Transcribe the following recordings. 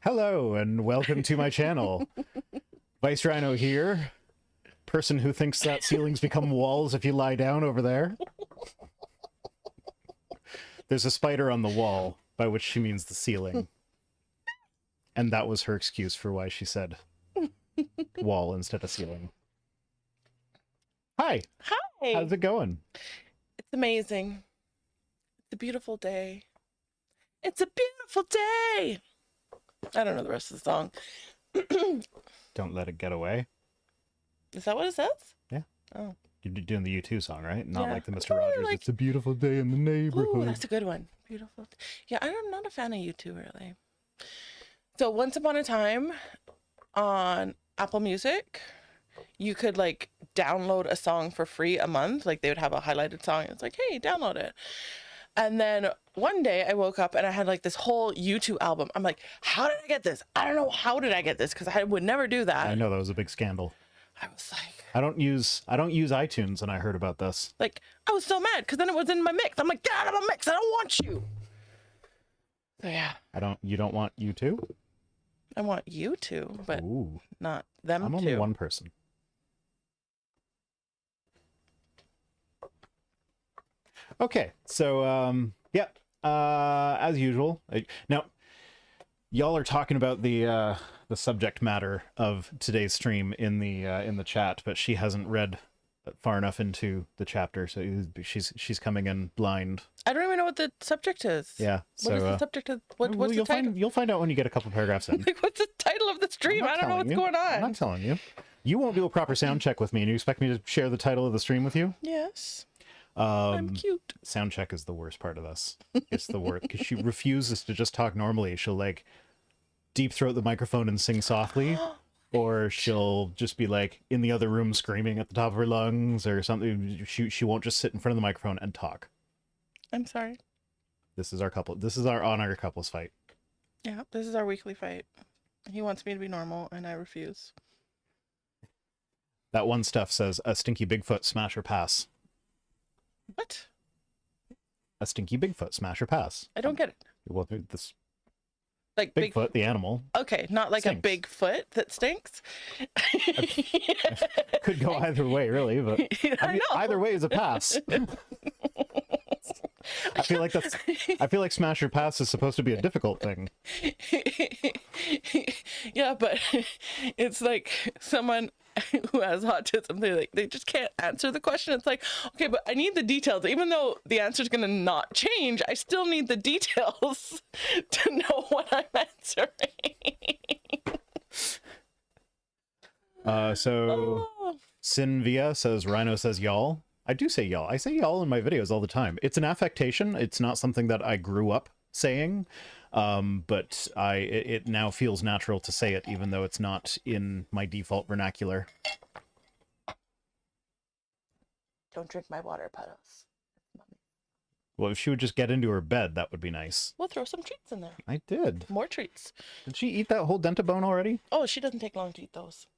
Hello and welcome to my channel. Vice Rhino here. Person who thinks that ceilings become walls if you lie down over there. There's a spider on the wall, by which she means the ceiling. And that was her excuse for why she said wall instead of ceiling. Hi. Hi. How's it going? It's amazing. It's a beautiful day. It's a beautiful day. I don't know the rest of the song. Don't let it get away. Is that what it says? Yeah. Oh. You're doing the U2 song, right? Not Yeah. like the Mr. Rogers. Like, it's a beautiful day in the neighborhood. Ooh, that's a good one. Beautiful. Yeah, I'm not a fan of U2 really. So once upon a time on Apple Music, you could like download a song for free a month. Like they would have a highlighted song. It's like, hey, download it. And then one day I woke up and I had like this whole U2 album. I'm like, how did I get this? I don't know. How did I get this? Because I would never do that. I know that was a big scandal. I was like, I don't use iTunes, and I heard about this. like, I was so mad because then it was in my mix. I'm like, get out of my mix. I don't want you. So yeah. You don't want U2? I want you to, but Ooh. not them I'm to. only one person. Okay, so yeah, as usual. Now, y'all are talking about the subject matter of today's stream in the chat, but she hasn't read far enough into the chapter, so she's coming in blind. I don't even know what the subject is. Yeah. What is the subject of what's the title? You'll find out when you get a couple paragraphs in. Like, what's the title of the stream? I don't know what's going on. I'm not telling you. You won't do a proper sound check with me, and you expect me to share the title of the stream with you? Yes. I'm cute. Sound check is the worst part of this. It's the worst because she refuses to just talk normally. She'll like deep throat the microphone and sing softly, or she'll just be like in the other room screaming at the top of her lungs or something. She won't just sit in front of the microphone and talk. I'm sorry. This is our on-air couples fight. Yeah, this is our weekly fight. He wants me to be normal, and I refuse. That one stuff says a stinky Bigfoot smash or pass. What? A stinky Bigfoot smash or pass. I don't get it. Well, this Like Bigfoot, the animal. Okay, not like stinks. a big foot that stinks. Could go either way, really, but I mean, either way is a pass. I feel like smash or pass is supposed to be a difficult thing. Yeah, but it's like someone who has autism, they just can't answer the question. It's like, okay, but I need the details. Even though the answer is going to not change, I still need the details to know what I'm answering. So Sinvia says Rhino says y'all. I do say y'all. I say y'all in my videos all the time. It's an affectation. It's not something that I grew up saying, but it now feels natural to say it, even though it's not in my default vernacular. Don't drink my water, puddles. Well, if she would just get into her bed, that would be nice. We'll throw some treats in there. I did. More treats. Did she eat that whole dentabone already? Oh, she doesn't take long to eat those.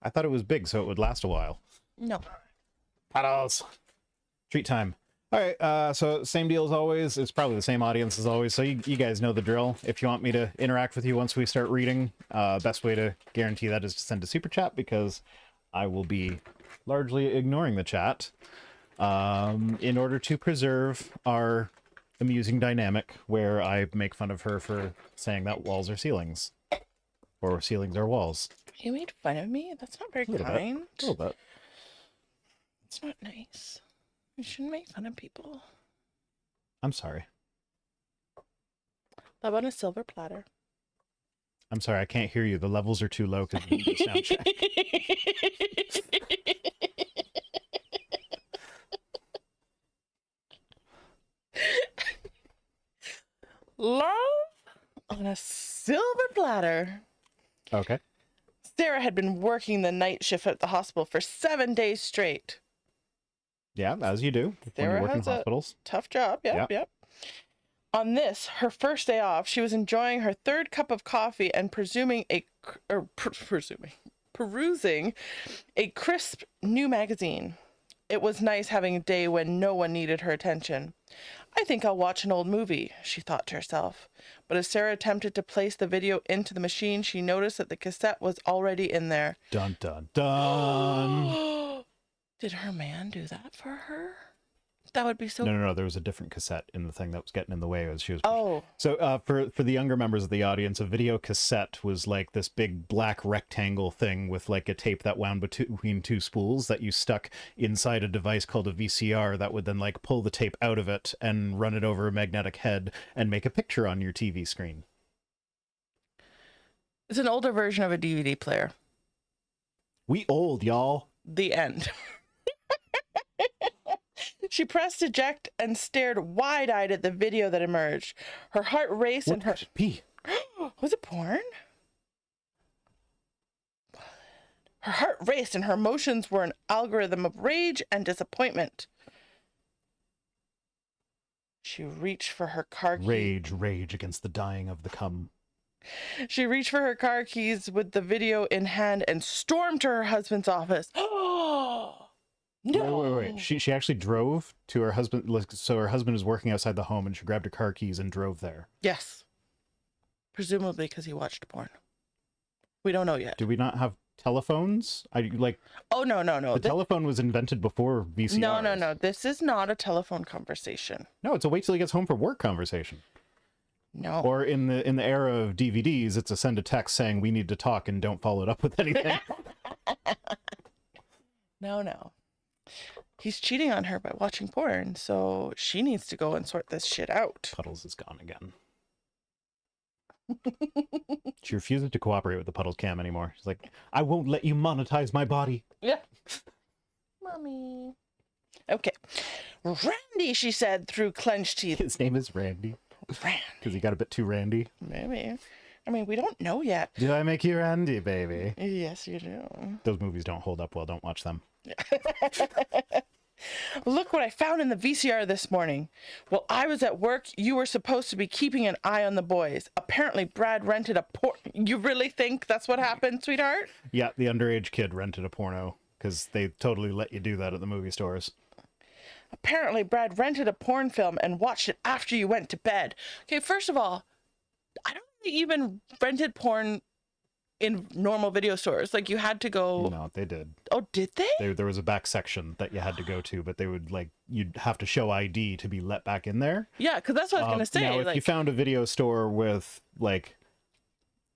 I thought it was big, so it would last a while. No. Paddles. Treat time. All right, so same deal as always. It's probably the same audience as always, so you guys know the drill. If you want me to interact with you once we start reading, best way to guarantee that is to send a super chat, because I will be largely ignoring the chat in order to preserve our amusing dynamic where I make fun of her for saying that walls are ceilings, or ceilings are walls. You made fun of me? That's not very A little kind. bit. A little bit. It's not nice. You shouldn't make fun of people. I'm sorry. Love on a silver platter. I'm sorry, I can't hear you. The levels are too low because of the sound check. Love on a silver platter. Okay. Sarah had been working the night shift at the hospital for 7 days straight. Yeah, as you do when you work in hospitals. Tough job. Yep. On this, her first day off, she was enjoying her third cup of coffee and perusing a crisp new magazine. It was nice having a day when no one needed her attention. I think I'll watch an old movie, she thought to herself, But as Sarah attempted to place the video into the machine, she noticed that the cassette was already in there. Dun, dun, dun. Did her man do that for her? That would be so... No. There was a different cassette in the thing that was getting in the way as she was... Oh. So for the younger members of the audience, a video cassette was like this big black rectangle thing with like a tape that wound between two spools that you stuck inside a device called a VCR that would then like pull the tape out of it and run it over a magnetic head and make a picture on your TV screen. It's an older version of a DVD player. We old, y'all. The end. She pressed eject and stared wide-eyed at the video that emerged. Her heart raced and her... What could it be? Was it porn? Her heart raced and her emotions were an algorithm of rage and disappointment. She reached for her car keys. Rage against the dying of the cum. She reached for her car keys with the video in hand and stormed to her husband's office. Oh! No. Wait. She actually drove to her husband. So her husband is working outside the home and she grabbed her car keys and drove there. Yes. Presumably because he watched porn. We don't know yet. Do we not have telephones? Oh, no. The telephone was invented before VCRs. No. This is not a telephone conversation. No, it's a wait till he gets home from work conversation. No. Or in the era of DVDs, it's a send a text saying we need to talk and don't follow it up with anything. No. He's cheating on her by watching porn, so she needs to go and sort this shit out. Puddles is gone again. She refuses to cooperate with the Puddles cam anymore. She's like, I won't let you monetize my body. Yeah. Mommy. Okay. Randy, she said through clenched teeth. His name is Randy. Randy. Because he got a bit too Randy. Maybe. I mean, we don't know yet. Do I make you Randy, baby? Yes, you do. Those movies don't hold up well. Don't watch them. Look what I found in the VCR this morning. While I was at work, you were supposed to be keeping an eye on the boys. Apparently, Brad rented a You really think that's what happened, sweetheart? Yeah, the underage kid rented a porno because they totally let you do that at the movie stores. Apparently, Brad rented a porn film and watched it after you went to bed. Okay, first of all, I don't think they even rented porn in normal video stores. Like, you had to go... No, they did. Oh, did they? There was a back section that you had to go to, but they would, you'd have to show ID to be let back in there. Yeah, because that's what I was going to say. Now, if you found a video store with, an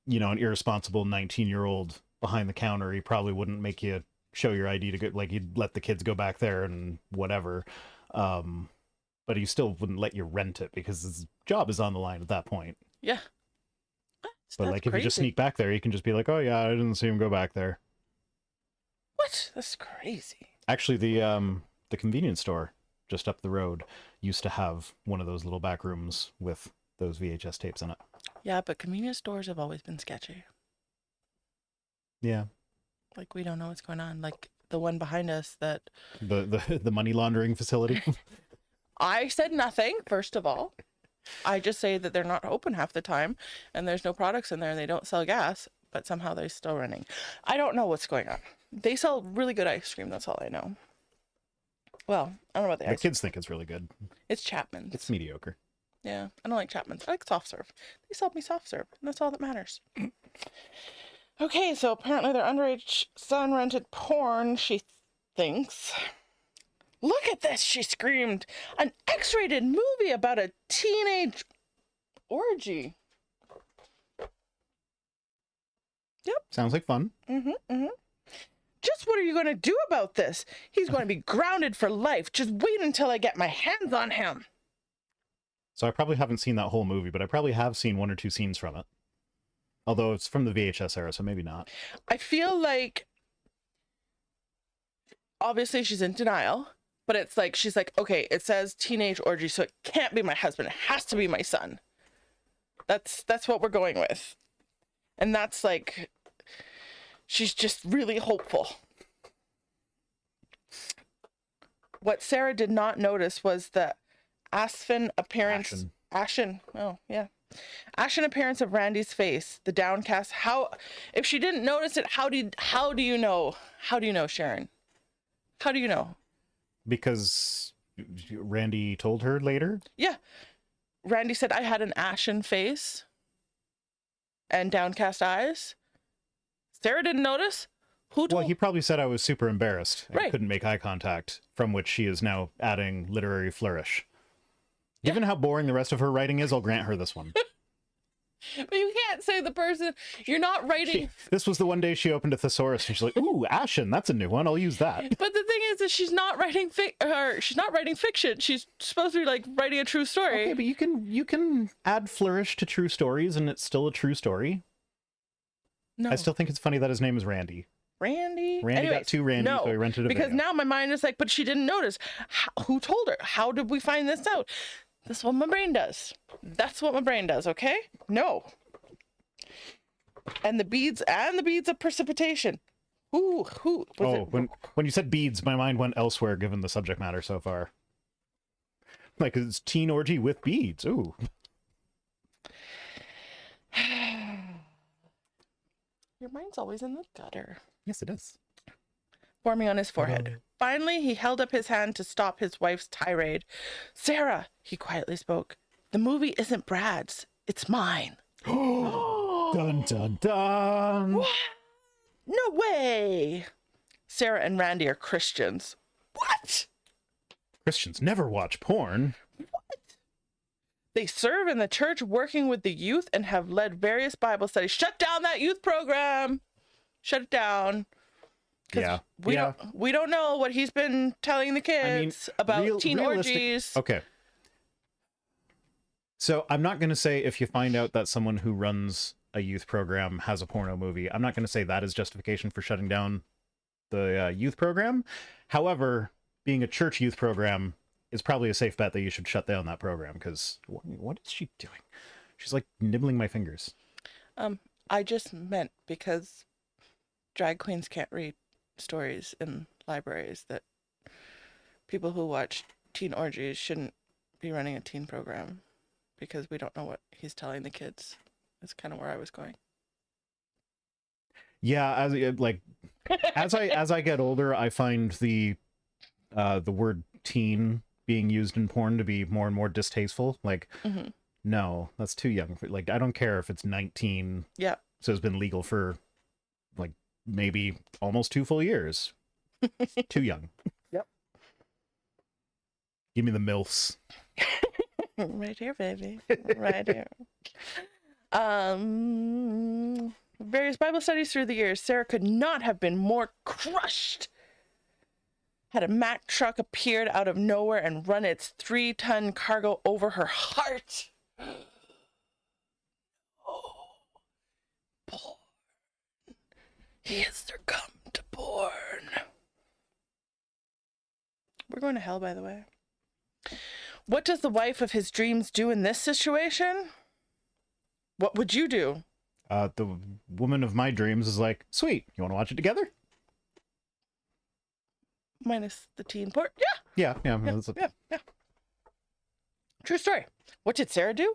irresponsible 19-year-old behind the counter, he probably wouldn't make you show your ID to go, he'd let the kids go back there and whatever. But he still wouldn't let you rent it because his job is on the line at that point. Yeah. But if you just sneak back there, you can just be like, oh yeah, I didn't see him go back there. What? That's crazy. Actually, the convenience store just up the road used to have one of those little back rooms with those VHS tapes in it. Yeah, but convenience stores have always been sketchy. Yeah. We don't know what's going on. The one behind us that... The money laundering facility. I said nothing, first of all. I just say that they're not open half the time and there's no products in there and they don't sell gas, but somehow they're still running. I don't know what's going on. They sell really good ice cream. That's all I know. Well, I don't know about the kids think it's really good. It's Chapman's. It's mediocre. Yeah, I don't like Chapman's. I like soft serve. They sold me soft serve, and that's all that matters. Okay, so apparently their underage son rented porn, she thinks. Look at this, she screamed. An X-rated movie about a teenage orgy. Yep. Sounds like fun. Just what are you going to do about this? He's going to be grounded for life. Just wait until I get my hands on him. So I probably haven't seen that whole movie, but I probably have seen one or two scenes from it. Although it's from the VHS era, so maybe not. I feel like, obviously she's in denial. But it's she's like, okay, it says teenage orgy, so it can't be my husband. It has to be my son. That's what we're going with. And that's she's just really hopeful. What Sarah did not notice was the ashen appearance. Ashen appearance of Randy's face, the downcast. If she didn't notice it, how do you know? How do you know, Sharon? How do you know? Because Randy told her later? Yeah. Randy said I had an ashen face and downcast eyes. Sarah didn't notice. Who told? Well, he probably said I was super embarrassed and Right. couldn't make eye contact, from which she is now adding literary flourish. Given how boring the rest of her writing is, I'll grant her this one. But you can't say the person, you're not writing. This was the one day she opened a thesaurus and she's like, ooh, ashen, that's a new one, I'll use that. But the thing is that she's not writing fiction. She's supposed to be like writing a true story. Okay, but you can add flourish to true stories and it's still a true story. No. I still think it's funny that his name is Randy. Randy Randy got too randy, no, so he rented a because video. now my mind is like, but she didn't notice. Who told her? How did we find this out? That's what my brain does. That's what my brain does, okay? No. And the beads of precipitation. Who was it? When you said beads, my mind went elsewhere given the subject matter so far. Like, it's teen orgy with beads. Ooh. Your mind's always in the gutter. Yes, it is. Forming on his forehead. Finally, he held up his hand to stop his wife's tirade. Sarah, he quietly spoke, the movie isn't Brad's. It's mine. Dun, dun, dun. What? No way. Sarah and Randy are Christians. What? Christians never watch porn. What? They serve in the church working with the youth and have led various Bible studies. Shut down that youth program. Shut it down. Yeah. We don't know what he's been telling the kids about teen orgies. Okay. So I'm not going to say if you find out that someone who runs a youth program has a porno movie, I'm not going to say that is justification for shutting down the youth program. However, being a church youth program is probably a safe bet that you should shut down that program, because what is she doing? She's like nibbling my fingers. I just meant because drag queens can't read stories in libraries, that people who watch teen orgies shouldn't be running a teen program, because we don't know what he's telling the kids. That's kind of where I was going. Yeah, as I get older, I find the word teen being used in porn to be more and more distasteful. Like, no, that's too young. Like, I don't care if it's 19. Yeah. So it's been legal for like maybe almost 2 full years. Too young. Yep. Give me the MILFs. Right here, baby. Right here. Various Bible studies through the years. Sarah could not have been more crushed. Had a Mack truck appeared out of nowhere and run its 3-ton cargo over her heart. Oh, porn. He has succumbed to porn. We're going to hell, by the way. What does the wife of his dreams do in this situation? What would you do? The woman of my dreams is like, sweet, you want to watch it together? Minus the teen port. Yeah. Yeah. True story. What did Sarah do?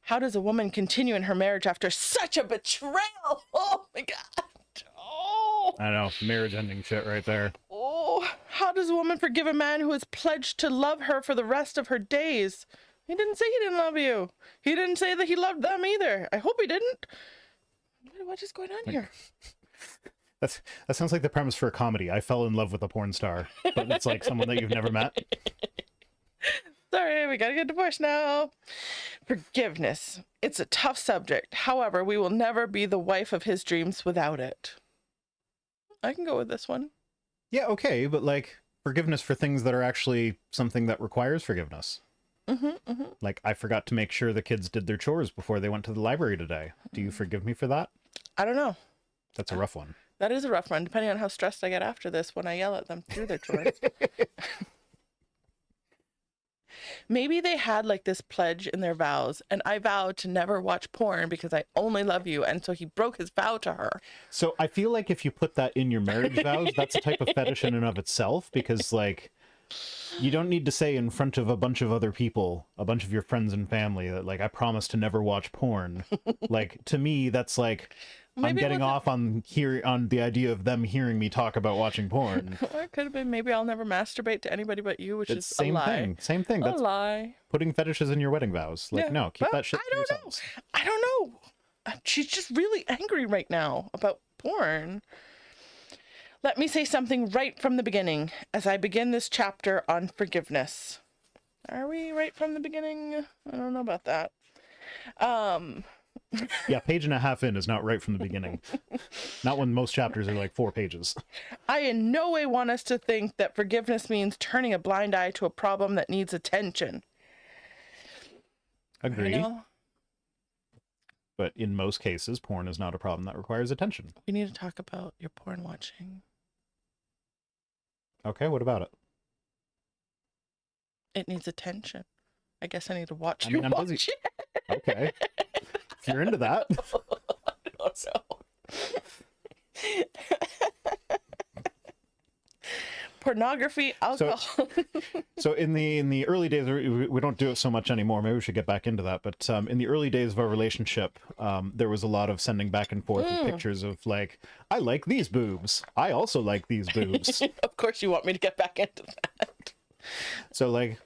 How does a woman continue in her marriage after such a betrayal? Oh my God. Oh. I know, marriage ending shit right there. Oh. How does a woman forgive a man who has pledged to love her for the rest of her days? He didn't say he didn't love you. He didn't say that he loved them either. I hope he didn't. What is going on here? That sounds like the premise for a comedy. I fell in love with a porn star, but it's like someone that you've never met. Sorry, we gotta get divorced now. Forgiveness. It's a tough subject. However, we will never be the wife of his dreams without it. I can go with this one. Yeah, okay, but like forgiveness for things that are actually something that requires forgiveness. Like, I forgot to make sure the kids did their chores before they went to the library today. Do you forgive me for that? I don't know. That's a rough one. That is a rough one, depending on how stressed I get after this when I yell at them through their chores. Maybe they had like this pledge in their vows, and I vowed to never watch porn because I only love you, and so he broke his vow to her. So I feel like if you put that in your marriage vows, that's a type of fetish in and of itself, because like, you don't need to say in front of a bunch of other people, a bunch of your friends and family, that like, I promise to never watch porn. Like, to me, that's like, I'm getting off on the idea of them hearing me talk about watching porn. Or it could have been maybe I'll never masturbate to anybody but you, which is same a lie. thing. Same thing. A That's lie. putting fetishes in your wedding vows. Like, Yeah. no, keep Well, that shit to yourselves. I don't know. She's just really angry right now about porn. Let me say something right from the beginning as I begin this chapter on forgiveness. Are we right from the beginning? I don't know about that. Yeah, page and a half in is not right from the beginning. Not when most chapters are like 4 pages. I in no way want us to think that forgiveness means turning a blind eye to a problem that needs attention. Agree. You know? But in most cases, porn is not a problem that requires attention. We need to talk about your porn watching. Okay, what about it? It needs attention. I guess I need to watch I mean, I'm busy. Okay. If you're into that. I don't know. Pornography, alcohol. So in the early days, we don't do it so much anymore. Maybe we should get back into that. But in the early days of our relationship, there was a lot of sending back and forth with pictures of like, I like these boobs. I also like these boobs. Of course you want me to get back into that. So like,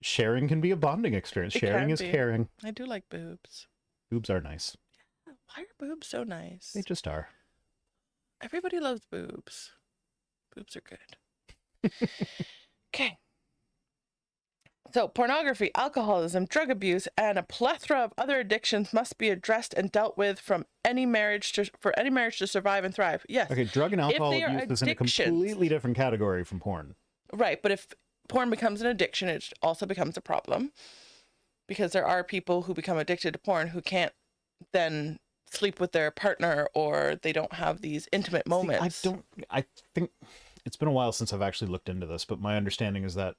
sharing can be a bonding experience. Sharing is caring. I do like boobs. Boobs are nice. Why are boobs so nice? They just are. Everybody loves boobs. Boobs are good. Okay. So pornography, alcoholism, drug abuse, and a plethora of other addictions must be addressed and dealt with for any marriage to survive and thrive. Yes. Okay, drug and alcohol they are abuse is in a completely different category from porn. Right, but if porn becomes an addiction, it also becomes a problem. Because there are people who become addicted to porn who can't then sleep with their partner, or they don't have these intimate moments. I think it's been a while since I've actually looked into this, but my understanding is that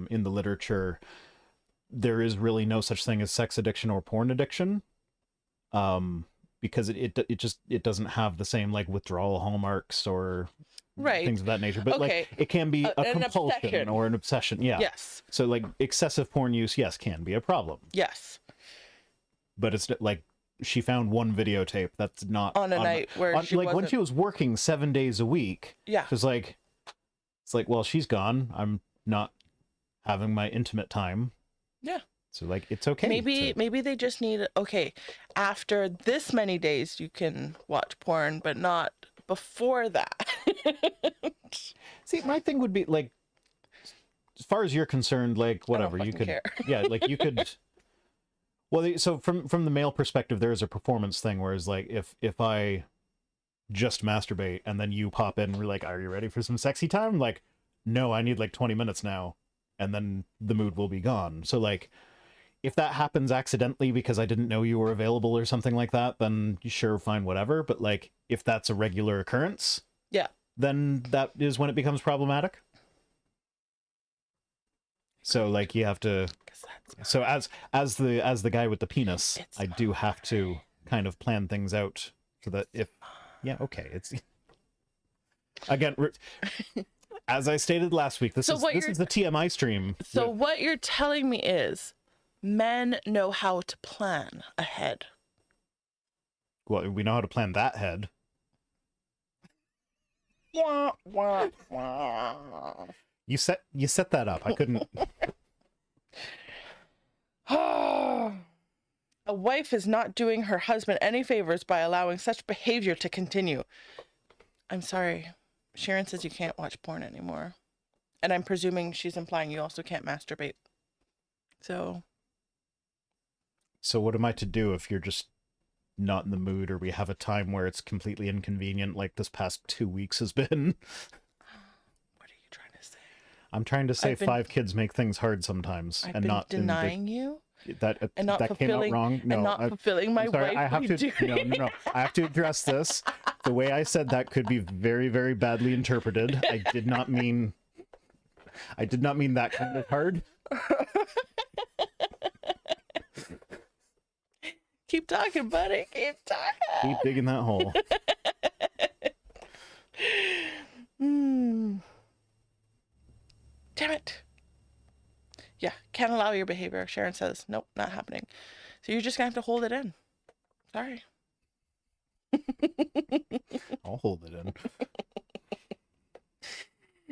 in the literature, there is really no such thing as sex addiction or porn addiction, because it doesn't have the same like withdrawal hallmarks or things of that nature. But like it can be a compulsion obsession. Or an obsession. Yeah. Yes. So like excessive porn use, yes, can be a problem. Yes. But it's like, she found one videotape that's not on a night where she like wasn't... when she was working 7 days a week. Yeah. It's like, well, she's gone. I'm not having my intimate time. Yeah. So like, it's okay. Maybe they just need, after this many days you can watch porn, but not before that. See, my thing would be like, as far as you're concerned, like whatever you could, care. Yeah, like you could. Well, so from the male perspective, there is a performance thing, whereas like if I just masturbate and then you pop in and we're like, are you ready for some sexy time? I'm like, no, I need like 20 minutes now, and then the mood will be gone. So like, if that happens accidentally because I didn't know you were available or something like that, then sure, fine, whatever. But like, if that's a regular occurrence, yeah, then that is when it becomes problematic. So like, you have to. So as the guy with the penis, I do have to kind of plan things out so that if, yeah, okay, it's again, as I stated last week, this is the TMI stream. So what you're telling me is, men know how to plan ahead. Well, we know how to plan that head. Wah, wah, wah. You set that up. I couldn't. A wife is not doing her husband any favors by allowing such behavior to continue. I'm sorry. Sharon says you can't watch porn anymore. And I'm presuming she's implying you also can't masturbate. So what am I to do if you're just not in the mood, or we have a time where it's completely inconvenient, like this past 2 weeks has been? What are you trying to say? I'm trying to say 5 kids make things hard sometimes. I've been denying you? That came out wrong. No, and not fulfilling my sorry, wifely duty. No. I have to address this. The way I said that could be very, very badly interpreted. I did not mean that kind of hard. Keep talking, buddy. Keep talking. Keep digging that hole. Damn it. Yeah, can't allow your behavior. Sharon says, nope, not happening. So you're just gonna have to hold it in. Sorry. I'll hold it in.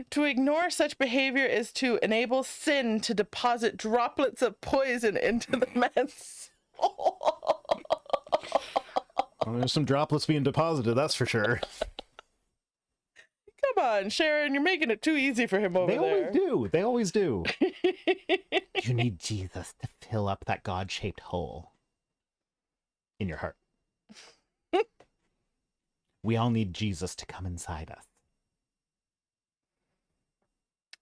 To ignore such behavior is to enable sin to deposit droplets of poison into the man's soul. Well, there's some droplets being deposited, that's for sure. Come on, Sharon, you're making it too easy for him over They there. always do. They always do. You need Jesus to fill up that God-shaped hole in your heart. We all need Jesus to come inside us.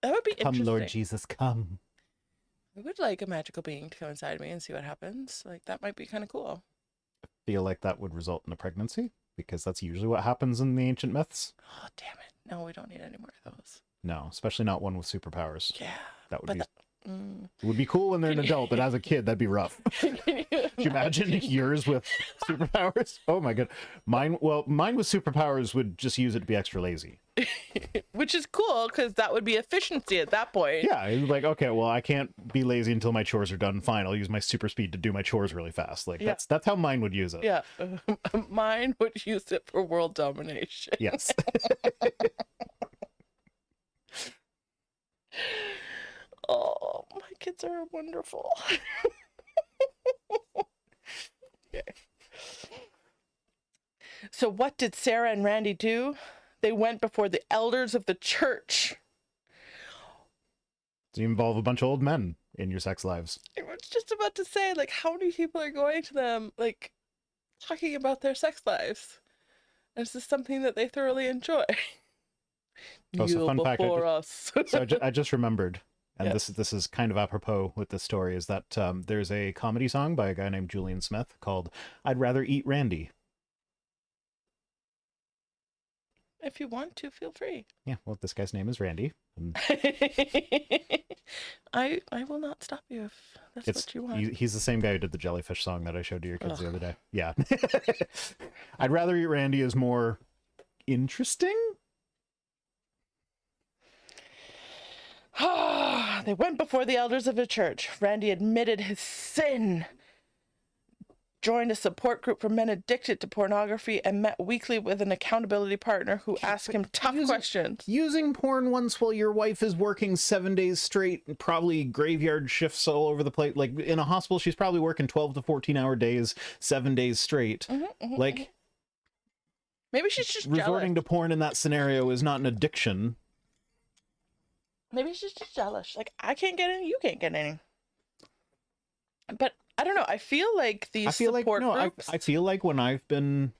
That would be Come, interesting. Lord Jesus, come. I would like a magical being to come inside me and see what happens. Like, that might be kind of cool. Feel like that would result in a pregnancy, because that's usually what happens in the ancient myths. Oh, damn it. No, we don't need any more of those. No, especially not one with superpowers. Yeah. That would But be... It would be cool when they're an adult, but as a kid, that'd be rough. Can you Could you imagine yours with superpowers? Oh my god. Mine with superpowers would just use it to be extra lazy. Which is cool, because that would be efficiency at that point. Yeah, it's like, okay, well, I can't be lazy until my chores are done. Fine, I'll use my super speed to do my chores really fast. Like, Yeah. that's how mine would use it. Yeah. Mine would use it for world domination. Yes. Oh, my kids are wonderful. Okay. So what did Sarah and Randy do? They went before the elders of the church. Do you involve a bunch of old men in your sex lives? I was just about to say, like, how many people are going to them, like, talking about their sex lives? Is this something that they thoroughly enjoy? Oh, so Kneel fun fact, before us. So I just remembered, and Yeah. this is kind of apropos with this story, is that there's a comedy song by a guy named Julian Smith called "I'd Rather Eat Randy." If you want to, feel free. Yeah, well, this guy's name is Randy. And I will not stop you if that's it's what you want. he's the same guy who did the jellyfish song that I showed to your kids the other day. Yeah. I'd Rather Eat Randy is more interesting. They went before the elders of the church. Randy admitted his sin, joined a support group for men addicted to pornography, and met weekly with an accountability partner who asked him tough questions. Using porn once while your wife is working 7 days straight, probably graveyard shifts all over the place. Like in a hospital, she's probably working 12 to 14-hour days, 7 days straight. Like, maybe she's just resorting jealous. to porn in that scenario is not an addiction. Maybe she's just jealous. Like, I can't get any, you can't get any. But I don't know. I feel like these support groups. I feel like when I've been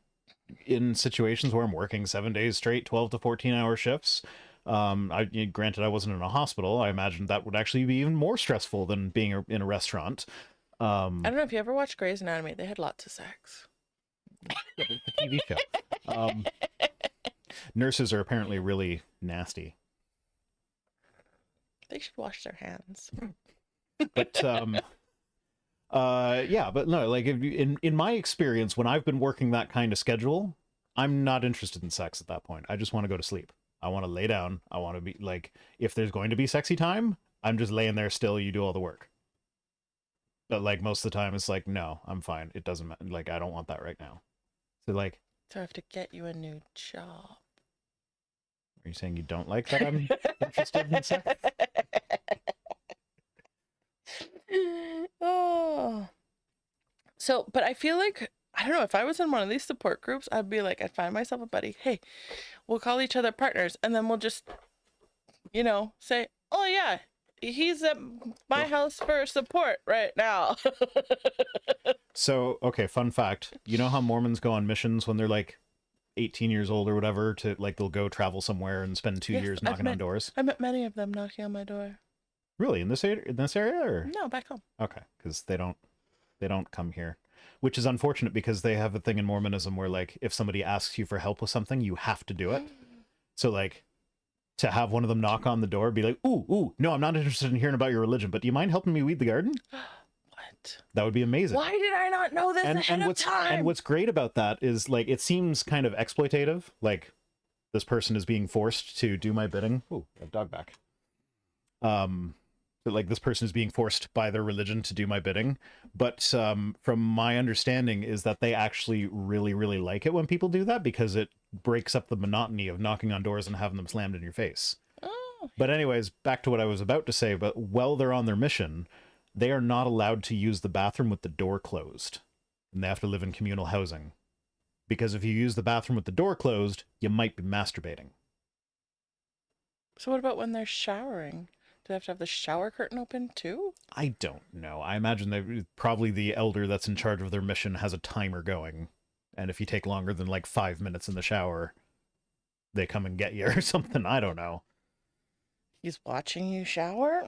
in situations where I'm working 7 days straight, 12 to 14-hour shifts, granted I wasn't in a hospital, I imagined that would actually be even more stressful than being in a restaurant. I don't know if you ever watched Grey's Anatomy. They had lots of sex. The TV show. Nurses are apparently really nasty. They should wash their hands. But yeah, but no, like in my experience, when I've been working that kind of schedule, I'm not interested in sex at that point. I just want to go to sleep. I want to lay down. I want to be like, if there's going to be sexy time, I'm just laying there still, you do all the work. But like most of the time it's like, no, I'm fine. It doesn't matter. Like, I don't want that right now. So like, So I have to get you a new job. are you saying you don't like that I'm interested in sex? Oh. So, but I feel like, I don't know, if I was in one of these support groups, I'd be like, I'd find myself a buddy. Hey, we'll call each other partners, and then we'll just, say, oh yeah, he's at my house for support right now. So, okay, fun fact. You know how Mormons go on missions when they're like 18 years old or whatever, to like they'll go travel somewhere and spend 2 Yes, years I've knocking on doors? I met many of them knocking on my door. Really? In this area or? No, back home. Okay, because they don't come here, which is unfortunate because they have a thing in Mormonism where like if somebody asks you for help with something, you have to do it. So like to have one of them knock on the door, be like, ooh, no, I'm not interested in hearing about your religion, but do you mind helping me weed the garden? What? That would be amazing. Why did I not know this ahead of time? And what's great about that is like it seems kind of exploitative. Like this person is being forced to do my bidding. Ooh, a dog back. that like this person is being forced by their religion to do my bidding. But from my understanding is that they actually really, really like it when people do that because it breaks up the monotony of knocking on doors and having them slammed in your face. Oh. But anyways, back to what I was about to say, but while they're on their mission, they are not allowed to use the bathroom with the door closed. And they have to live in communal housing. Because if you use the bathroom with the door closed, you might be masturbating. So what about when they're showering? Do they have to have the shower curtain open too? I don't know. I imagine they probably the elder that's in charge of their mission has a timer going. And if you take longer than like 5 minutes in the shower, they come and get you or something. I don't know. He's watching you shower?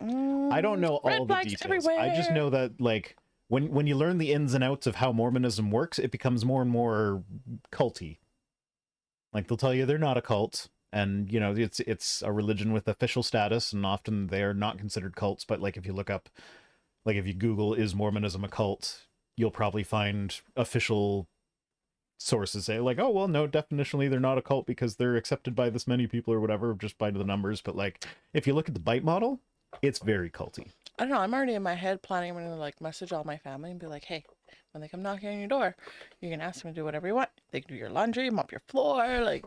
I don't know Red all the flags details. everywhere. I just know that like when you learn the ins and outs of how Mormonism works, it becomes more and more culty. Like they'll tell you they're not a cult. And, you know, it's a religion with official status, and often they're not considered cults. But, like, if you look up, like, if you Google, is Mormonism a cult, you'll probably find official sources say, like, oh, well, no, definitionally they're not a cult because they're accepted by this many people or whatever, just by the numbers. But, like, if you look at the bite model, it's very culty. I don't know. I'm already in my head planning. I'm going to, like, message all my family and be like, hey, when they come knocking on your door, you can ask them to do whatever you want. They can do your laundry, mop your floor, like...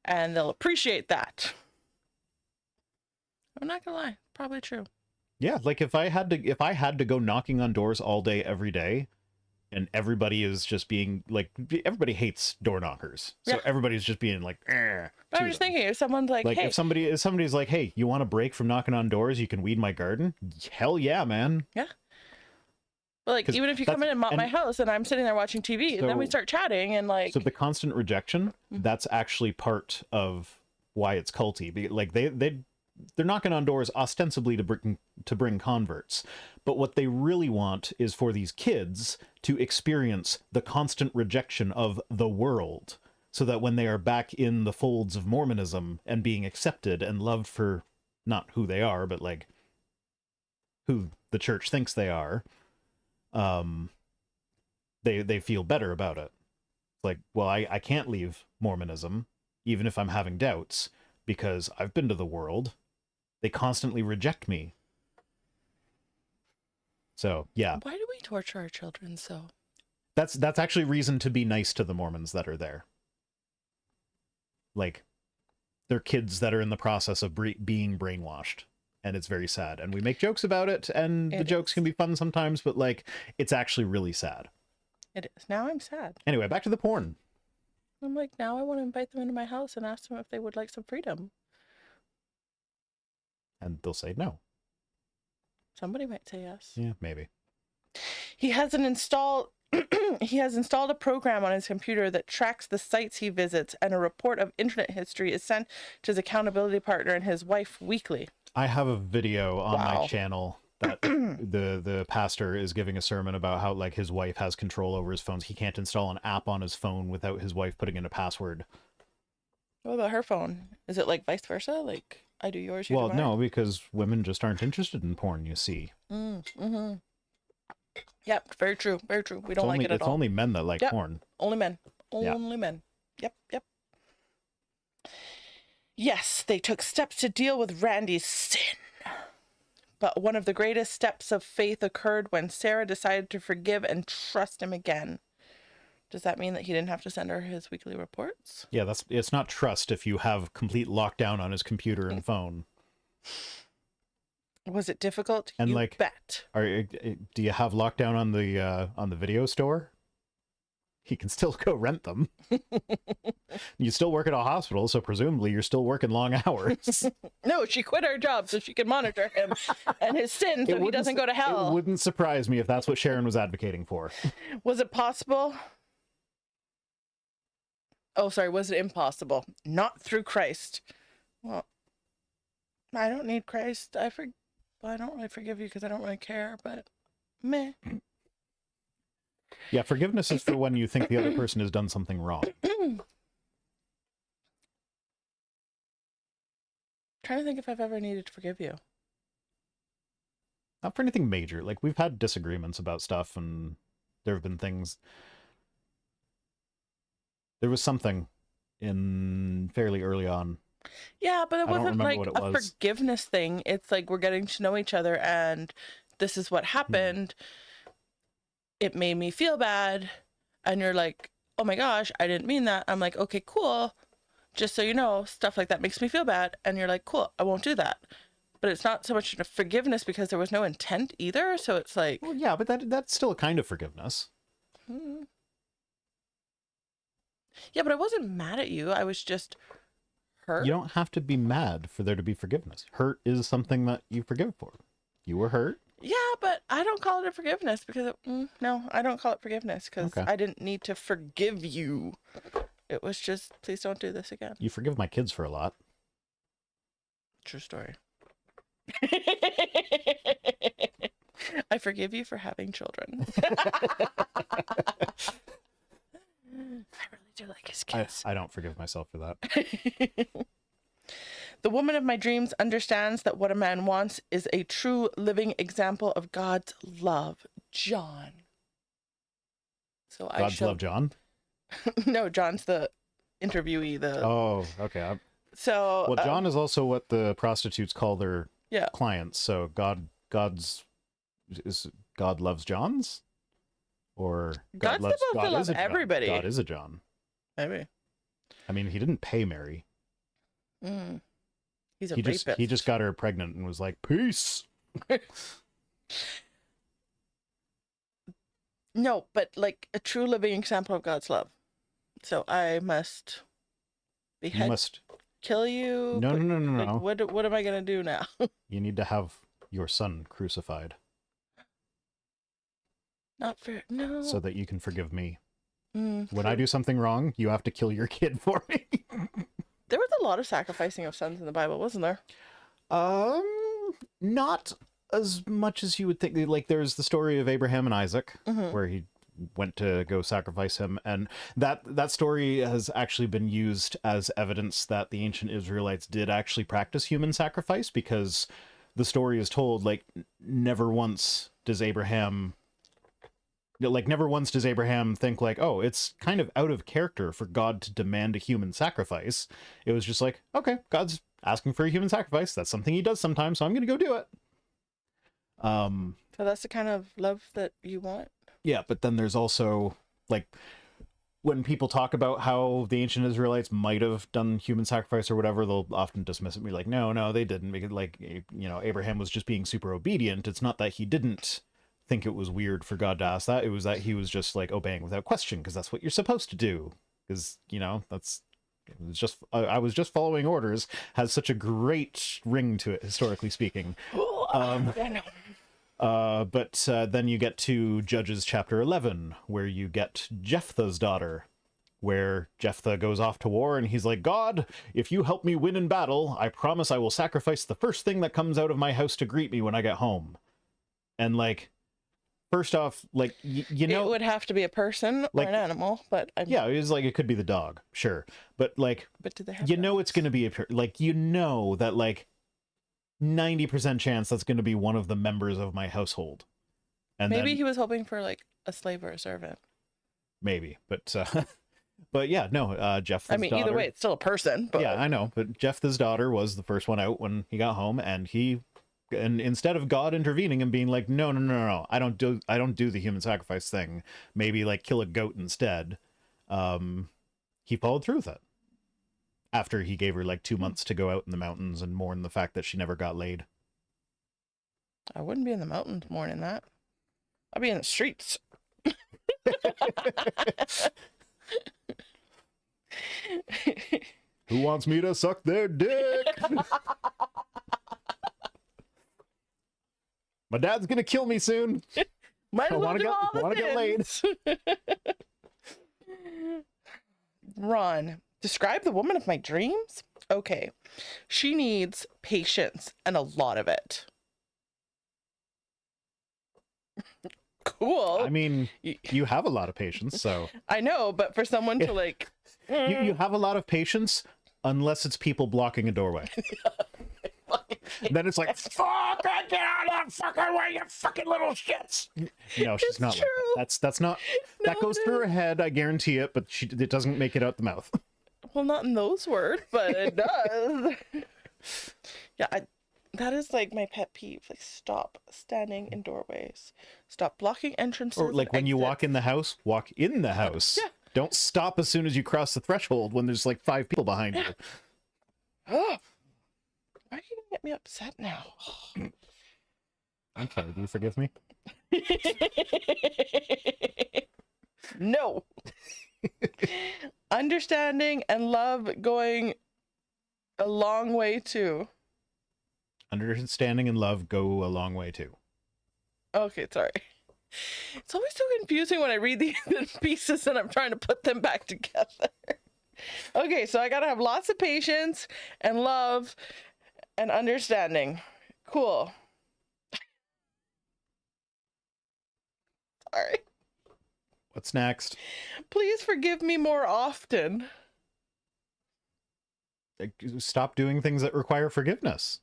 And they'll appreciate that. I'm not gonna lie, probably true. Yeah, like if I had to go knocking on doors all day every day, and everybody is just being like, everybody hates door knockers, so Yeah. everybody's just being like, But I'm just thinking, if someone's like, hey, if somebody's like, hey, you want a break from knocking on doors? You can weed my garden. Hell yeah, man. yeah. But like, even if you come in and mop my house, and I'm sitting there watching TV, and then we start chatting, and like, so the constant rejection, that's actually part of why it's culty. Like they're knocking on doors ostensibly to bring converts, but what they really want is for these kids to experience the constant rejection of the world, so that when they are back in the folds of Mormonism and being accepted and loved for not who they are, but like who the church thinks they are, they feel better about it. Like, well, I can't leave Mormonism even if I'm having doubts because I've been to the world. They constantly reject me. So yeah, why do we torture our children so? that's actually reason to be nice to the Mormons that are there. Like, they're kids that are in the process of being brainwashed. And it's very sad. And we make jokes about it, and the jokes can be fun sometimes, but, like, it's actually really sad. It is. Now I'm sad. Anyway, back to the porn. I'm like, now I want to invite them into my house and ask them if they would like some freedom. And they'll say no. Somebody might say yes. Yeah, maybe. He has installed a program on his computer that tracks the sites he visits, and a report of internet history is sent to his accountability partner and his wife weekly. I have a video on my channel that the pastor is giving a sermon about how, like, his wife has control over his phones. He can't install an app on his phone without his wife putting in a password. What about her phone? Is it like vice versa? Like, I do yours, you do mine? Well, no, because women just aren't interested in porn, you see. Mm-hmm. Yep, very true, very true. We don't like it at all. It's only men that like porn. Only men. Only men. Yep. Yes, they took steps to deal with Randy's sin. But one of the greatest steps of faith occurred when Sarah decided to forgive and trust him again. Does that mean that he didn't have to send her his weekly reports? Yeah, it's not trust if you have complete lockdown on his computer and phone. Was it difficult? And, you like, bet. Do you have lockdown on the video store? He can still go rent them. You still work at a hospital, so presumably you're still working long hours. No, she quit her job so she can monitor him and his sins so he doesn't go to hell. It wouldn't surprise me if that's what Sharon was advocating for. Was it possible? Oh, sorry, was it impossible? Not through Christ. Well, I don't need Christ. I don't really forgive you because I don't really care, but meh. Yeah, forgiveness is for when you think the other person has done something wrong. Trying to think if I've ever needed to forgive you. Not for anything major. Like, we've had disagreements about stuff, and there have been things. There was something in fairly early on Yeah, but it I don't wasn't remember like what it a was. forgiveness thing. It's like we're getting to know each other and this is what happened. It made me feel bad. And you're like, oh my gosh, I didn't mean that. I'm like, okay, cool. Just so you know, stuff like that makes me feel bad. And you're like, cool, I won't do that. But it's not so much a forgiveness because there was no intent either. So it's like, Well, yeah, but that's still a kind of forgiveness. hmm. Yeah, but I wasn't mad at you. I was just hurt. You don't have to be mad for there to be forgiveness. Hurt is something that you forgive for. You were hurt. Yeah, but I don't call it a forgiveness because no, I don't call it forgiveness because Okay. I didn't need to forgive you. It was just, please don't do this again. You forgive my kids for a lot. True story. I forgive you for having children. I really do like his kids. I don't forgive myself for that. The woman of my dreams understands that what a man wants is a true living example of God's love. John. So God's love, John. No, John's the interviewee. Oh, okay. So Well, John is also what the prostitutes call their yeah. clients. So God loves Johns, or God's supposed to love everybody. God is a John. Maybe. I mean, he didn't pay Mary. He's a rapist. He just got her pregnant and was like, peace. No, but like a true living example of God's love. So I must behead, You must kill you. No. Like, what am I gonna do now? You need to have your son crucified Not fair. No. so that you can forgive me. When When I do something wrong, you have to kill your kid for me. there was a lot of sacrificing of sons in the Bible, wasn't there? Not as much as you would think. Like, there's the story of Abraham and Isaac, where he went to go sacrifice him, and that story has actually been used as evidence that the ancient Israelites did actually practice human sacrifice, because the story is told, like, never once does Abraham think like, oh, it's kind of out of character for God to demand a human sacrifice. It was just like, okay, God's asking for a human sacrifice. That's something he does sometimes, so I'm going to go do it. So that's the kind of love that you want? Yeah, but then there's also, like, when people talk about how the ancient Israelites might have done human sacrifice or whatever, they'll often dismiss it and be like, no, they didn't. Because, like, you know, Abraham was just being super obedient. It's not that he didn't think it was weird for God to ask that. It was that he was just, like, obeying without question, because that's what you're supposed to do. Because, you know, I was just following orders has such a great ring to it, historically speaking. But then you get to Judges chapter 11, where you get Jephthah's daughter, where Jephthah goes off to war and he's like, God, if you help me win in battle, I promise I will sacrifice the first thing that comes out of my house to greet me when I get home. And, like, first off, like, you know, it would have to be a person or an animal, but yeah, it was like, it could be the dog, sure, but like, but do they have it's going to be like, that, like, 90% chance that's going to be one of the members of my household. And maybe then, he was hoping for like a slave or a servant. Maybe, but yeah, no, Jephthah's I mean, either daughter, way, it's still a person. But yeah, I know, but Jephthah's daughter was the first one out when he got home, and instead of God intervening and being like, no, I don't do the human sacrifice thing, maybe like kill a goat instead, he followed through with it. After he gave her like 2 months to go out in the mountains and mourn the fact that she never got laid. I wouldn't be in the mountains mourning that. I'd be in the streets. Who wants me to suck their dick? My dad's gonna kill me soon. Might as well do all the wanna get laid. Ron, describe the woman of my dreams? Okay. She needs patience and a lot of it. Cool. I mean, you have a lot of patience, so. I know, but for someone to like... You have a lot of patience unless it's people blocking a doorway. Then it's like, fuck, get out of the fucking way, you fucking little shits. No, she's It's not true. like that. That's not, that goes through her head, I guarantee it, but it doesn't make it out the mouth. Well, not in those words, but it does. Yeah, that is like my pet peeve. Like, stop standing in doorways. Stop blocking entrances. Or like when you walk in the house, walk in the house. Yeah. Don't stop as soon as you cross the threshold when there's like 5 people behind you. Oh, why are you gonna get me upset now? I'm sorry, do you forgive me? No. Understanding and love going a long way too. Understanding and love go a long way too. Okay, sorry. It's always so confusing when I read these in pieces and I'm trying to put them back together. Okay, so I gotta have lots of patience and love and understanding. Cool. Sorry. What's next? Please forgive me more often. Like, stop doing things that require forgiveness.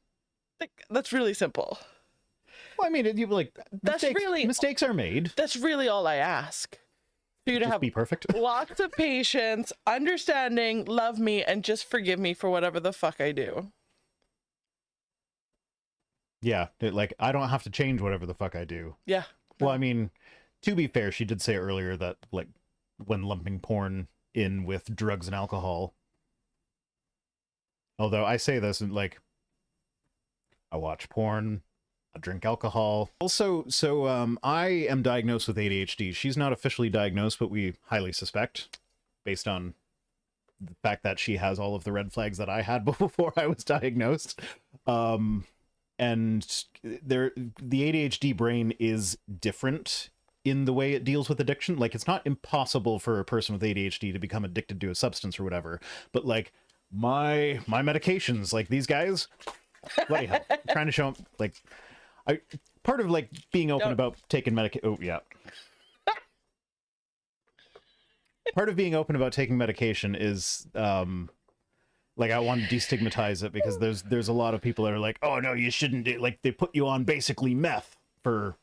Like, that's really simple. Well, I mean, you like That's mistakes are made. That's really all I ask. For you to Just have be perfect. lots of patience, understanding, love me, and just forgive me for whatever the fuck I do. Yeah, like I don't have to change whatever the fuck I do. Yeah. Well, I mean, to be fair, she did say earlier that like when lumping porn in with drugs and alcohol. Although I say this and like I watch porn, I drink alcohol. Also, I am diagnosed with ADHD. She's not officially diagnosed, but we highly suspect, based on the fact that she has all of the red flags that I had before I was diagnosed. And the ADHD brain is different in the way it deals with addiction. Like, it's not impossible for a person with ADHD to become addicted to a substance or whatever, but like my medications, like these guys, bloody hell, I'm trying to show them, like, part of like being open about taking part of being open about taking medication is like I want to destigmatize it, because there's a lot of people that are like, oh no, you shouldn't do, like they put you on basically meth for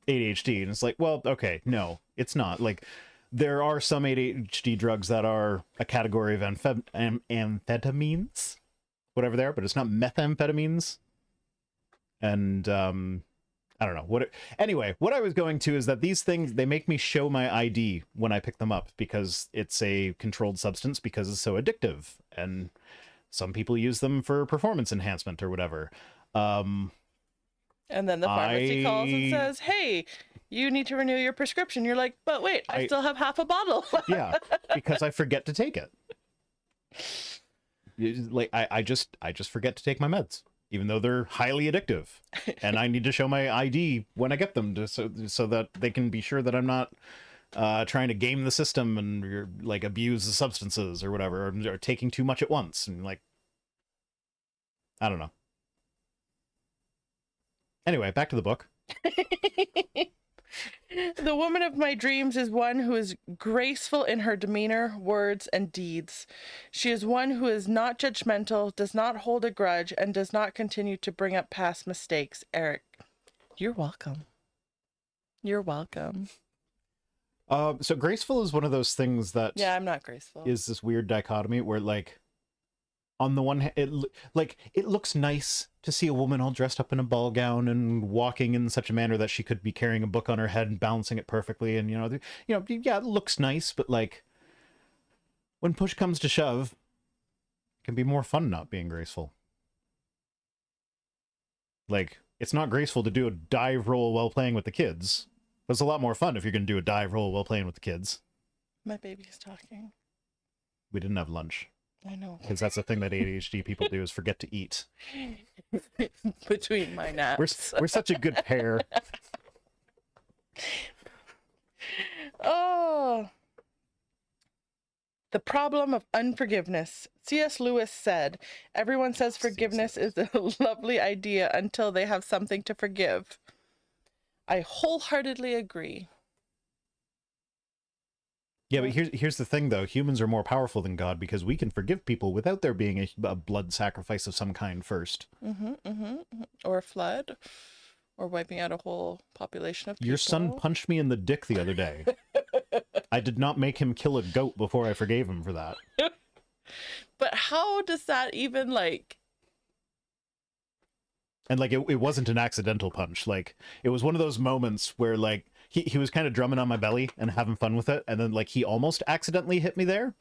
ADHD, and it's like, well, okay, no, it's not. Like, there are some ADHD drugs that are a category of amphetamines, whatever they are, but it's not methamphetamines. And I don't know anyway, what I was going to is that these things, they make me show my ID when I pick them up, because it's a controlled substance, because it's so addictive, and some people use them for performance enhancement or whatever. And then the pharmacy calls and says, hey, you need to renew your prescription. You're like, but wait, I still have half a bottle. Yeah, because I forget to take it. Like I just forget to take my meds, even though they're highly addictive, and I need to show my ID when I get them so that they can be sure that I'm not trying to game the system and like abuse the substances or whatever, or taking too much at once, and like, I don't know. Anyway, back to the book. The woman of my dreams is one who is graceful in her demeanor, words, and deeds. She is one who is not judgmental, does not hold a grudge, and does not continue to bring up past mistakes. Eric, you're welcome. You're welcome. So graceful is one of those things that... Yeah, I'm not graceful. ...is this weird dichotomy where, like, on the one hand, it looks nice to see a woman all dressed up in a ball gown and walking in such a manner that she could be carrying a book on her head and balancing it perfectly, and yeah, it looks nice, but like when push comes to shove, it can be more fun not being graceful. Like, it's not graceful to do a dive roll while playing with the kids, but it's a lot more fun if you're going to do a dive roll while playing with the kids. My baby's talking. We didn't have lunch. I know. Because that's the thing that ADHD people do, is forget to eat. Between my naps. We're such a good pair. Oh. The problem of unforgiveness. C.S. Lewis said, everyone says forgiveness is a lovely idea until they have something to forgive. I wholeheartedly agree. Yeah, but here's the thing, though. Humans are more powerful than God, because we can forgive people without there being a blood sacrifice of some kind first. Or a flood. Or wiping out a whole population of people. Your son punched me in the dick the other day. I did not make him kill a goat before I forgave him for that. how does that even like? And like it wasn't an accidental punch. Like it was one of those moments where like he was kind of drumming on my belly and having fun with it, and then like he almost accidentally hit me there.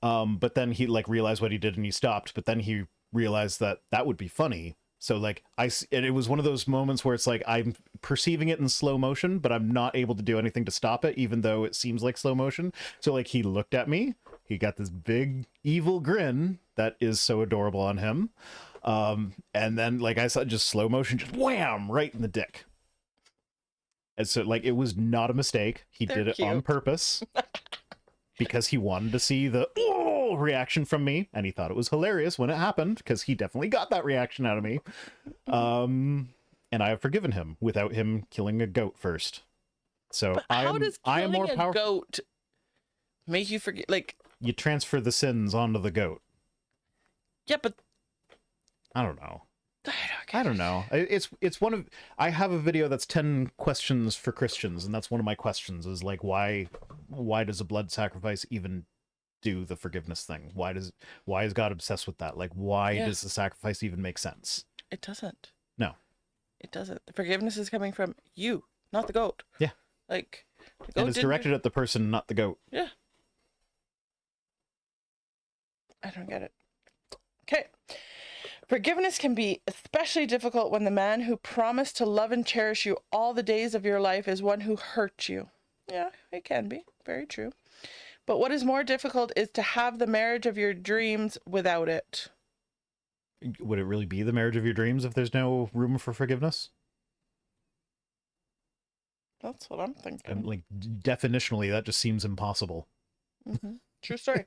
But then he like realized what he did and he stopped. But then he realized that that would be funny. So like and it was one of those moments where it's like I'm perceiving it in slow motion, but I'm not able to do anything to stop it, even though it seems like slow motion. So like he looked at me, he got this big evil grin that is so adorable on him. And then like I saw just slow motion, just wham, right in the dick. And so like it was not a mistake. He did it on purpose because he wanted to see the reaction from me, and he thought it was hilarious when it happened because he definitely got that reaction out of me. And I have forgiven him without him killing a goat first. So But how does killing a goat make you forget? Like, you transfer the sins onto the goat. Yeah, but I don't know. I don't know. It's one of, I have a video that's 10 questions for Christians, and that's one of my questions is like, why does a blood sacrifice even do the forgiveness thing? Why is God obsessed with that? Like, why does the sacrifice even make sense? It doesn't. No. It doesn't. The forgiveness is coming from you, not the goat. Yeah. Like, the goat and it's directed at the person, not the goat. Yeah. I don't get it. Okay. Forgiveness can be especially difficult when the man who promised to love and cherish you all the days of your life is one who hurt you. Yeah, it can be. Very true. But what is more difficult is to have the marriage of your dreams without it. Would it really be the marriage of your dreams if there's no room for forgiveness? That's what I'm thinking. And like definitionally, that just seems impossible. True story.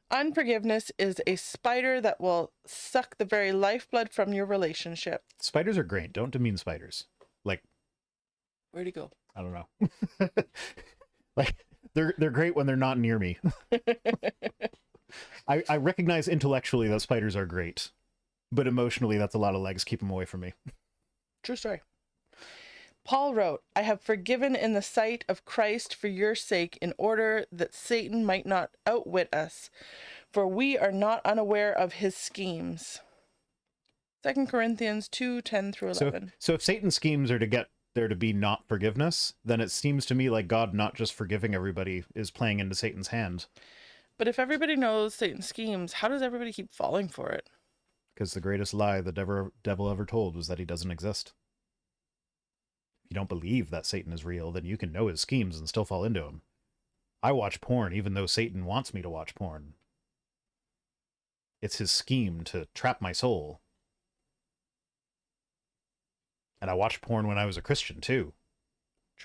Unforgiveness is a spider that will suck the very lifeblood from your relationship. Spiders are great. Don't demean spiders. Like, where'd he go? I don't know. Like, they're great when they're not near me. I recognize intellectually that spiders are great, but emotionally, that's a lot of legs. Keep them away from me. True story. Paul wrote, I have forgiven in the sight of Christ for your sake, in order that Satan might not outwit us, for we are not unaware of his schemes. 2 Corinthians 2:10 through 11. So if Satan's schemes are to get there to be not forgiveness, then it seems to me like God not just forgiving everybody is playing into Satan's hand. But if everybody knows Satan's schemes, how does everybody keep falling for it? Because the greatest lie the devil ever told was that he doesn't exist. If you don't believe that Satan is real, then you can know his schemes and still fall into them. I watch porn even though Satan wants me to watch porn. It's his scheme to trap my soul. And I watched porn when I was a Christian too.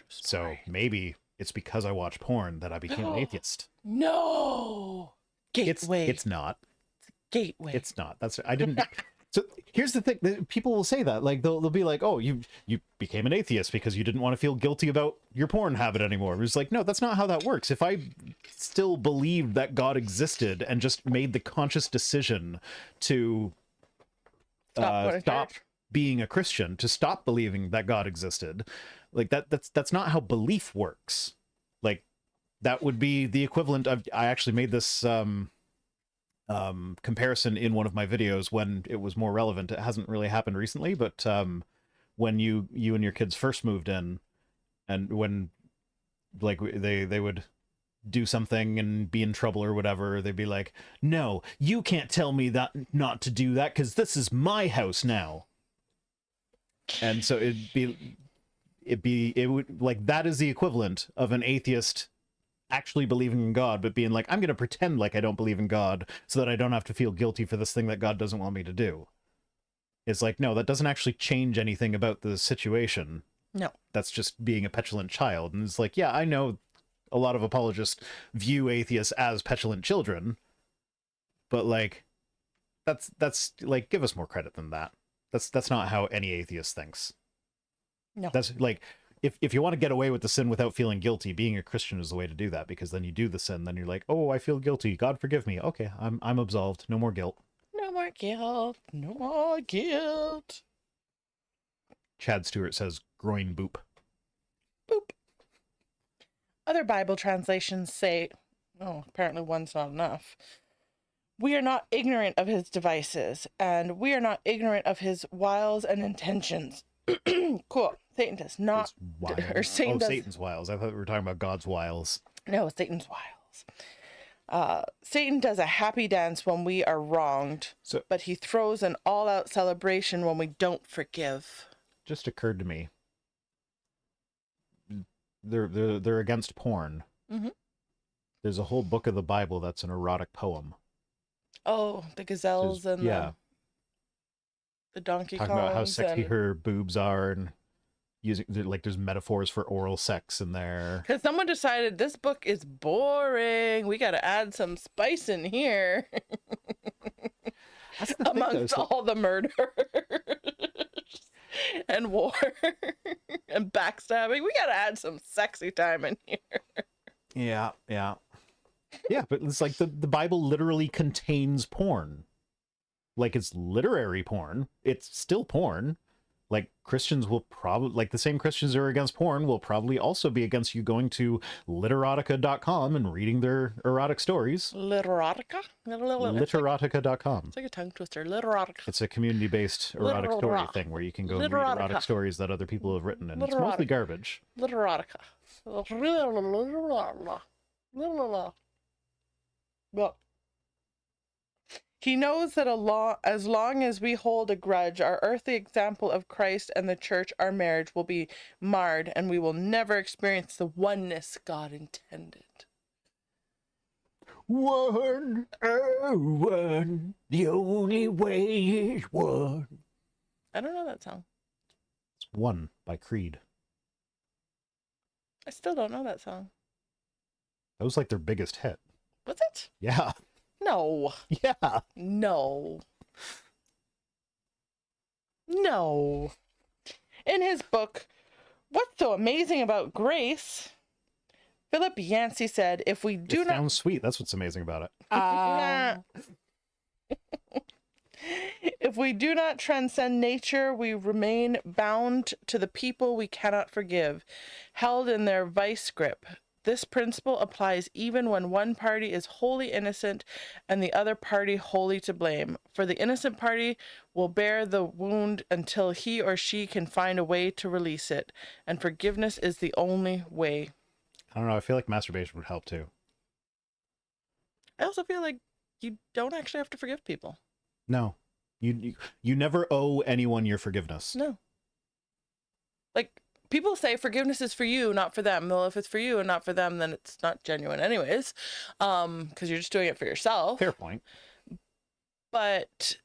So maybe it's because I watched porn that I became an atheist. No! Gateway. It's not. Gateway. It's not. I didn't... So here's the thing. People will say that. Like, they'll be like, oh, you became an atheist because you didn't want to feel guilty about your porn habit anymore. It's like, no, that's not how that works. If I still believed that God existed and just made the conscious decision to stop being a Christian, to stop believing that God existed, like that's not how belief works. Like, that would be the equivalent of... I actually made this... comparison in one of my videos when it was more relevant. It hasn't really happened recently, but when you and your kids first moved in, and when like they would do something and be in trouble or whatever, they'd be like, no, you can't tell me that not to do that because this is my house now. And so it would like, that is the equivalent of an atheist actually believing in God, but being like, I'm going to pretend like I don't believe in God so that I don't have to feel guilty for this thing that God doesn't want me to do. It's like, no, that doesn't actually change anything about the situation. No. That's just being a petulant child. And it's like, yeah, I know a lot of apologists view atheists as petulant children, but like, that's like, give us more credit than that. That's not how any atheist thinks. No. That's like, if you want to get away with the sin without feeling guilty, being a Christian is the way to do that, because then you do the sin, then you're like, oh, I feel guilty. God forgive me. Okay, I'm absolved. No more guilt. No more guilt. No more guilt. Chad Stewart says groin boop. Boop. Other Bible translations say, oh, apparently one's not enough. We are not ignorant of his devices, and we are not ignorant of his wiles and intentions. Cool. Satan does not, or Satan does, Satan's wiles. I thought we were talking about God's wiles. no, Satan's wiles. Satan does a happy dance when we are wronged, but he throws an all-out celebration when we don't forgive. Just occurred to me. They're against porn. Mm-hmm. There's a whole book of the Bible that's an erotic poem. Oh, the gazelles and the Donkey Kongs. Talking about how sexy her boobs are and using, like, there's metaphors for oral sex in there. Because someone decided this book is boring. We got to add some spice in here. Amongst all the murder and war and backstabbing, we got to add some sexy time in here. Yeah. Yeah, but it's like the Bible literally contains porn. Like, it's literary porn. It's still porn. Like, Christians will probably, like, the same Christians who are against porn will probably also be against you going to literotica.com and reading their erotic stories. Literotica? Literotica.com. It's like a tongue twister. Literotica. It's a community-based erotic story thing where you can go and read erotic stories that other people have written, and it's mostly garbage. Literotica. Well, he knows that as long as we hold a grudge, our earthly example of Christ and the church, our marriage, will be marred, and we will never experience the oneness God intended. One, oh, one, the only way is one. I don't know that song. It's One by Creed. I still don't know that song. That was like their biggest hit. Was it? Yeah. No. Yeah. No. In his book, What's So Amazing About Grace, Philip Yancey said, if we do not... sounds sweet. That's what's amazing about it. If we do not transcend nature, we remain bound to the people we cannot forgive, held in their vice grip. This principle applies even when one party is wholly innocent and the other party wholly to blame. For the innocent party will bear the wound until he or she can find a way to release it, and forgiveness is the only way. I don't know. I feel like masturbation would help too. I also feel like you don't actually have to forgive people. No. You never owe anyone your forgiveness. No. Like, people say forgiveness is for you, not for them. Well, if it's for you and not for them, then it's not genuine anyways, because you're just doing it for yourself. Fair point. But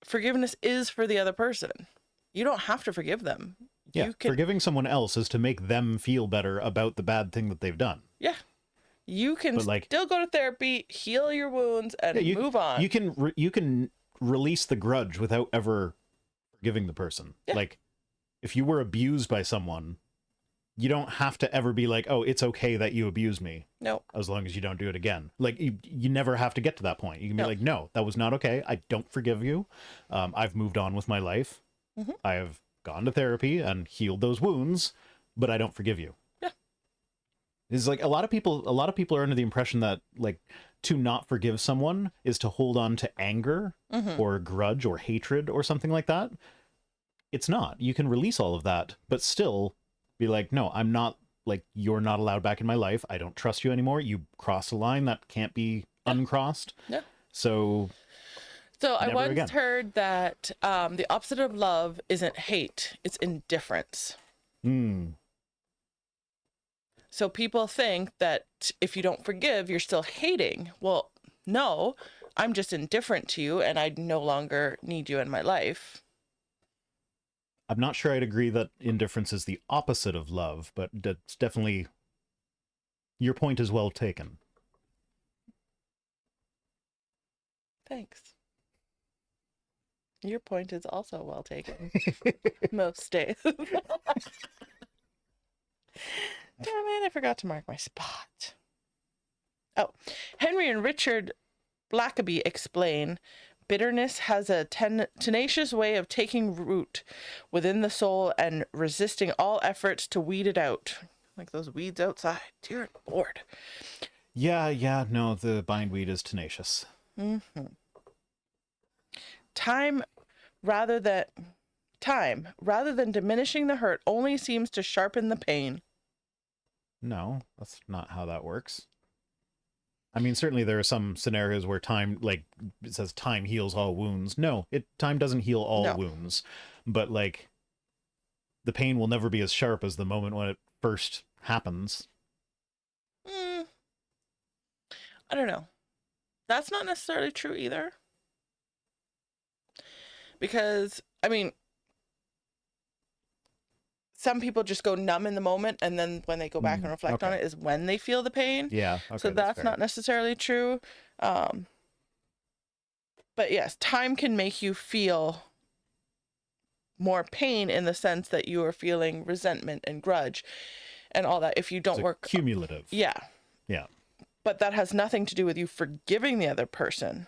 forgiveness is for the other person. You don't have to forgive them. Yeah, forgiving someone else is to make them feel better about the bad thing that they've done. Yeah. You can still go to therapy, heal your wounds, and move on. You can release the grudge without ever forgiving the person. Yeah. Like, if you were abused by someone, you don't have to ever be like, oh, it's okay that you abused me. No. As long as you don't do it again. Like, you never have to get to that point. You can be like, no, that was not okay. I don't forgive you. I've moved on with my life. Mm-hmm. I have gone to therapy and healed those wounds, but I don't forgive you. Yeah. It's like a lot of people are under the impression that, like, to not forgive someone is to hold on to anger or grudge or hatred or something like that. It's not. You can release all of that, but still be like, no, I'm not, like, you're not allowed back in my life. I don't trust you anymore. You cross a line that can't be uncrossed. Yeah. So I once heard that the opposite of love isn't hate, it's indifference. So people think that if you don't forgive, you're still hating. Well, no, I'm just indifferent to you and I no longer need you in my life. I'm not sure I'd agree that indifference is the opposite of love, but that's definitely, your point is well taken. Thanks. Your point is also well taken. Most days. Damn it, I forgot to mark my spot. Oh, Henry and Richard Blackaby explain, bitterness has a tenacious way of taking root within the soul and resisting all efforts to weed it out. Like those weeds outside. Dear Lord. Yeah, no, the bindweed is tenacious. Mm-hmm. Time rather than diminishing the hurt only seems to sharpen the pain. No, that's not how that works. I mean, certainly there are some scenarios where time, like it says time heals all wounds. No, time doesn't heal all wounds, but like the pain will never be as sharp as the moment when it first happens. I don't know. That's not necessarily true either. Because, I mean, some people just go numb in the moment, and then when they go back and reflect on it is when they feel the pain. Yeah. Okay, so that's not necessarily true. But yes, time can make you feel more pain in the sense that you are feeling resentment and grudge and all that if you don't work. Cumulative. Yeah. Yeah. But that has nothing to do with you forgiving the other person.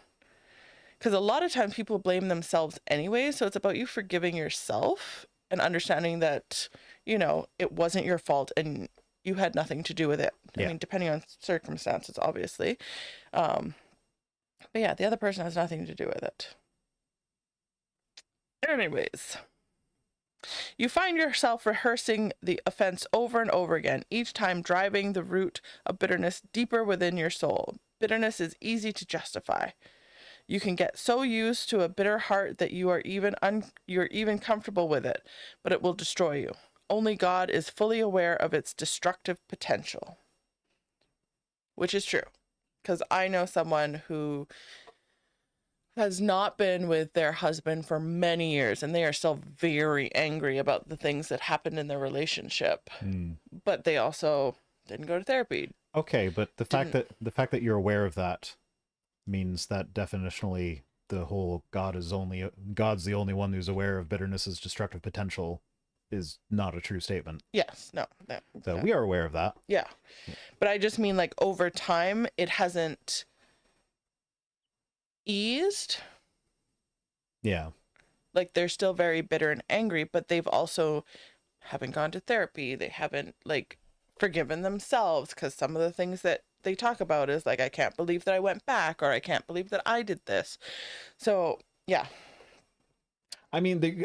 Because a lot of times people blame themselves anyway. So it's about you forgiving yourself and understanding that, you know, it wasn't your fault and you had nothing to do with it. Yeah. I mean, depending on circumstances, obviously. But yeah, the other person has nothing to do with it. Anyways, you find yourself rehearsing the offense over and over again, each time driving the root of bitterness deeper within your soul. Bitterness is easy to justify. You can get so used to a bitter heart that you're even comfortable with it, but it will destroy you. Only God is fully aware of its destructive potential. Which is true, because I know someone who has not been with their husband for many years, and they are still very angry about the things that happened in their relationship. But they also didn't go to therapy. Okay, but the fact that you're aware of that means that definitionally the whole God's the only one who's aware of bitterness's destructive potential is not a true statement. Yes, no. So we are aware of that. Yeah. But I just mean like over time, it hasn't eased. Yeah. Like they're still very bitter and angry, but they've also haven't gone to therapy. They haven't like forgiven themselves, because some of the things that they talk about is like, I can't believe that I went back, or I can't believe that I did this. So yeah. I mean,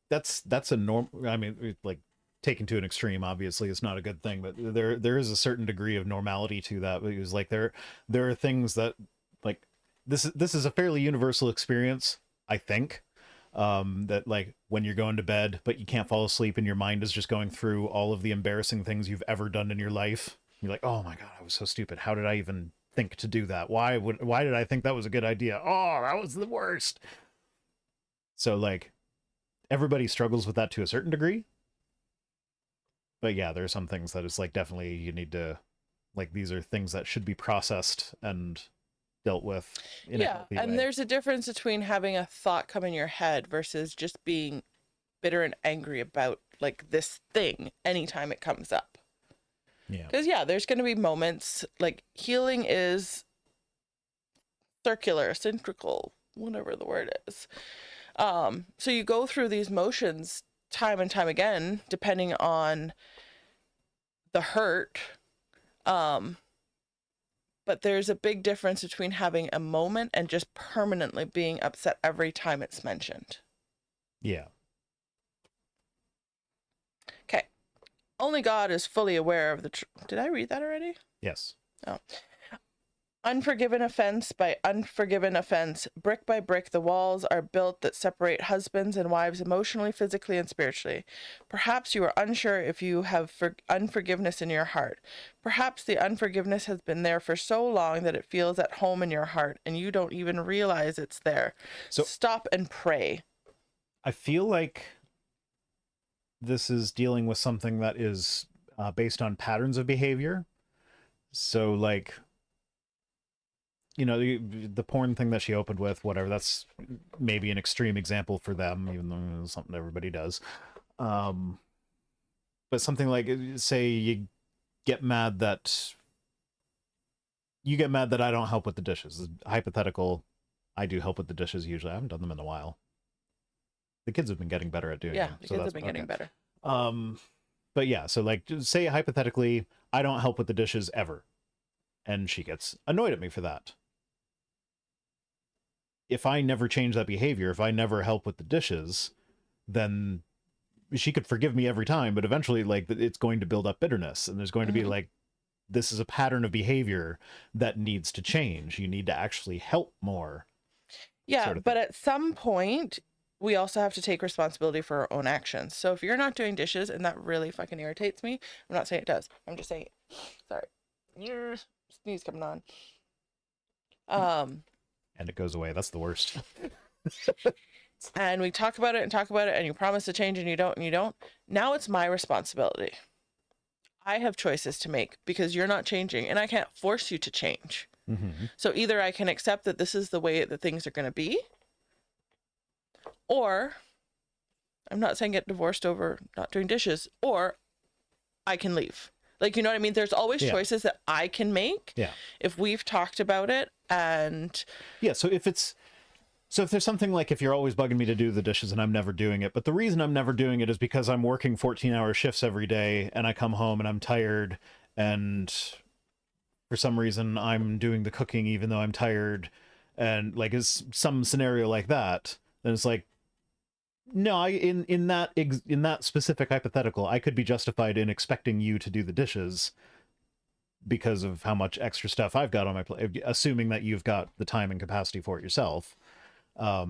that's a norm. I mean, like taken to an extreme, obviously it's not a good thing, but there is a certain degree of normality to that. Because like there are things that like this is a fairly universal experience, I think. That like when you're going to bed but you can't fall asleep and your mind is just going through all of the embarrassing things you've ever done in your life. You're like, oh my God, I was so stupid. How did I even think to do that? Why did I think that was a good idea? Oh, that was the worst. So like everybody struggles with that to a certain degree. But yeah, there are some things that it's like definitely you need to, like, these are things that should be processed and dealt with in a healthy way. There's a difference between having a thought come in your head versus just being bitter and angry about like this thing anytime it comes up. Yeah. Because there's going to be moments like healing is circular, centrical, whatever the word is. So you go through these motions time and time again, depending on the hurt. But there's a big difference between having a moment and just permanently being upset every time it's mentioned. Yeah. Okay. Only God is fully aware of the Did I read that already? Yes. Oh. Unforgiven offense by unforgiven offense. Brick by brick, the walls are built that separate husbands and wives emotionally, physically, and spiritually. Perhaps you are unsure if you have unforgiveness in your heart. Perhaps the unforgiveness has been there for so long that it feels at home in your heart, and you don't even realize it's there. So stop and pray. I feel like this is dealing with something that is based on patterns of behavior. So like, you know, the porn thing that she opened with, whatever, that's maybe an extreme example for them, even though it's something everybody does. But something like, say you get mad that I don't help with the dishes. Hypothetical, I do help with the dishes usually. I haven't done them in a while. The kids have been getting better at doing them. Yeah, the kids have been getting better. But yeah, so like, say hypothetically, I don't help with the dishes ever, and she gets annoyed at me for that. if I never change that behavior, if I never help with the dishes, then she could forgive me every time, but eventually, like, it's going to build up bitterness, and there's going to be like, this is a pattern of behavior that needs to change. You need to actually help more. Yeah, sort of but thing. at some point, we also have to take responsibility for our own actions. So if you're not doing dishes, and that really fucking irritates me, I'm not saying it does. I'm just saying, sorry, your sneeze coming on. And it goes away. That's the worst. And we talk about it, and you promise to change, and you don't, Now it's my responsibility. I have choices to make because you're not changing, and I can't force you to change. Mm-hmm. So either I can accept that this is the way that things are going to be, or I'm not saying get divorced over not doing dishes, or I can leave. Like, you know what I mean? There's always choices that I can make. Yeah. If we've talked about it, and yeah. So if there's something like, if you're always bugging me to do the dishes and I'm never doing it, but the reason I'm never doing it is because I'm working 14-hour shifts every day and I come home and I'm tired, and for some reason I'm doing the cooking even though I'm tired, and like is some scenario like that, then it's like, no, in that specific hypothetical, I could be justified in expecting you to do the dishes because of how much extra stuff I've got on my plate, assuming that you've got the time and capacity for it yourself. I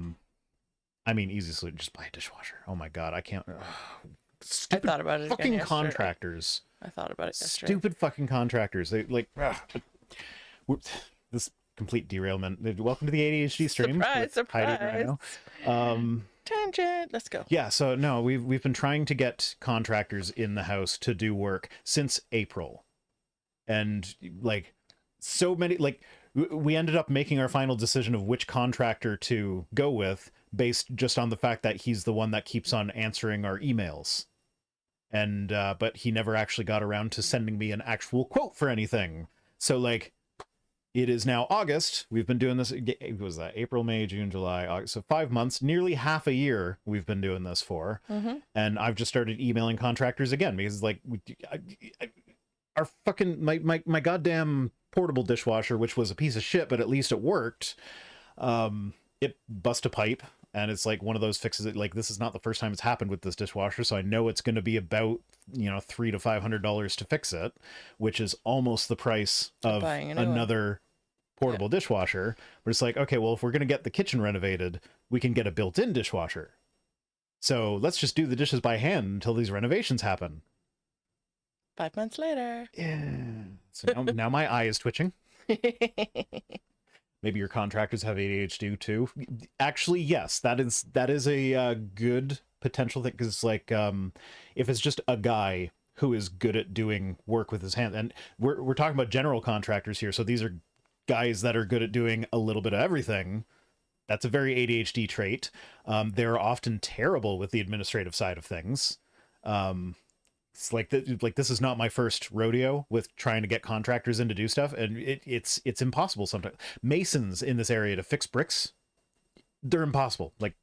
mean, easy solution, just buy a dishwasher. Oh my god, I can't. I thought about it. Fucking again contractors. I thought about it yesterday. Stupid fucking contractors. They like this complete derailment. Welcome to the ADHD stream. Surprise! Rhino. Tangent. Let's go. Yeah. So no, we've been trying to get contractors in the house to do work since April, and like so many, like we ended up making our final decision of which contractor to go with based just on the fact that he's the one that keeps on answering our emails. And but he never actually got around to sending me an actual quote for anything. So like, it is now August. We've been doing this. It was that April, May, June, July, August. So 5 months, nearly half a year we've been doing this for. And I've just started emailing contractors again because like our fucking my goddamn portable dishwasher, which was a piece of shit, but at least it worked. It bust a pipe. And it's like one of those fixes that, like, this is not the first time it's happened with this dishwasher, so I know it's going to be about, $300 to $500 to fix it, which is almost the price of another portable dishwasher. But it's like, okay, well, if we're going to get the kitchen renovated, we can get a built-in dishwasher. So let's just do the dishes by hand until these renovations happen. 5 months later. Yeah. So now my eye is twitching. Maybe your contractors have ADHD too. Actually, yes, that is a good potential thing, because like if it's just a guy who is good at doing work with his hand, and we're talking about general contractors here, so these are guys that are good at doing a little bit of everything. That's a very ADHD trait. They're often terrible with the administrative side of things. It's like this is not my first rodeo with trying to get contractors in to do stuff, and it's impossible sometimes. Masons in this area to fix bricks, they're impossible. Like,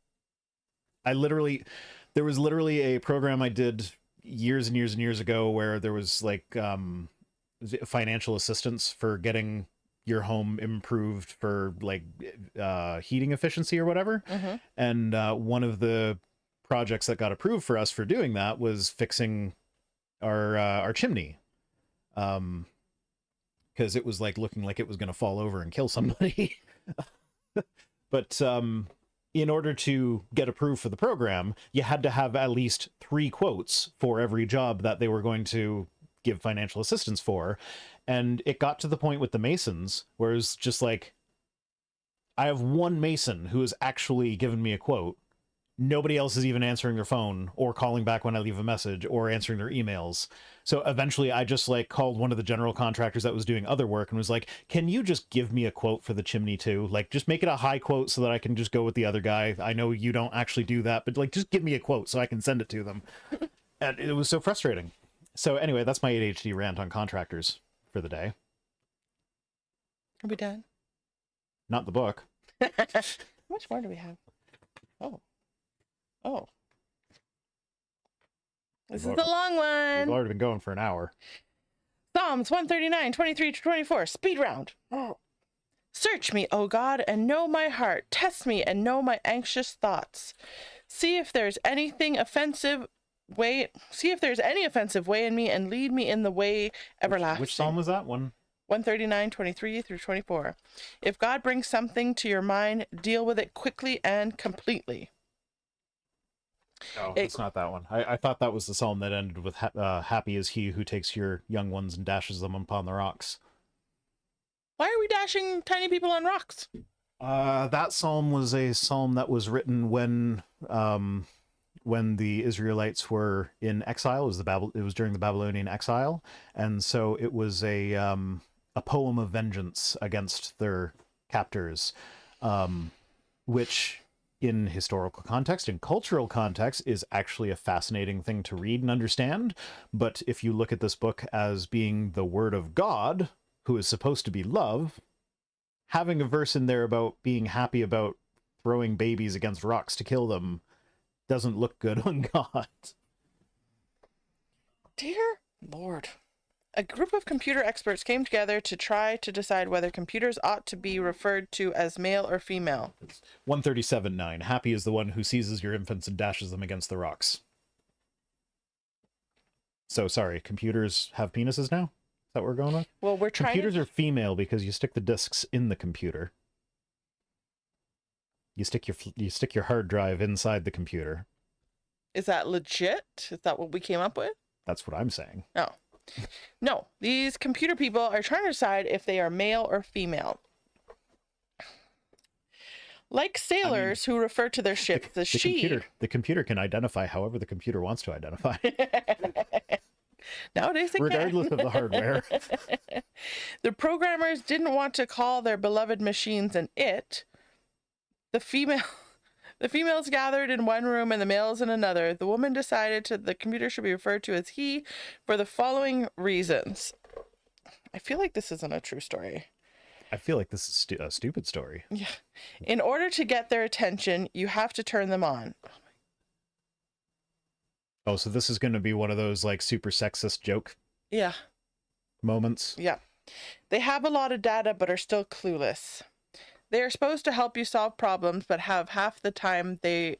there was literally a program I did years and years and years ago where there was like financial assistance for getting your home improved for like heating efficiency or whatever. And one of the projects that got approved for us for doing that was fixing our chimney, because it was like looking like it was going to fall over and kill somebody. But in order to get approved for the program, you had to have at least 3 quotes for every job that they were going to give financial assistance for. And it got to the point with the masons where it's just like, I have one mason who has actually given me a quote. Nobody else is even answering their phone or calling back when I leave a message or answering their emails. So eventually I just like called one of the general contractors that was doing other work and was like, can you just give me a quote for the chimney too? Like, just make it a high quote so that I can just go with the other guy. I know you don't actually do that, but like, just give me a quote so I can send it to them. And it was so frustrating. So anyway, that's my ADHD rant on contractors for the day. Are we done? Not the book. How much more do we have? Oh. This is the long one. We've already been going for an hour. Psalms 139, 23 to 24. Speed round. Search me, O God, and know my heart. Test me and know my anxious thoughts. See if there's any offensive way in me, and lead me in the way everlasting. Which psalm was that one? 139, 23 through 24. If God brings something to your mind, deal with it quickly and completely. Oh, it's not that one. I thought that was the psalm that ended with happy is he who takes your young ones and dashes them upon the rocks. Why are we dashing tiny people on rocks? That psalm was a psalm that was written when the Israelites were in exile. It was during the Babylonian exile, and so it was a poem of vengeance against their captors, which in historical context, in cultural context, is actually a fascinating thing to read and understand. But if you look at this book as being the word of God, who is supposed to be love, having a verse in there about being happy about throwing babies against rocks to kill them doesn't look good on God. Dear Lord. A group of computer experts came together to try to decide whether computers ought to be referred to as male or female. 137.9. Happy is the one who seizes your infants and dashes them against the rocks. So, sorry, computers have penises now? Is that what we're going with? Well, we're trying. Computers are female because you stick the disks in the computer. You stick your hard drive inside the computer. Is that legit? Is that what we came up with? That's what I'm saying. Oh. No, these computer people are trying to decide if they are male or female. Like sailors who refer to their ship as she. The computer can identify however the computer wants to identify. Nowadays they regardless can. Of the hardware. The programmers didn't want to call their beloved machines an it. The females gathered in one room and the males in another. The woman decided the computer should be referred to as he for the following reasons. I feel like this isn't a true story. I feel like this is a stupid story. Yeah. In order to get their attention, you have to turn them on. Oh, so this is going to be one of those like super sexist joke moments. Yeah. They have a lot of data but are still clueless. They are supposed to help you solve problems, but half the time they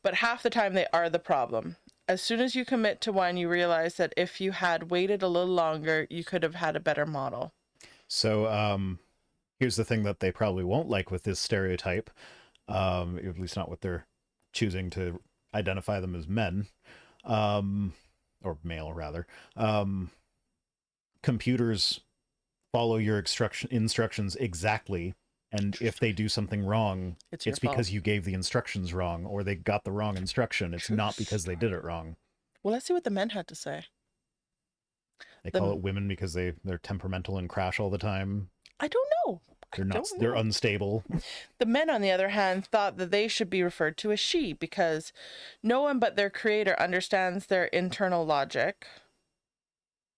are the problem. As soon as you commit to one, you realize that if you had waited a little longer, you could have had a better model. So here's the thing that they probably won't like with this stereotype, at least not what they're choosing to identify them as men, or male rather. Computers follow your instructions exactly. And if they do something wrong, it's because you gave the instructions wrong, or they got the wrong instruction. It's not because they did it wrong. Well, let's see what the men had to say. They call it women because they're temperamental and crash all the time. I don't know. They're unstable. The men, on the other hand, thought that they should be referred to as she because no one but their creator understands their internal logic.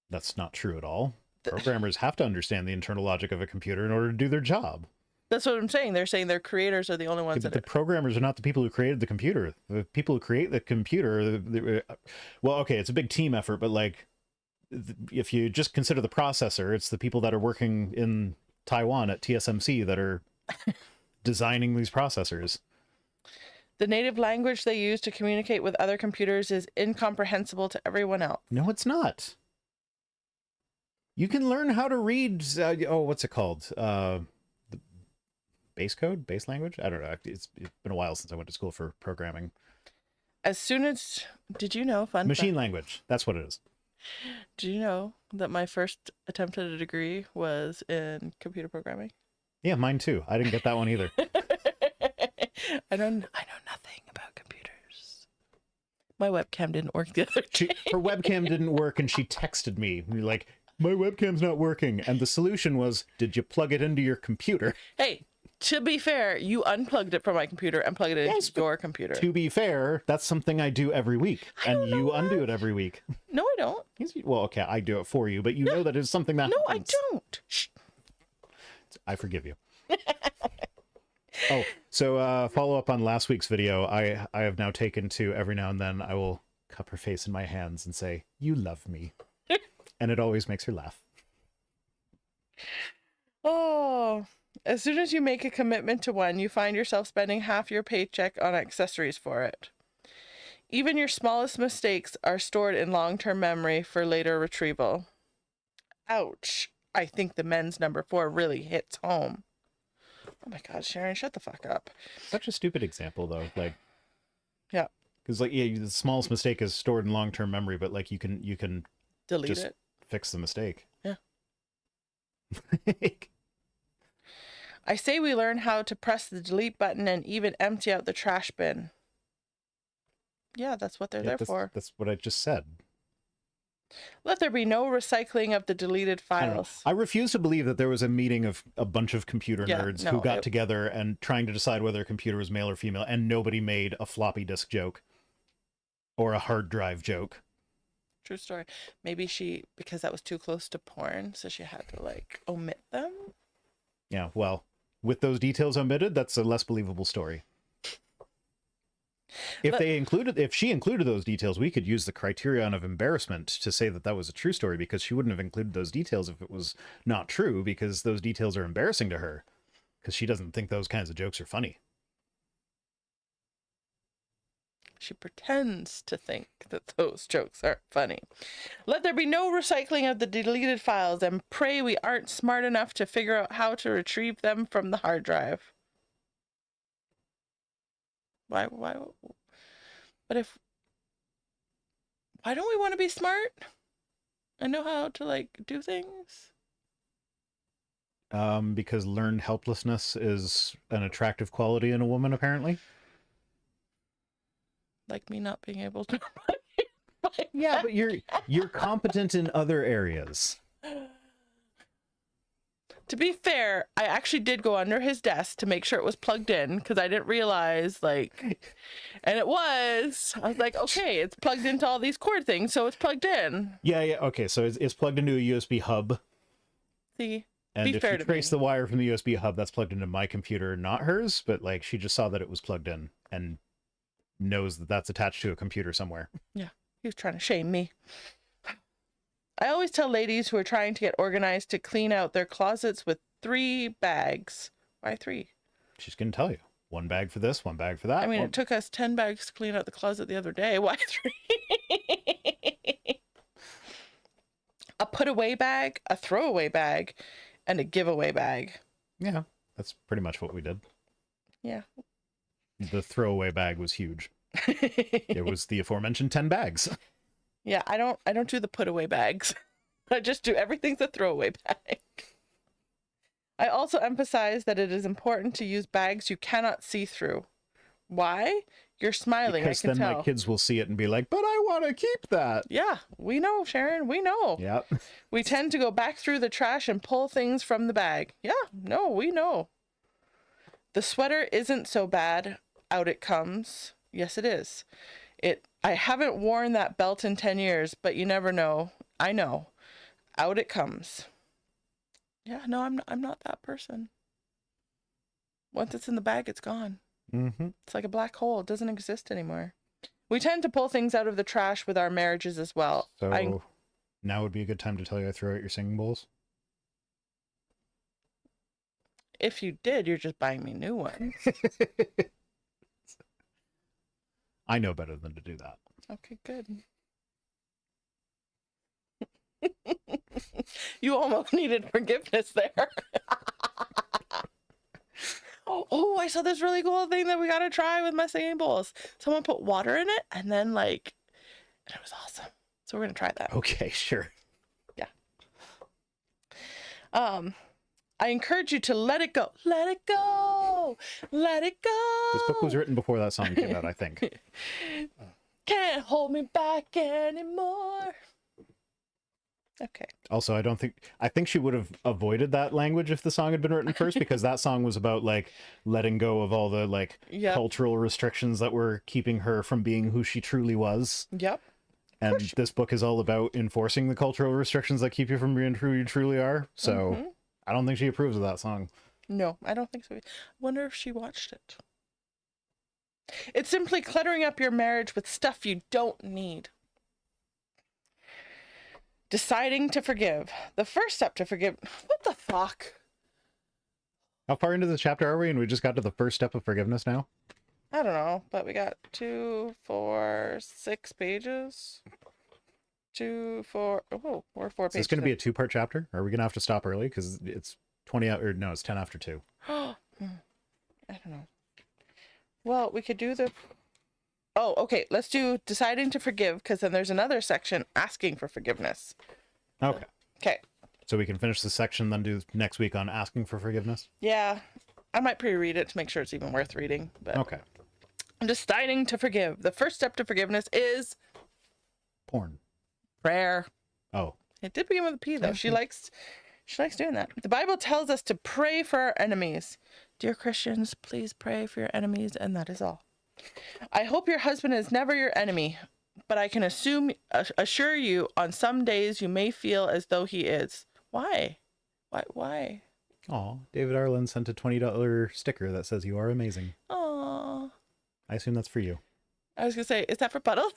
That's not true at all. Programmers have to understand the internal logic of a computer in order to do their job. That's what I'm saying. They're saying their creators are the only ones the programmers are not the people who created the computer. The people who create the computer, well, okay, it's a big team effort, but like, if you just consider the processor, it's the people that are working in Taiwan at TSMC that are designing these processors. The native language they use to communicate with other computers is incomprehensible to everyone else. No, it's not. You can learn how to read, what's it called? Base code? Base language? I don't know. It's been a while since I went to school for programming. As soon as... Did you know? Machine language. That's what it is. Do you know that my first attempt at a degree was in computer programming? Yeah, mine too. I didn't get that one either. I know nothing about computers. My webcam didn't work the other day. Her webcam didn't work and she texted me. Like, my webcam's not working. And the solution was, did you plug it into your computer? Hey, to be fair, you unplugged it from my computer and plugged it into your computer. To be fair, that's something I do every week. And you undo it every week. No, I don't. Well, okay, I do it for you, but you know that it's something that happens. I don't. Shh. I forgive you. Oh, so follow up on last week's video. I have now taken to every now and then I will cup her face in my hands and say, "You love me." And it always makes her laugh. Oh, As soon as you make a commitment to one, you find yourself spending half your paycheck on accessories for it. Even your smallest mistakes are stored in long-term memory for later retrieval. Ouch. I think the men's number 4 really hits home. Oh my God, Sharon, shut the fuck up. Such a stupid example, though. Like, yeah, because like, yeah, the smallest mistake is stored in long-term memory, but like you can delete just it. fix the mistake. Yeah. I say we learn how to press the delete button and even empty out the trash bin. Yeah, that's what they're there for. That's what I just said. Let there be no recycling of the deleted files. I refuse to believe that there was a meeting of a bunch of computer nerds who got together and trying to decide whether a computer was male or female, and nobody made a floppy disk joke or a hard drive joke. True story. Maybe because that was too close to porn, so she had to like omit them. Yeah, well, with those details omitted, that's a less believable story. If she included those details, we could use the criterion of embarrassment to say that that was a true story, because she wouldn't have included those details if it was not true, because those details are embarrassing to her, because she doesn't think those kinds of jokes are funny. She pretends to think that those jokes aren't funny. Let there be no recycling of the deleted files, and pray we aren't smart enough to figure out how to retrieve them from the hard drive. Why don't we want to be smart and know how to like do things? Because learned helplessness is an attractive quality in a woman, apparently. Like me not being able to. Yeah, but you're competent in other areas. To be fair, I actually did go under his desk to make sure it was plugged in, because I didn't realize, like, and it was. I was like, okay, it's plugged into all these cord things, so it's plugged in. Yeah, okay, so it's plugged into a USB hub. See, and if you trace the wire from the USB hub, that's plugged into my computer, not hers, but, like, she just saw that it was plugged in and knows that that's attached to a computer somewhere. Yeah, he was trying to shame me. I always tell ladies who are trying to get organized to clean out their closets with 3 bags. Why 3? She's going to tell you. 1 bag for this, 1 bag for that. I mean, it took us 10 bags to clean out the closet the other day. Why 3? A put-away bag, a throwaway bag, and a giveaway bag. Yeah, that's pretty much what we did. Yeah. The throwaway bag was huge. It was the aforementioned 10 bags. Yeah, I don't do the put away bags. I just do everything's a throwaway bag. I also emphasize that it is important to use bags you cannot see through. Why? You're smiling, because I can tell. Then my kids will see it and be like, but I want to keep that. Yeah, we know, Sharon, we know. Yeah. We tend to go back through the trash and pull things from the bag. Yeah, no, we know. The sweater isn't so bad. Out it comes. Yes, it is. I haven't worn that belt in 10 years, but you never know. I know. Out it comes. Yeah, no, I'm not that person. Once it's in the bag, it's gone. Mm-hmm. It's like a black hole. It doesn't exist anymore. We tend to pull things out of the trash with our marriages as well. So now would be a good time to tell you I throw out your singing bowls? If you did, you're just buying me new ones. I know better than to do that. Okay, good. You almost needed forgiveness there. Oh, I saw this really cool thing that we got to try with my singing bowls. Someone put water in it and then and it was awesome. So we're going to try that. Okay, sure. Yeah. I encourage you to let it go. Let it go. Let it go. This book was written before that song came out, I think. Can't hold me back anymore. Okay. Also, I think she would have avoided that language if the song had been written first, because that song was about, like, letting go of all the, like, cultural restrictions that were keeping her from being who she truly was. Yep. And this book is all about enforcing the cultural restrictions that keep you from being who you truly are. So I don't think she approves of that song. No, I don't think so. I wonder if she watched it. It's simply cluttering up your marriage with stuff you don't need. Deciding to forgive. The first step to forgive. What the fuck? How far into the chapter are we? And we just got to the first step of forgiveness now? I don't know, but we got 2, 4, 6 pages. 2, 4, oh, we're 4 Is pages. this going to be a 2-part chapter? Are we going to have to stop early? Because it's 20 out, or no, it's 10 after 2. I don't know. Well, we could do the... Oh, okay. Let's do deciding to forgive, because then there's another section asking for forgiveness. Okay. Okay. So we can finish this section, then do next week on asking for forgiveness? Yeah. I might pre-read it to make sure it's even worth reading. But Okay. Deciding to forgive. The first step to forgiveness is... Porn. prayer. Oh. It did begin with a P, though. She likes doing that. The Bible tells us to pray for our enemies. Dear Christians, please pray for your enemies, and that is all. I hope your husband is never your enemy, but I can assure you on some days you may feel as though he is. Why? Why? Oh, David Arlen sent a $20 sticker that says you are amazing. Aw. I assume that's for you. I was going to say, is that for Puddles?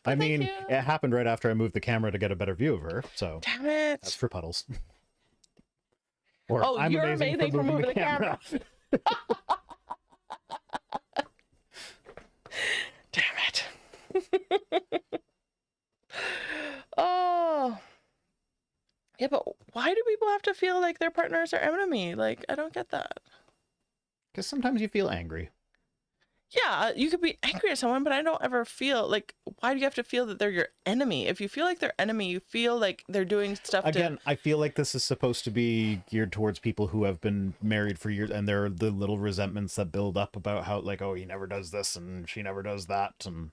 I mean, it happened right after I moved the camera to get a better view of her, so Damn it. that's for Puddles. Or Oh, you're amazing for moving the camera. Damn it. Oh. Yeah, but why do people have to feel like their partners are enemy? Like, I don't get that. Because sometimes you feel angry. Yeah, you could be angry at someone, but I don't ever feel like, why do you have to feel that they're your enemy? If you feel like they're enemy, you feel like they're doing stuff Again, I feel like this is supposed to be geared towards people who have been married for years, and there are the little resentments that build up about how, like, oh, he never does this and she never does that, and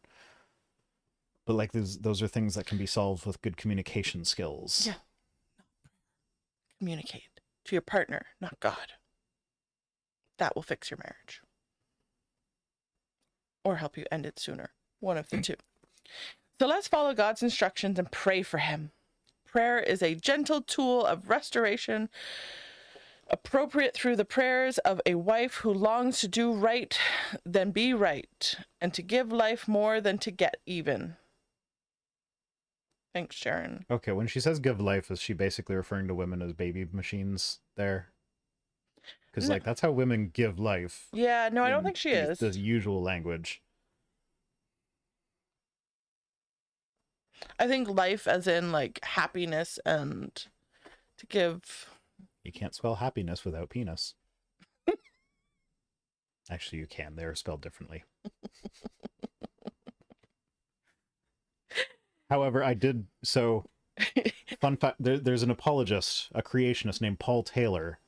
but like those are things that can be solved with good communication skills. Yeah. Communicate to your partner, not God. That will fix your marriage. Or help you end it sooner. One of the two. So let's follow God's instructions and pray for him. Prayer is a gentle tool of restoration, appropriate through the prayers of a wife who longs to do right than be right, and to give life more than to get even. Thanks, Sharon. Okay, when she says give life, is she basically referring to women as baby machines there? Because, like, that's how women give life. Yeah, no, I don't think she is. The usual language. I think life as in, like, happiness and to give... You can't spell happiness without penis. Actually, you can. They're spelled differently. However, I did... So, fun fact, there's an apologist, a creationist named Paul Taylor,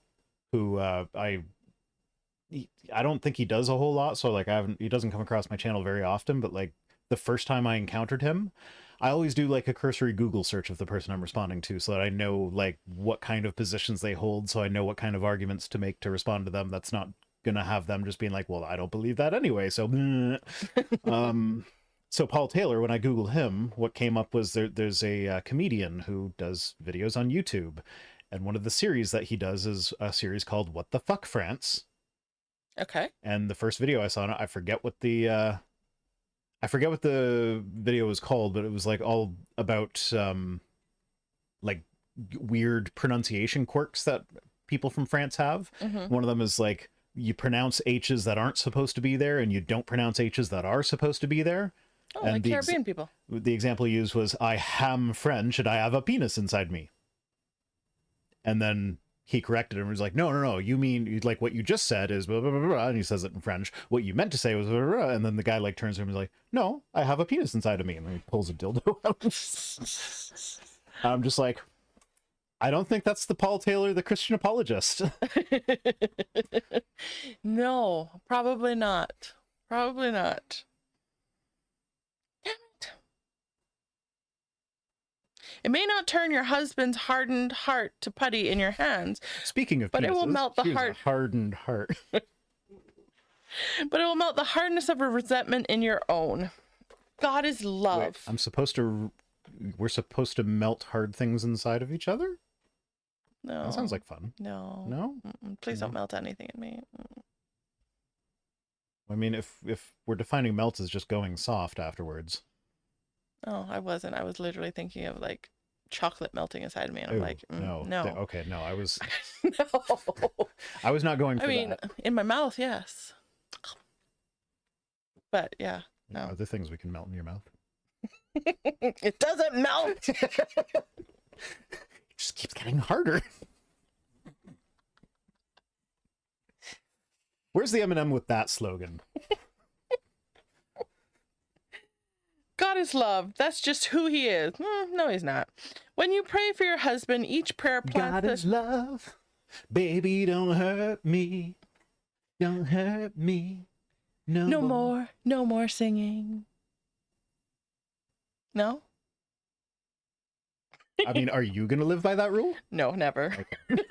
who I don't think he does a whole lot, so like he doesn't come across my channel very often, but like the first time I encountered him, I always do like a cursory Google search of the person I'm responding to so that I know like what kind of positions they hold, so I know what kind of arguments to make to respond to them. That's not gonna have them just being like, well, I don't believe that anyway, so so Paul Taylor, when I Googled him, what came up was there's a comedian who does videos on YouTube. And one of the series that he does is a series called What the Fuck, France? Okay. And the first video I saw on it, I forget what the video was called, but it was like all about like weird pronunciation quirks that people from France have. Mm-hmm. One of them is like you pronounce H's that aren't supposed to be there, and you don't pronounce H's that are supposed to be there. Oh, and like Caribbean people. The example used was, I ham French and I have a penis inside me. And then he corrected him and was like, no, you mean, like, what you just said is blah, blah, blah, blah, and he says it in French. What you meant to say was blah, blah, blah. And then the guy, like, turns to him and is like, no, I have a penis inside of me. And then he pulls a dildo out. I'm just like, I don't think that's the Paul Taylor, the Christian apologist. No, probably not. Probably not. Damn it. It may not turn your husband's hardened heart to putty in your hands. Speaking of but penises, it will melt the here's heart. a hardened heart. But it will melt the hardness of a resentment in your own. God is love. Wait, we're supposed to melt hard things inside of each other? No. That sounds like fun. No. No? Please don't melt anything in me. I mean, if we're defining melt as just going soft afterwards. Oh, I wasn't. I was literally thinking of like chocolate melting inside of me, and I'm Ew, like, no. no. Okay, no, I was No. I was not going for I mean, that. in my mouth, yes. But yeah, no. Other things we can melt in your mouth. It doesn't melt. It just keeps getting harder. Where's the M&M with that slogan? God is love. That's just who he is. No, he's not. When you pray for your husband, each prayer plants God is love. Baby, don't hurt me. Don't hurt me. No more singing. No? I mean, are you going to live by that rule? No, never. Okay.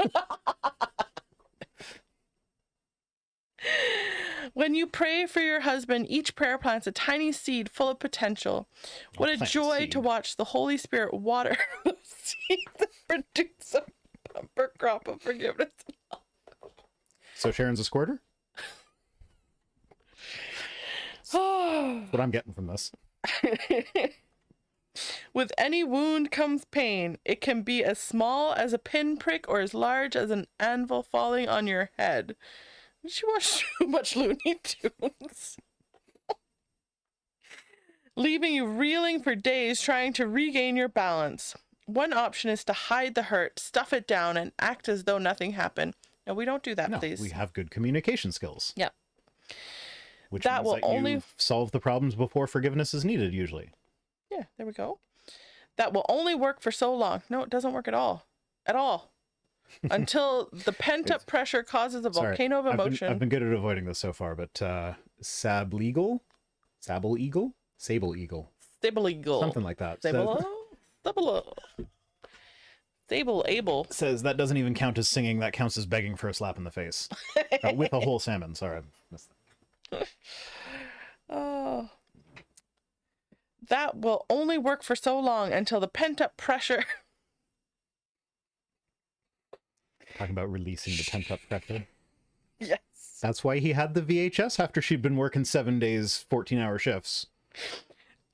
When you pray for your husband, each prayer plants a tiny seed full of potential. What a Plant joy seed. to watch the Holy Spirit water the seed that produce a bumper crop of forgiveness. So Sharon's a squirter? That's what I'm getting from this. With any wound comes pain. It can be as small as a pinprick or as large as an anvil falling on your head. Did you watch too much Looney Tunes? Leaving you reeling for days trying to regain your balance. One option is to hide the hurt, stuff it down, and act as though nothing happened. No, we don't do that, No, please. we have good communication skills. Yep. Which That means will that only- you solve the problems before forgiveness is needed, usually. Yeah, there we go. That will only work for so long. No, it doesn't work at all. At all. Until the pent-up pressure causes a Sorry, volcano of emotion. I've been good at avoiding this so far, but Sable Eagle? Sable Eagle? Stable eagle. Something like that. Stable. Stable able. Says that doesn't even count as singing, that counts as begging for a slap in the face. With a whole salmon, sorry. I missed that. Oh. That will only work for so long until the pent-up pressure... Talking about releasing the pent-up pressure. Yes. That's why he had the VHS after she'd been working 7 days, 14-hour shifts.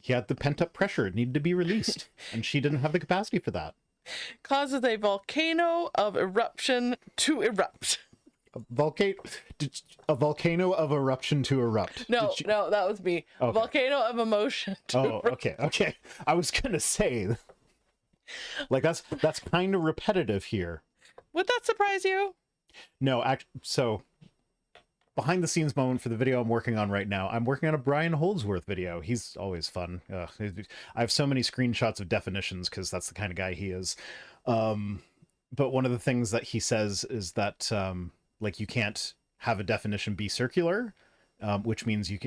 He had the pent-up pressure. It needed to be released. And she didn't have the capacity for that. Causes a volcano of eruption to erupt. A volcano of eruption to erupt. No, Did she- no, that was me. Okay. Volcano of emotion to Oh, erupt. okay. I was gonna say, like, that's kind of repetitive here. Would that surprise you? No, so behind the scenes moment for the video I'm working on right now, I'm working on a Brian Holdsworth video. He's always fun. I have so many screenshots of definitions because that's the kind of guy he is. But one of the things that he says is that like you can't have a definition be circular, which means you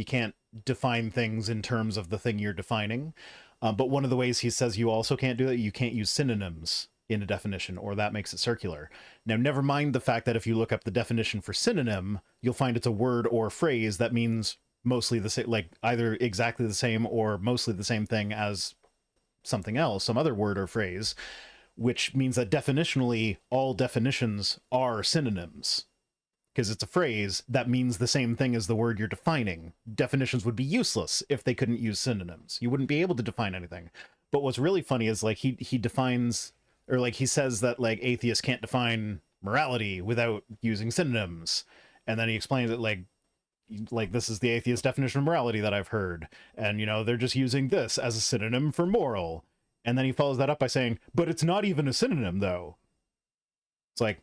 can't define things in terms of the thing you're defining. But one of the ways he says you also can't do that, you can't use synonyms in a definition, or that makes it circular. Now, never mind the fact that if you look up the definition for synonym, you'll find it's a word or phrase that means mostly the same, like either exactly the same or mostly the same thing as something else, some other word or phrase, which means that definitionally all definitions are synonyms. Because it's a phrase that means the same thing as the word you're defining. Definitions would be useless if they couldn't use synonyms. You wouldn't be able to define anything. But what's really funny is like he defines, or like he says that like atheists can't define morality without using synonyms. And then he explains it like this is the atheist definition of morality that I've heard. And, you know, they're just using this as a synonym for moral. And then he follows that up by saying, but it's not even a synonym though. It's like,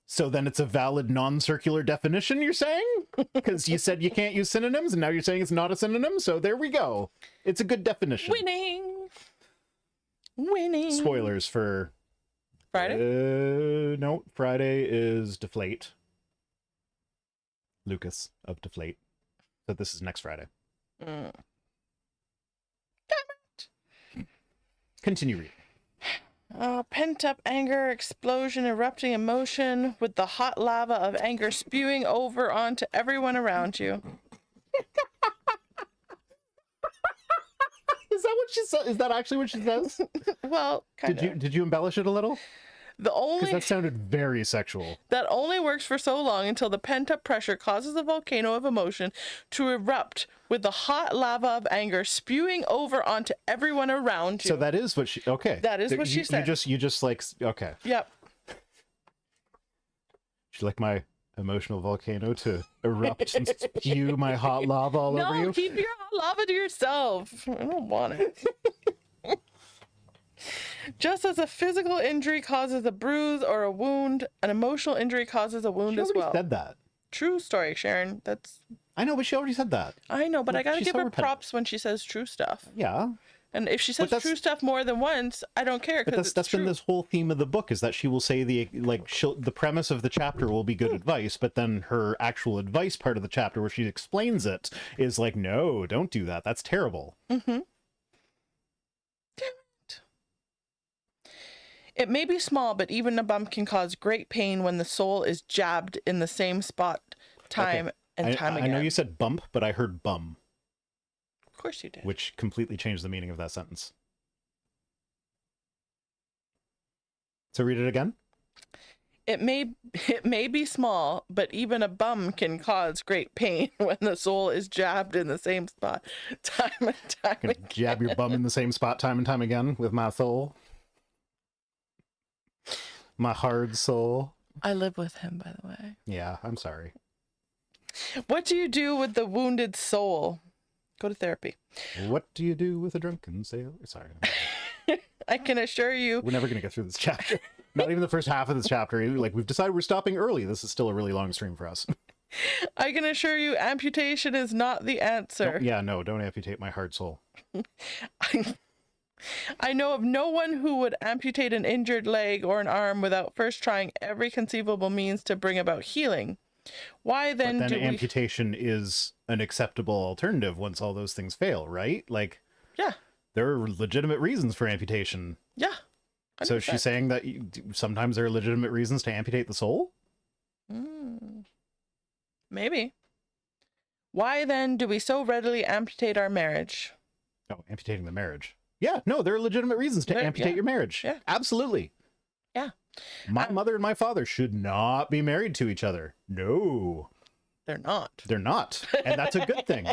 so then it's a valid non-circular definition, you're saying? Because you said you can't use synonyms, and now you're saying it's not a synonym, so there we go. It's a good definition. Winning. Spoilers for... Friday? No, Friday is Deflate. Lucas of Deflate. So this is next Friday. Damn it. Continue reading. Pent-up anger, explosion, erupting emotion, with the hot lava of anger spewing over onto everyone around you. Is that what she said? Is that actually what she says? Well, kind of. Did you embellish it a little? Because that sounded very sexual. That only works for so long until the pent-up pressure causes the volcano of emotion to erupt with the hot lava of anger spewing over onto everyone around you. So that is what she... Okay. That is what she said. You just like... Okay. Yep. Would you like my emotional volcano to erupt and spew my hot lava all over you? No, keep your hot lava to yourself. I don't want it. Just as a physical injury causes a bruise or a wound, an emotional injury causes a wound She as already well. said that. True story, Sharon. I know, but she already said that. I know, but I gotta She's give so her repetitive. props when she says true stuff. Yeah. And if she says that's- true stuff more than once, I don't care. But that's been this whole theme of the book, is that she will say the premise of the chapter will be good advice, but then her actual advice part of the chapter where she explains it is like, no, don't do that. That's terrible. Mm-hmm. Damn it. It may be small, but even a bump can cause great pain when the soul is jabbed in the same spot time and time again. I know you said bump, but I heard bum. Of course you did. Which completely changed the meaning of that sentence. So read it again. It may be small, but even a bum can cause great pain when the soul is jabbed in the same spot time and time Gonna again. jab your bum in the same spot time and time again with my soul. My hard soul. I live with him, by the way. Yeah, I'm sorry. What do you do with the wounded soul? Go to therapy. What do you do with a drunken sailor? Sorry. I can assure you. We're never going to get through this chapter. Not even the first half of this chapter. Like, we've decided we're stopping early. This is still a really long stream for us. I can assure you amputation is not the answer. Don't amputate my hard soul. I know of no one who would amputate an injured leg or an arm without first trying every conceivable means to bring about healing. Why then, but then amputation is an acceptable alternative once all those things fail, right? Like, yeah, there are legitimate reasons for amputation. Yeah. 100%. So she's saying that sometimes there are legitimate reasons to amputate the soul? Maybe. Why then do we so readily amputate our marriage? Oh, amputating the marriage. Yeah, no, there are legitimate reasons to amputate your marriage. Yeah. Absolutely. Yeah. My mother and my father should not be married to each other. No. They're not. They're not. And that's a good thing.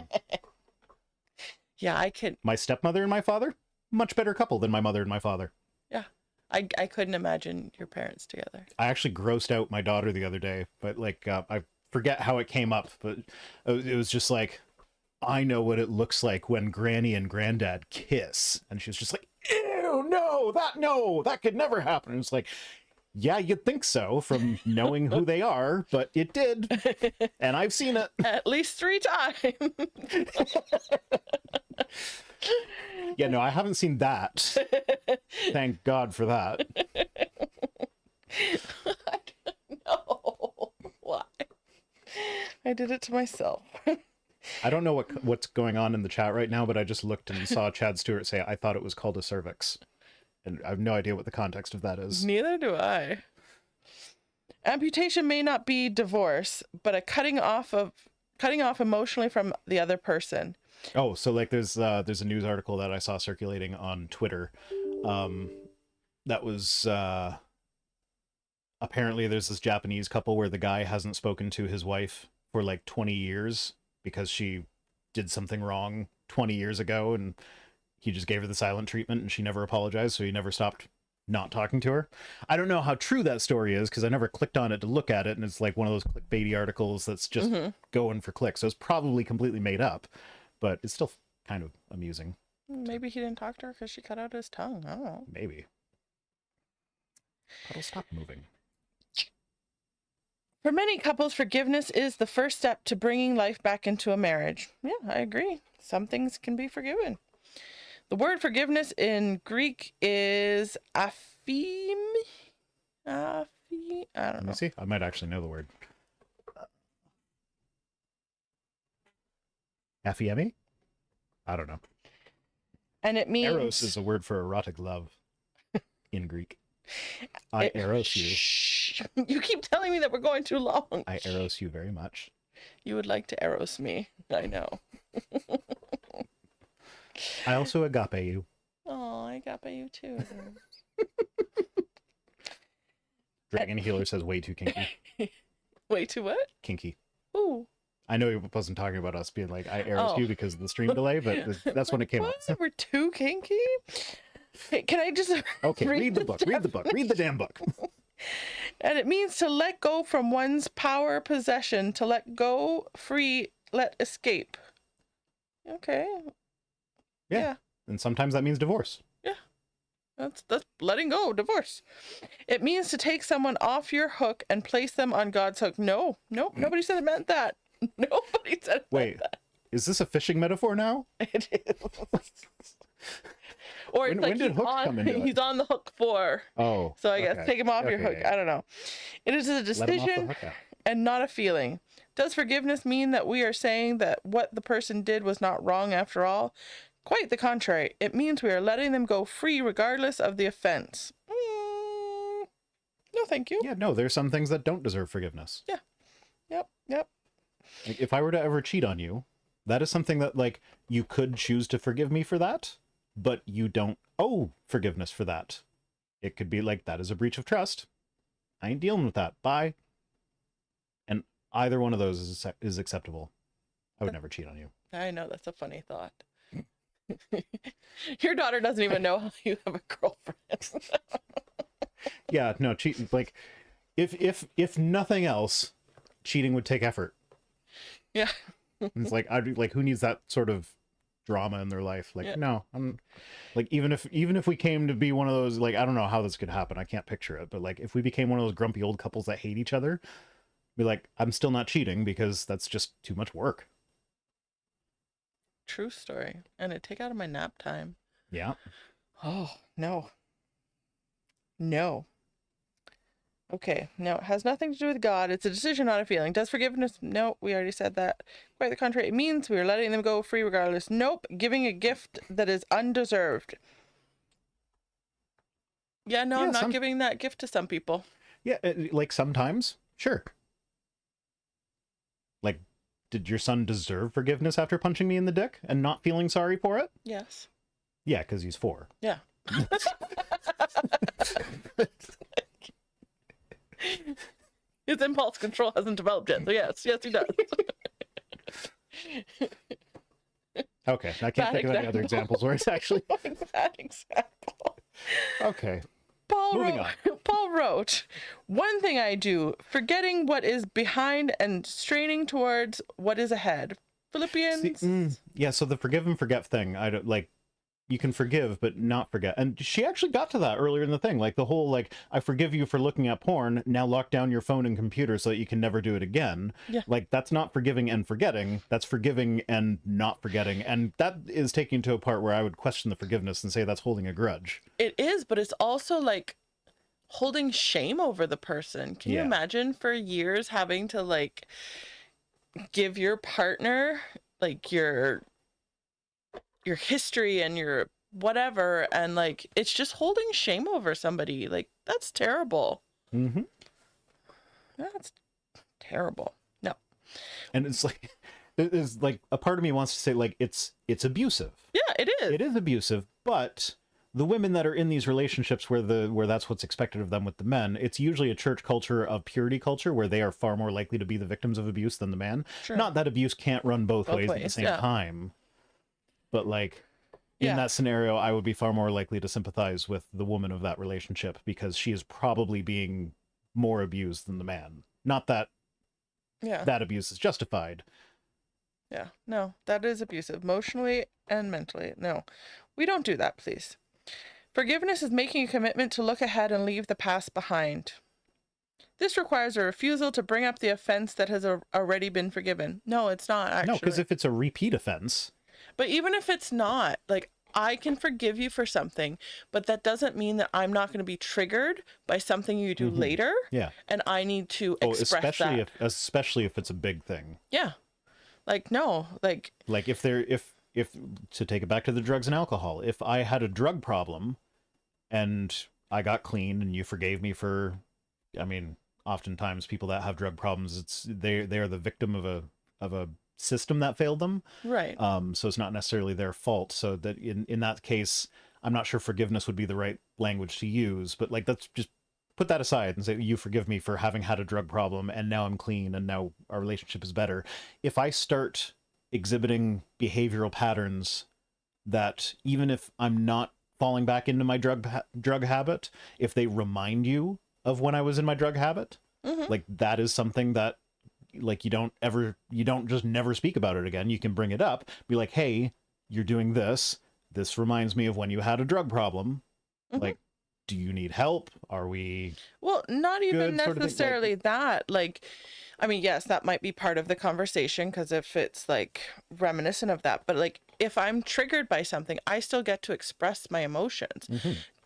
Yeah, I could. My stepmother and my father, much better couple than my mother and my father. Yeah. I couldn't imagine your parents together. I actually grossed out my daughter the other day, but like, I forget how it came up, but it was just like, I know what it looks like when Granny and Granddad kiss. And she was just like, ew, no, that could never happen. And it's like, yeah, you'd think so from knowing who they are, but it did. And I've seen it. At least 3 times. Yeah, no, I haven't seen that. Thank God for that. I don't know why. I did it to myself. I don't know what's going on in the chat right now, but I just looked and saw Chad Stewart say, I thought it was called a cervix. And I have no idea what the context of that is. Neither do I. Amputation may not be divorce, but a cutting off emotionally from the other person. Oh, so like there's a news article that I saw circulating on Twitter. That was apparently there's this Japanese couple where the guy hasn't spoken to his wife for like 20 years because she did something wrong 20 years ago, and he just gave her the silent treatment and she never apologized, so he never stopped not talking to her. I don't know how true that story is because I never clicked on it to look at it, and it's like one of those clickbaity articles that's just going for clicks, so it's probably completely made up, but it's still kind of amusing. Maybe he didn't talk to her because she cut out his tongue. I don't know. Maybe. Puddle, stop moving. For many couples, forgiveness is the first step to bringing life back into a marriage. Yeah, I agree. Some things can be forgiven. The word forgiveness in Greek is apheme. I don't know. Let me see. I might actually know the word. Aphiemi? I don't know. And it means... Eros is a word for erotic love in Greek. I eros you. Shh. You keep telling me that we're going too long. I eros you very much. You would like to eros me. I know. I also agape you. Oh, I agape you too. Dragon Healer says way too kinky. Way too what? Kinky. Ooh. I know he wasn't talking about us being like, I eros you because of the stream delay, but that's when it came up. We're too kinky? Hey, can I just... Okay, read the book. Read the book. Read the damn book. And it means to let go from one's power, possession, to let go, free, let escape. Okay. Yeah. And sometimes that means divorce. That's letting go, divorce. It means to take someone off your hook and place them on God's hook. No, nobody said it meant that. Nobody said it meant that. Is this a fishing metaphor now? It is. Or it's when did hooks come into it? he's on the hook for. Oh. So I guess take him off your hook. I don't know. It is a decision and not a feeling. Does forgiveness mean that we are saying that what the person did was not wrong after all? Quite the contrary. It means we are letting them go free regardless of the offense. No, thank you. Yeah, no, there's some things that don't deserve forgiveness. Yeah. Yep. Like, if I were to ever cheat on you, that is something that, like, you could choose to forgive me for that, but you don't owe forgiveness for that. It could be like, that is a breach of trust. I ain't dealing with that. Bye. And either one of those is acceptable. I would never cheat on you. I know, that's a funny thought. Your daughter doesn't even know how you have a girlfriend. Yeah, no, cheating, like, if nothing else, cheating would take effort. Yeah. It's like, who needs that sort of drama in their life? Like, no, I'm like, even if we came to be one of those, like, I don't know how this could happen, I can't picture it, but like, if we became one of those grumpy old couples that hate each other, be like, I'm still not cheating because that's just too much work. True story. And it'd take out of my nap time. Yeah. Oh, no. Okay, no, it has nothing to do with God. It's a decision, not a feeling. Does forgiveness? No, we already said that. Quite the contrary. It means we are letting them go free regardless. Nope. Giving a gift that is undeserved. Yeah, no, I'm not giving that gift to some people. Yeah, like sometimes, sure. Like, did your son deserve forgiveness after punching me in the dick and not feeling sorry for it? Yes. Yeah, because he's 4. Yeah. His impulse control hasn't developed yet, so yes, he does. Okay, I can't think of any other examples where it's actually... Bad example. Okay. Paul wrote, one thing I do, forgetting what is behind and straining towards what is ahead. Philippians. Yeah, so the forgive and forget thing, I don't like, you can forgive but not forget. And she actually got to that earlier in the thing, like the whole, like, I forgive you for looking at porn, now lock down your phone and computer so that you can never do it again. Yeah. Like, that's not forgiving and forgetting, that's forgiving and not forgetting. And that is taking to a part where I would question the forgiveness and say that's holding a grudge. It is, but it's also like holding shame over the person. Can you imagine for years having to like give your partner like your history and your whatever, and like it's just holding shame over somebody? Like, that's terrible. Mm-hmm. That's terrible. No. And it's like, there's like a part of me wants to say, like, it's abusive. Yeah, it is. It is abusive, but the women that are in these relationships where that's what's expected of them with the men, it's usually a church culture of purity culture where they are far more likely to be the victims of abuse than the man. Sure. Not that abuse can't run both ways at the same time, but like in that scenario, I would be far more likely to sympathize with the woman of that relationship because she is probably being more abused than the man. Not that that abuse is justified. Yeah, no, that is abusive, emotionally and mentally. No, we don't do that, please. Forgiveness is making a commitment to look ahead and leave the past behind. This requires a refusal to bring up the offense that has already been forgiven. No, it's not, actually. No, because if it's a repeat offense. But even if it's not, like, I can forgive you for something, but that doesn't mean that I'm not going to be triggered by something you do later. Yeah. And I need to express that. Especially if it's a big thing. Yeah. Like, no, like if to take it back to the drugs and alcohol, if I had a drug problem and I got clean and you forgave me for, I mean, oftentimes people that have drug problems, they are the victim of a system that failed them. Right. So it's not necessarily their fault. So that in that case, I'm not sure forgiveness would be the right language to use, but like, let's just put that aside and say, you forgive me for having had a drug problem and now I'm clean and now our relationship is better. If I start exhibiting behavioral patterns that even if I'm not falling back into my drug habit, if they remind you of when I was in my drug habit. Like that is something that like you don't just never speak about it again. You can bring it up, be like, hey, you're doing this. This reminds me of when you had a drug problem. Like, do you need help? Are we Well, not even good, sort of thing? necessarily that. Like, I mean, yes, that might be part of the conversation because if it's like reminiscent of that, but like if I'm triggered by something, I still get to express my emotions.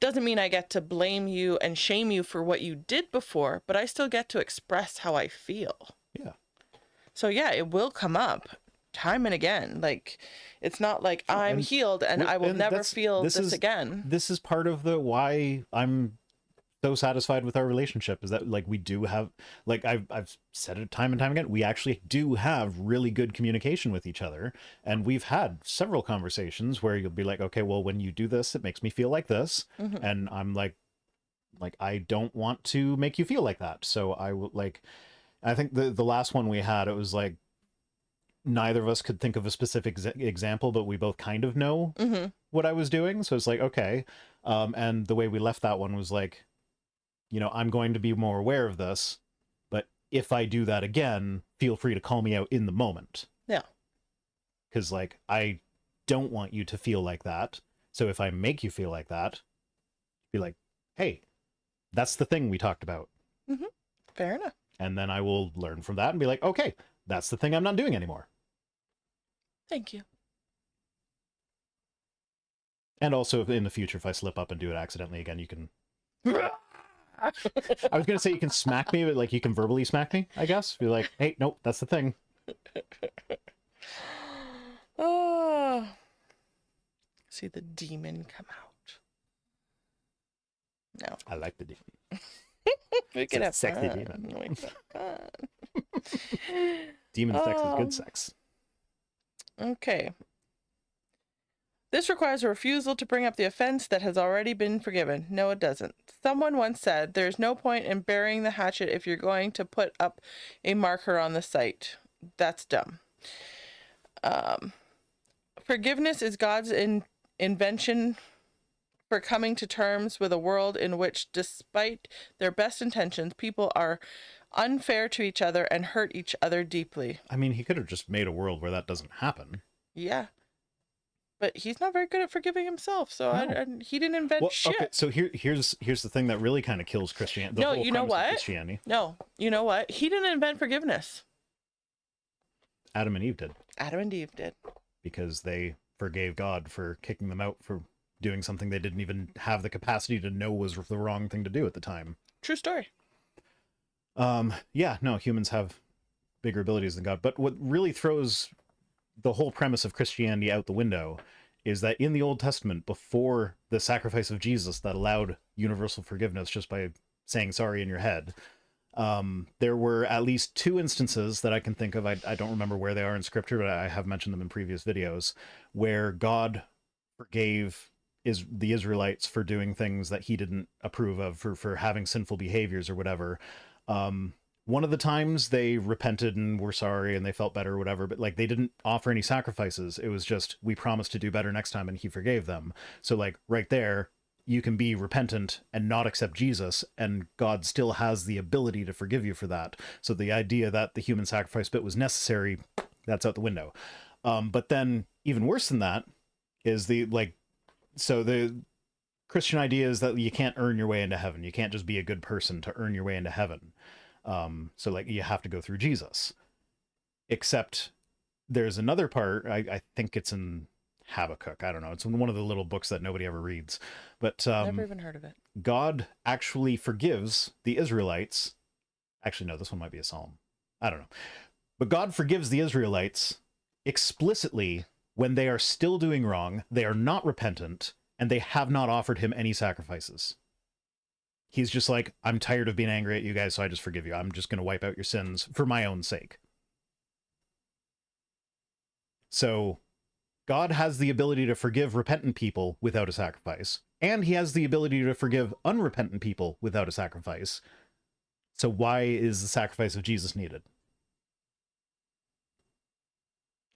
Doesn't mean I get to blame you and shame you for what you did before, but I still get to express how I feel. Yeah. So yeah, it will come up time and again. Like, it's not like I'm healed and I will never feel this again. This is part of the why I'm so satisfied with our relationship, is that like we do have, like I've said it time and time again, we actually do have really good communication with each other, and we've had several conversations where you'll be like, okay, well, when you do this, it makes me feel like this, and I'm like I don't want to make you feel like that, so I will, like, I think the last one we had, it was like neither of us could think of a specific example, but we both kind of know what I was doing, so it's like, okay, and the way we left that one was like, you know, I'm going to be more aware of this, but if I do that again, feel free to call me out in the moment. Yeah. Because, like, I don't want you to feel like that. So if I make you feel like that, be like, hey, that's the thing we talked about. Fair enough. And then I will learn from that and be like, okay, that's the thing I'm not doing anymore. Thank you. And also, in the future, if I slip up and do it accidentally again, you can... I was going to say you can smack me, but like you can verbally smack me, I guess. Be like, hey, nope, that's the thing. Oh. See the demon come out. No. I like the demon. We can have sexy fun. demon. We can have fun. Demon sex is good sex. Okay. This requires a refusal to bring up the offense that has already been forgiven. No, it doesn't. Someone once said, there's no point in burying the hatchet if you're going to put up a marker on the site. That's dumb. Forgiveness is God's invention for coming to terms with a world in which, despite their best intentions, people are unfair to each other and hurt each other deeply. I mean, he could have just made a world where that doesn't happen. Yeah. But he's not very good at forgiving himself, so No. he didn't invent shit. Okay, so here's the thing that really kind of kills Christianity. No, you know what? Christianity. No, you know what? He didn't invent forgiveness. Adam and Eve did. Adam and Eve did. Because they forgave God for kicking them out for doing something they didn't even have the capacity to know was the wrong thing to do at the time. True story. Yeah, no, humans have bigger abilities than God. But what really throws the whole premise of Christianity out the window is that in the Old Testament, before the sacrifice of Jesus that allowed universal forgiveness just by saying sorry in your head, there were at least 2 instances that I can think of. I don't remember where they are in scripture, but I have mentioned them in previous videos, where God forgave the Israelites for doing things that he didn't approve of, for having sinful behaviors or whatever. One of the times they repented and were sorry and they felt better or whatever, but like they didn't offer any sacrifices. It was just, we promised to do better next time, and he forgave them. So like right there, you can be repentant and not accept Jesus, and God still has the ability to forgive you for that. So the idea that the human sacrifice bit was necessary, that's out the window. But then even worse than that is the Christian idea is that you can't earn your way into heaven. You can't just be a good person to earn your way into heaven. So like you have to go through Jesus. Except there's another part, I think it's in Habakkuk. I don't know. It's in one of the little books that nobody ever reads. But Never even heard of it. God actually forgives the Israelites. Actually, no, this one might be a psalm. I don't know. But God forgives the Israelites explicitly when they are still doing wrong, they are not repentant, and they have not offered him any sacrifices. He's just like, I'm tired of being angry at you guys, so I just forgive you. I'm just going to wipe out your sins for my own sake. So God has the ability to forgive repentant people without a sacrifice, and he has the ability to forgive unrepentant people without a sacrifice. So why is the sacrifice of Jesus needed?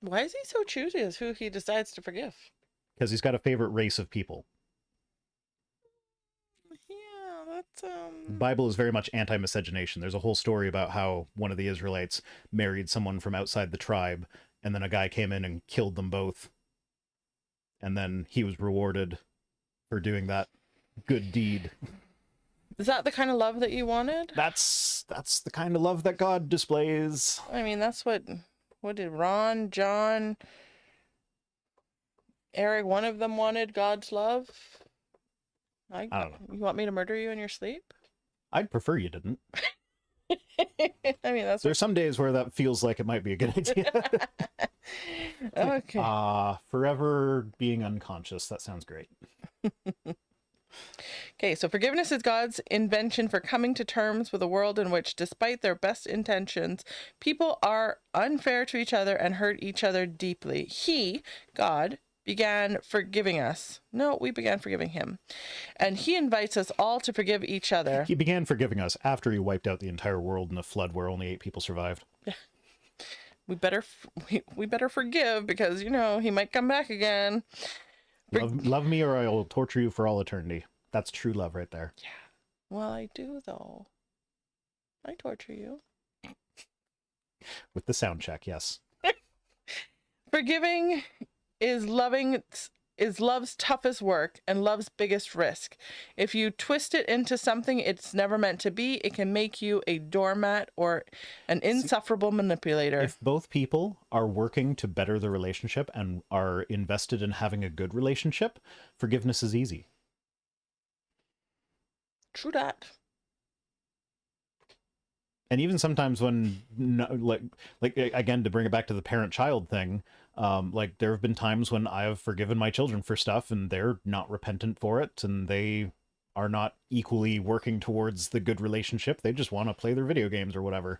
Why is he so choosy as who he decides to forgive? Because he's got a favorite race of people. Yeah, that's The Bible is very much anti-miscegenation. There's a whole story about how one of the Israelites married someone from outside the tribe, and then a guy came in and killed them both. And then he was rewarded for doing that good deed. Is that the kind of love that you wanted? That's the kind of love that God displays. I mean, that's what did Ron, John, Eric, one of them wanted God's love? I don't know. You want me to murder you in your sleep? I'd prefer you didn't. I mean, that's There's some days where that feels like it might be a good idea. Okay. Forever being unconscious. That sounds great. Okay, so forgiveness is God's invention for coming to terms with a world in which, despite their best intentions, people are unfair to each other and hurt each other deeply. He, God, began forgiving us. No, we began forgiving him. And he invites us all to forgive each other. He began forgiving us after he wiped out the entire world in a flood where only 8 people survived. We better forgive because, you know, he might come back again. Love me or I will torture you for all eternity. That's true love right there. Yeah. Well, I do, though. I torture you. With the sound check, yes. Forgiving is love's toughest work and love's biggest risk. If you twist it into something it's never meant to be, it can make you a doormat or an insufferable manipulator. If both people are working to better the relationship and are invested in having a good relationship, forgiveness is easy. True that. And even sometimes when, like again, to bring it back to the parent-child thing, like there have been times when I have forgiven my children for stuff and they're not repentant for it, and they are not equally working towards the good relationship. They just want to play their video games or whatever.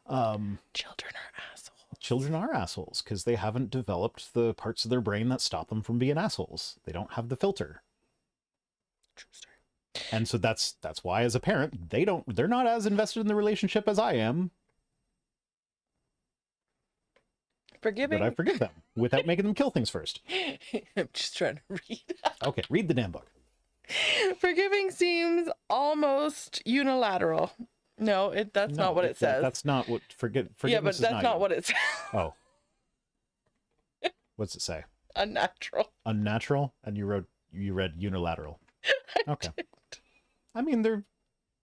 Children are assholes. Children are assholes because they haven't developed the parts of their brain that stop them from being assholes. They don't have the filter. True story. And so that's why as a parent, they're not as invested in the relationship as I am. Forgiving. But I forgive them without making them kill things first. I'm just trying to read. Okay, read the damn book. Forgiving seems almost unilateral. No, that's not what it says. That's not what forgiveness yeah, but is that's not what it says. Oh. What's it say? Unnatural. Unnatural? And you read unilateral. Okay. I mean, there are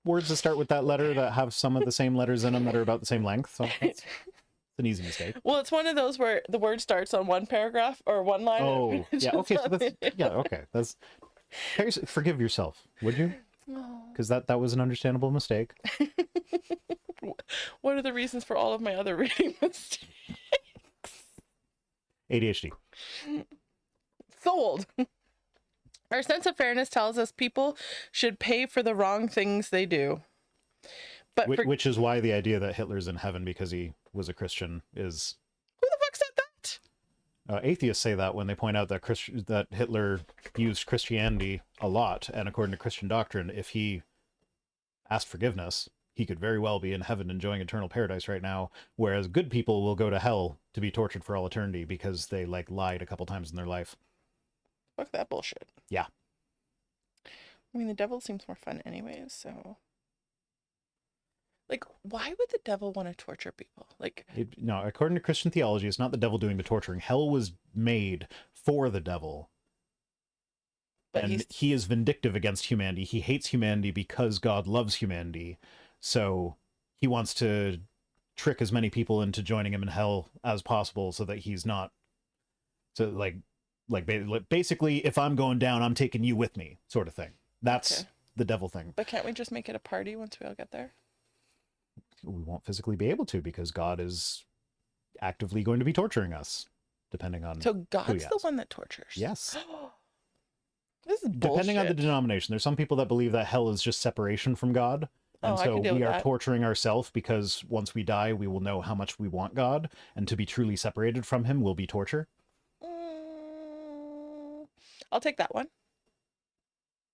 words that start with that letter that have some of the same letters in them that are about the same length. So that's an easy mistake. Well, it's one of those where the word starts on one paragraph or one line. Oh, yeah. Okay. So okay. Forgive yourself, would you? Because that was an understandable mistake. What are the reasons for all of my other reading mistakes? ADHD. Sold. Our sense of fairness tells us people should pay for the wrong things they do. But which is why the idea that Hitler's in heaven because he was a Christian is... Who the fuck said that? Atheists say that when they point out that Hitler used Christianity a lot, and according to Christian doctrine, if he asked forgiveness, he could very well be in heaven enjoying eternal paradise right now, whereas good people will go to hell to be tortured for all eternity because they lied a couple times in their life. Fuck that bullshit. Yeah. I mean, the devil seems more fun anyways, so... why would the devil want to torture people? No, according to Christian theology, it's not the devil doing the torturing. Hell was made for the devil. But he is vindictive against humanity. He hates humanity because God loves humanity. So he wants to trick as many people into joining him in hell as possible so that he's not... So, basically, if I'm going down, I'm taking you with me, sort of thing. That's the devil thing. But can't we just make it a party once we all get there? We won't physically be able to because God is actively going to be torturing us, depending on... So God's the one that tortures? Yes. This is bullshit. Depending on the denomination. There's some people that believe that hell is just separation from God. And so we are torturing ourselves because once we die, we will know how much we want God. And to be truly separated from him will be torture. I'll take that one.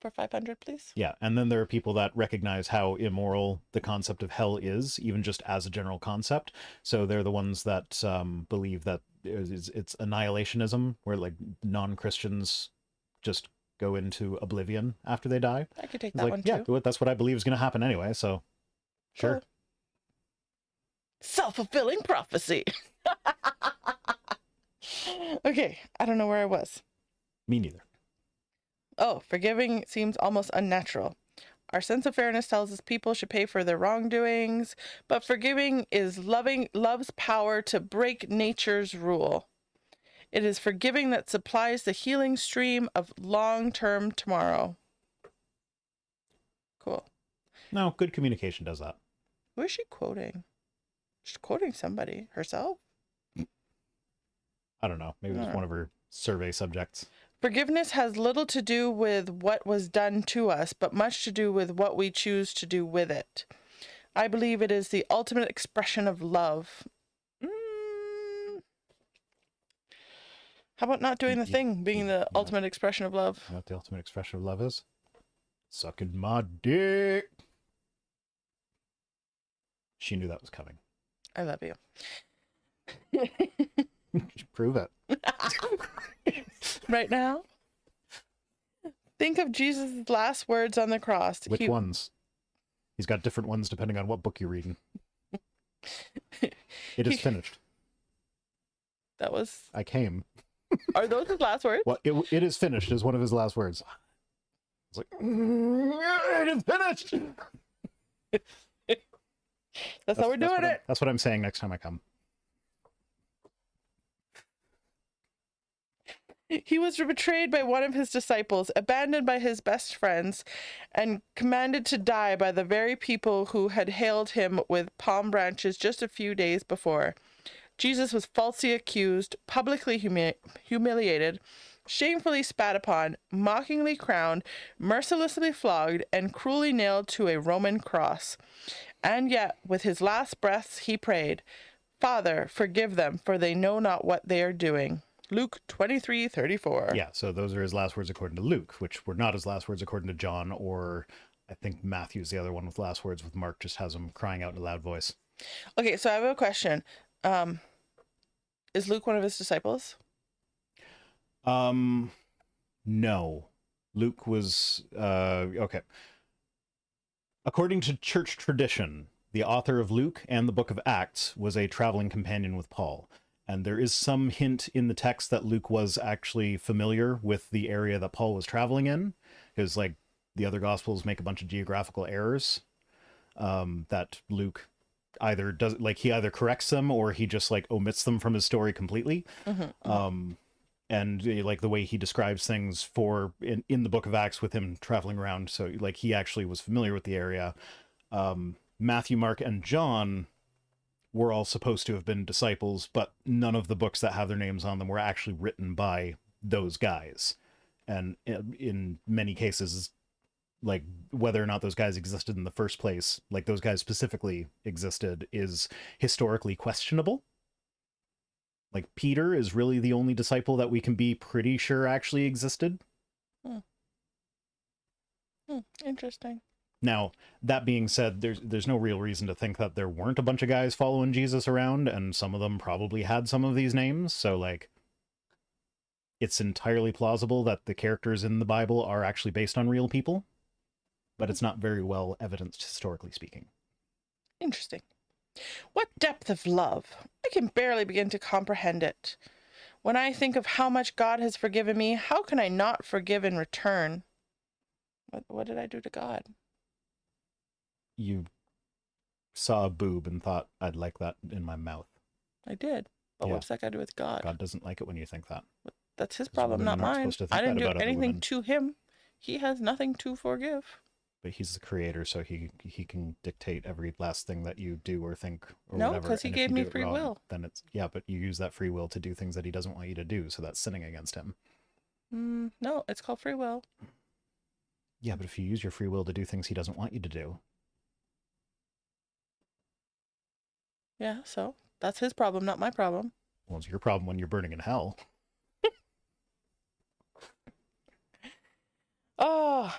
For 500, please. Yeah, and then there are people that recognize how immoral the concept of hell is, even just as a general concept. So they're the ones that believe that it's annihilationism, where non-Christians just go into oblivion after they die. I could take It's that like, one yeah, too. that's what I believe is going to happen anyway, so sure. Self-fulfilling prophecy. Okay, I don't know where I was. Me neither. Oh, forgiving seems almost unnatural. Our sense of fairness tells us people should pay for their wrongdoings, but forgiving is love's power to break nature's rule. It is forgiving that supplies the healing stream of long-term tomorrow. Cool. No, good communication does that. Who is she quoting? She's quoting somebody. Herself? I don't know. Maybe it's one of her survey subjects. Forgiveness has little to do with what was done to us, but much to do with what we choose to do with it. I believe it is the ultimate expression of love. How about not doing the thing being the ultimate expression of love? You know what the ultimate expression of love is? Sucking my dick. She knew that was coming. I love you. Prove it. Right now? Think of Jesus' last words on the cross. Which ones? He's got different ones depending on what book you're reading. It is finished. That was... I came. Are those his last words? Well, it is finished is one of his last words. It's like, it is finished! That's how we're doing it. That's what I'm saying next time I come. He was betrayed by one of his disciples, abandoned by his best friends, and commanded to die by the very people who had hailed him with palm branches just a few days before. Jesus was falsely accused, publicly humiliated, shamefully spat upon, mockingly crowned, mercilessly flogged, and cruelly nailed to a Roman cross. And yet, with his last breaths, he prayed, "Father, forgive them, for they know not what they are doing." Luke 23:34. Yeah, so those are his last words according to Luke, which were not his last words according to John, or I think Matthew's the other one with last words, with Mark just has him crying out in a loud voice. Okay, so I have a question. Is Luke one of his disciples? No. Luke was, okay. According to church tradition, the author of Luke and the book of Acts was a traveling companion with Paul. And there is some hint in the text that Luke was actually familiar with the area that Paul was traveling in, because like the other gospels make a bunch of geographical errors that Luke either does, like he either corrects them or he just like omits them from his story completely. And like the way he describes things for in the book of Acts with him traveling around, so like he actually was familiar with the area. Matthew, Mark, and John were all supposed to have been disciples, but none of the books that have their names on them were actually written by those guys. And in many cases, like whether or not those guys existed in the first place, like those guys specifically existed, is historically questionable. Like Peter is really the only disciple that we can be pretty sure actually existed. Interesting. Now, that being said, there's no real reason to think that there weren't a bunch of guys following Jesus around, and some of them probably had some of these names, so, like, it's entirely plausible that the characters in the Bible are actually based on real people, but it's not very well evidenced, historically speaking. Interesting. What depth of love! I can barely begin to comprehend it. When I think of how much God has forgiven me, how can I not forgive in return? What did I do to God? You saw a boob and thought, I'd like that in my mouth. I did. But Yeah. what's that got to do with God? God doesn't like it when you think that. That's his 'Cause problem, women not aren't mine. supposed to think I didn't that do about other anything women. to him. He has nothing to forgive. But he's the creator, so he can dictate every last thing that you do or think or No, whatever. 'cause he and if gave you me do it free wrong, will. Then it's, yeah, but you use that free will to do things that he doesn't want you to do, so that's sinning against him. No, it's called free will. Yeah, but if you use your free will to do things he doesn't want you to do. Yeah, so that's his problem, not my problem. Well, it's your problem when you're burning in hell. Oh,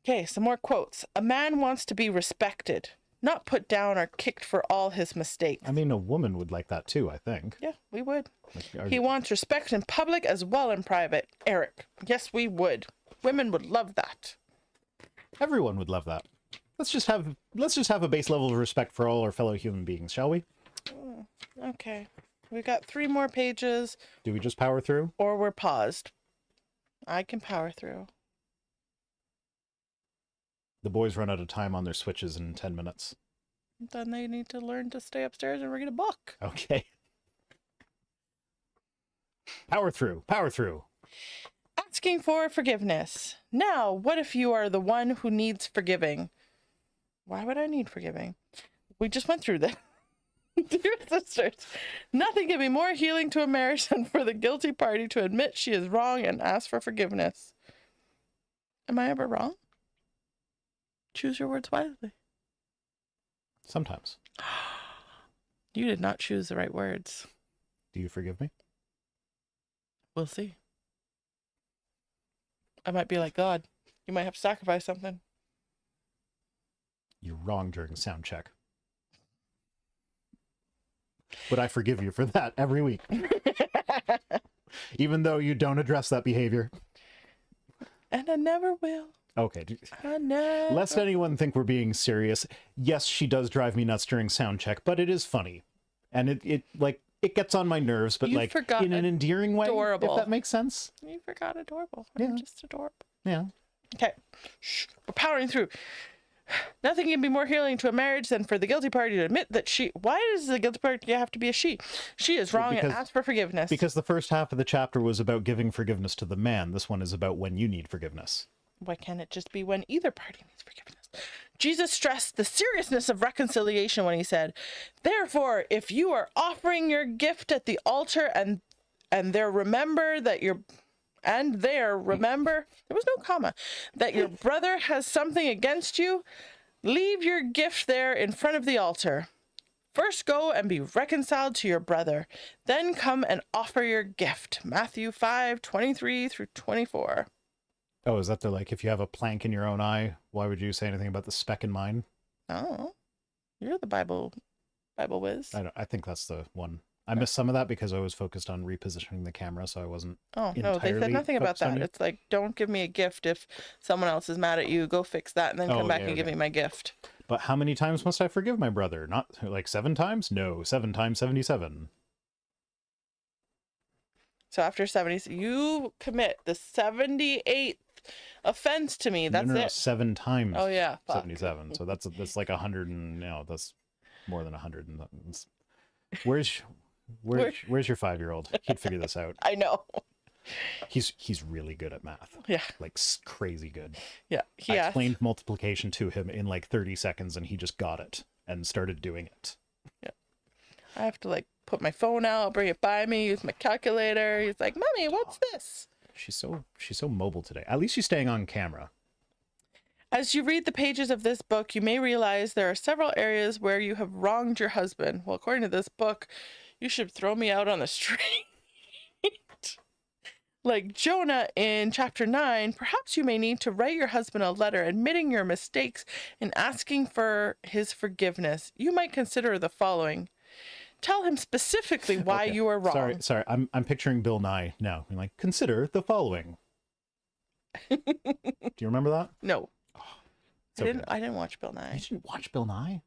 okay, some more quotes. A man wants to be respected, not put down or kicked for all his mistakes. I mean, a woman would like that too, I think. Yeah, we would. Like, He wants respect in public as well in private. Eric, yes, we would. Women would love that. Everyone would love that. Let's just have a base level of respect for all our fellow human beings, shall we? Okay. We got 3 more pages. Do we just power through? Or we're paused. I can power through. The boys run out of time on their switches in 10 minutes. Then they need to learn to stay upstairs and read a book. Okay. Power through. Power through. Asking for forgiveness. Now, what if you are the one who needs forgiving? Why would I need forgiving? We just went through this. Dear sisters, nothing can be more healing to a marriage than for the guilty party to admit she is wrong and ask for forgiveness. Am I ever wrong? Choose your words wisely. Sometimes. You did not choose the right words. Do you forgive me? We'll see. I might be like God. You might have to sacrifice something. You're wrong during sound check. But I forgive you for that every week. Even though you don't address that behavior. And I never will. Okay. I never. Lest anyone think we're being serious, yes, she does drive me nuts during sound check, but it is funny. And it gets on my nerves, but You like forgot in an endearing way, adorable. if that makes sense. You forgot adorable. Yeah. I'm just adorable. Yeah. Okay. Shh. We're powering through. Nothing can be more healing to a marriage than for the guilty party to admit that she... Why does the guilty party have to be a she? She is wrong and ask for forgiveness. Because the first half of the chapter was about giving forgiveness to the man. This one is about when you need forgiveness. Why can't it just be when either party needs forgiveness? Jesus stressed the seriousness of reconciliation when he said, therefore, if you are offering your gift at the altar and there remember, there was no comma, that your brother has something against you, leave your gift there in front of the altar. First go and be reconciled to your brother. Then come and offer your gift. Matthew 5:23-24. Oh, is that if you have a plank in your own eye, why would you say anything about the speck in mine? Oh, you're the Bible whiz. I think that's the one. I missed some of that because I was focused on repositioning the camera, so I wasn't Oh, no, they said nothing about that. It's like, don't give me a gift if someone else is mad at you. Go fix that and then come back and give me my gift. But how many times must I forgive my brother? Not 7 times? No, 7 times 77. So after 70, you commit the 78th offense to me. That's no, it. 7 times. Oh, yeah. 77. So that's like 100 and that's more than 100. And where's your 5-year-old? He'd figure this out. I know. He's really good at math. Yeah. Like crazy good. Yeah. I explained multiplication to him in 30 seconds and he just got it and started doing it. Yeah. I have to put my phone out, bring it by me, use my calculator. He's like, Mommy, what's this? She's so mobile today. At least she's staying on camera. As you read the pages of this book, you may realize there are several areas where you have wronged your husband. Well, according to this book, you should throw me out on the street. Like Jonah in chapter 9, perhaps you may need to write your husband a letter admitting your mistakes and asking for his forgiveness. You might consider the following. Tell him specifically why you are wrong. Sorry. I'm picturing Bill Nye now. I'm like, consider the following. Do you remember that? No. Oh, I didn't watch Bill Nye. You didn't watch Bill Nye?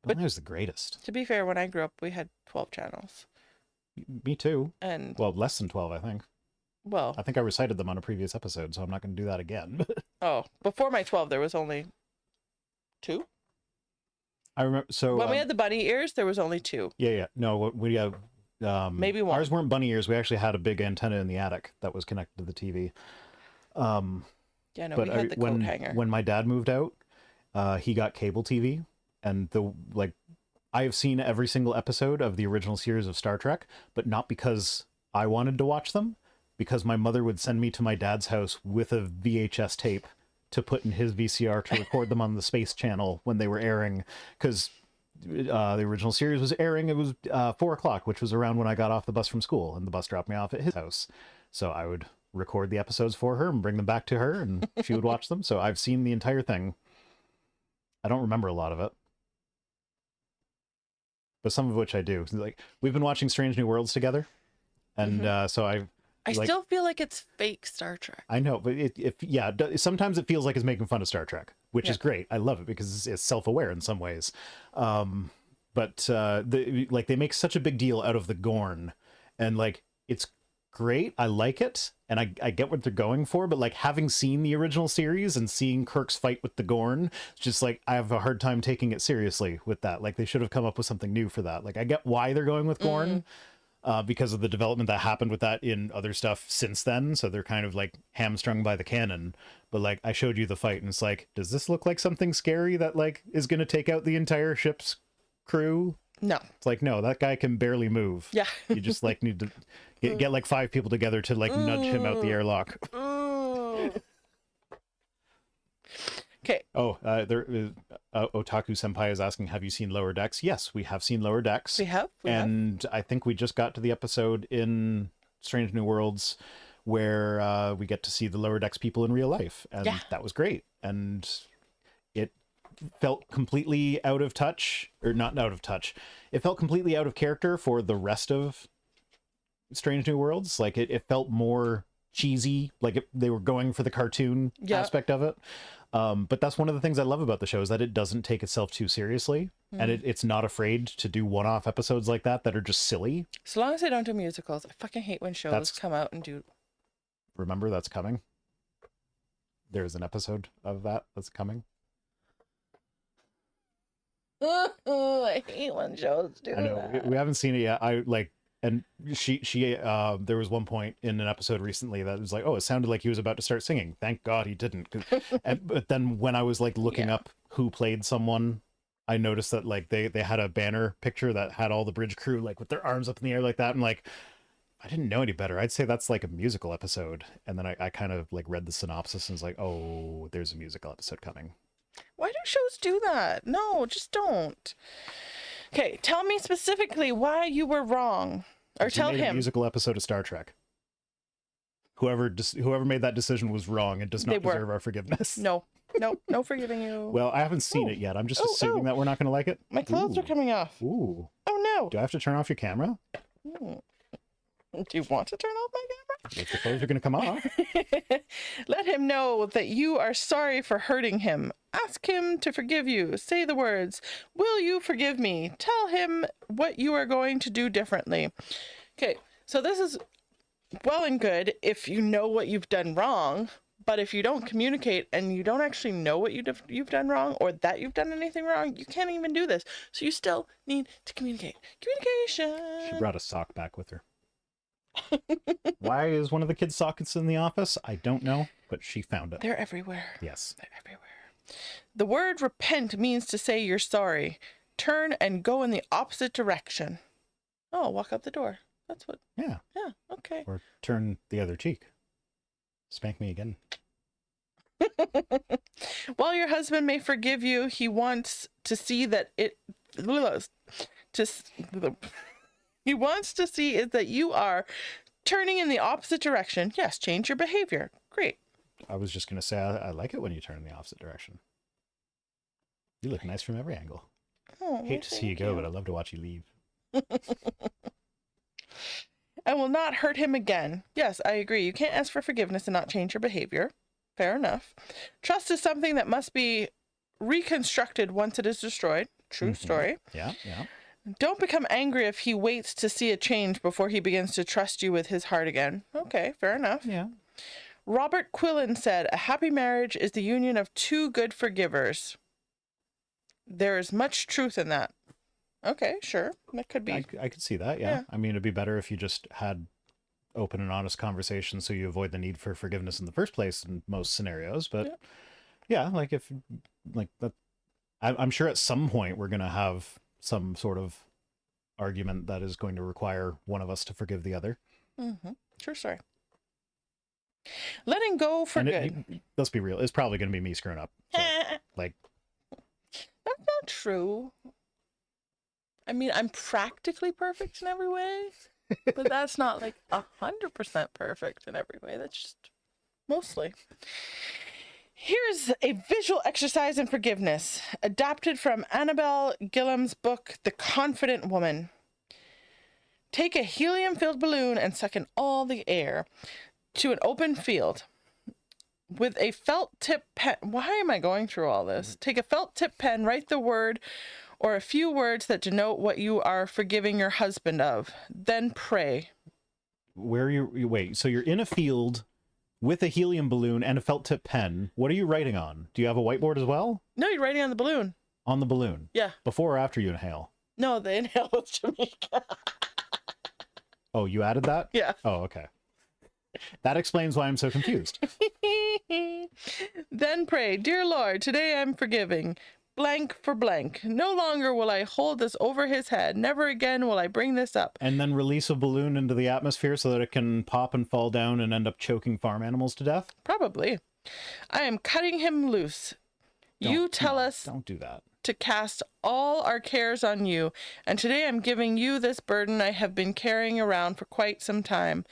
Bill Nye was the greatest. To be fair, when I grew up, we had 12 channels. Me too. And less than 12, I think. Well, I think I recited them on a previous episode, so I'm not going to do that again. Oh, before my 12, there was only 2. I remember. So when we had the bunny ears, there was only 2. Yeah. No, we have maybe 1. Ours weren't bunny ears. We actually had a big antenna in the attic that was connected to the TV. Yeah, no, we had the coat hanger. When my dad moved out, he got cable TV, and I have seen every single episode of the original series of Star Trek, but not because I wanted to watch them, because my mother would send me to my dad's house with a VHS tape to put in his VCR to record them on the Space Channel when they were airing, because the original series was airing. It was 4 o'clock, which was around when I got off the bus from school, and the bus dropped me off at his house. So I would record the episodes for her and bring them back to her, and she would watch them. So I've seen the entire thing. I don't remember a lot of it, but some of which I do. We've been watching Strange New Worlds together, and so I I like, still feel like it's fake Star Trek. I know, but sometimes it feels like it's making fun of Star Trek, which is great. I love it because it's self-aware in some ways. But they make such a big deal out of the Gorn, and like it's great. I like it, and I get what they're going for. But like having seen the original series and seeing Kirk's fight with the Gorn, it's just like I have a hard time taking it seriously with that. Like they should have come up with something new for that. Like I get why they're going with Gorn. Because of the development that happened with that in other stuff since then. So they're kind of like hamstrung by the canon. But like I showed you the fight and it's like, does this look like something scary that like is going to take out the entire ship's crew? No. It's like, no, that guy can barely move. Yeah. You just like need to get like 5 people together to like nudge him out the airlock. Okay. Oh, Otaku Senpai is asking, have you seen Lower Decks? Yes, we have seen Lower Decks. We have. I think we just got to the episode in Strange New Worlds where we get to see the Lower Decks people in real life. And that was great. And it felt completely out of touch, or not out of touch. It felt completely out of character for the rest of Strange New Worlds. Like it felt more cheesy, like they were going for the cartoon aspect of it. But that's one of the things I love about the show is that it doesn't take itself too seriously, and it's not afraid to do one-off episodes like that are just silly. As long as they don't do musicals. I fucking hate when shows come out and do. Remember, that's coming. There's an episode of that's coming. I hate when shows do I know that. we haven't seen it yet. I like. And she there was one point in an episode recently that was like, oh, it sounded like he was about to start singing. Thank God he didn't. But then when I was like looking up who played someone, I noticed that like they had a banner picture that had all the bridge crew like with their arms up in the air like that. And like, I didn't know any better. I'd say that's like a musical episode. And then I kind of like read the synopsis and was like, oh, there's a musical episode coming. Why do shows do that? No, just don't. Okay, tell me specifically why you were wrong, or tell him. A musical episode of Star Trek. Whoever made that decision was wrong and does not deserve our forgiveness. No forgiving you. Well, I haven't seen it yet. I'm just assuming that we're not going to like it. My clothes are coming off. Ooh. Oh no. Do I have to turn off your camera? Do you want to turn off my camera? If the clothes are going to come off. Let him know that you are sorry for hurting him. Ask him to forgive you. Say the words, "Will you forgive me?" Tell him what you are going to do differently. Okay, so this is well and good if you know what you've done wrong, but if you don't communicate and you don't actually know what you've done wrong or that you've done anything wrong, you can't even do this. So you still need to communicate. Communication. She brought a sock back with her. Why is one of the kids' sockets in the office? I don't know, but she found it. They're everywhere. Yes. They're everywhere. The word repent means to say you're sorry. Turn and go in the opposite direction. Oh, walk out the door. That's what. Yeah. Yeah, okay. Or turn the other cheek. Spank me again. While your husband may forgive you, he wants to see that he wants to see is that you are turning in the opposite direction. Yes, change your behavior. Great. I was just going to say, I like it when you turn in the opposite direction. You look nice from every angle. Oh, Hate to see you go, but I love to watch you leave. I will not hurt him again. Yes, I agree. You can't ask for forgiveness and not change your behavior. Fair enough. Trust is something that must be reconstructed once it is destroyed. True story. Yeah. Don't become angry if he waits to see a change before he begins to trust you with his heart again. Okay, fair enough. Yeah. Robert Quillen said, a happy marriage is the union of two good forgivers. There is much truth in that. Okay, sure. That could be. I could see that, yeah. I mean, it'd be better if you just had open and honest conversation so you avoid the need for forgiveness in the first place in most scenarios. But like if, like that, I'm sure at some point we're going to have some sort of argument that is going to require one of us to forgive the other. True story. Letting go for good. Let's be real. It's probably going to be me screwing up. So, like, that's not true. I mean, I'm practically perfect in every way, but that's not like 100% perfect in every way. That's just mostly. Here's a visual exercise in forgiveness, adapted from Annabelle Gillam's book, The Confident Woman. Take a helium-filled balloon and suck in all the air to an open field. With a felt tip pen, why am I going through all this? Take a felt tip pen, write the word or a few words that denote what you are forgiving your husband of. Then pray. Where are you? Wait, so you're in a field with a helium balloon and a felt tip pen. What are you writing on? Do you have a whiteboard as well? No, you're writing on the balloon. On the balloon? Yeah. Before or after you inhale? No, the inhale was Jamaica. Oh, you added that? Yeah. Oh, okay. That explains why I'm so confused. Then pray, dear Lord, today I'm forgiving. Blank for blank. No longer will I hold this over his head. Never again will I bring this up. And then release a balloon into the atmosphere so that it can pop and fall down and end up choking farm animals to death? Probably. I am cutting him loose. You tell us don't do that. to cast all our cares on you, and today I'm giving you this burden I have been carrying around for quite some time.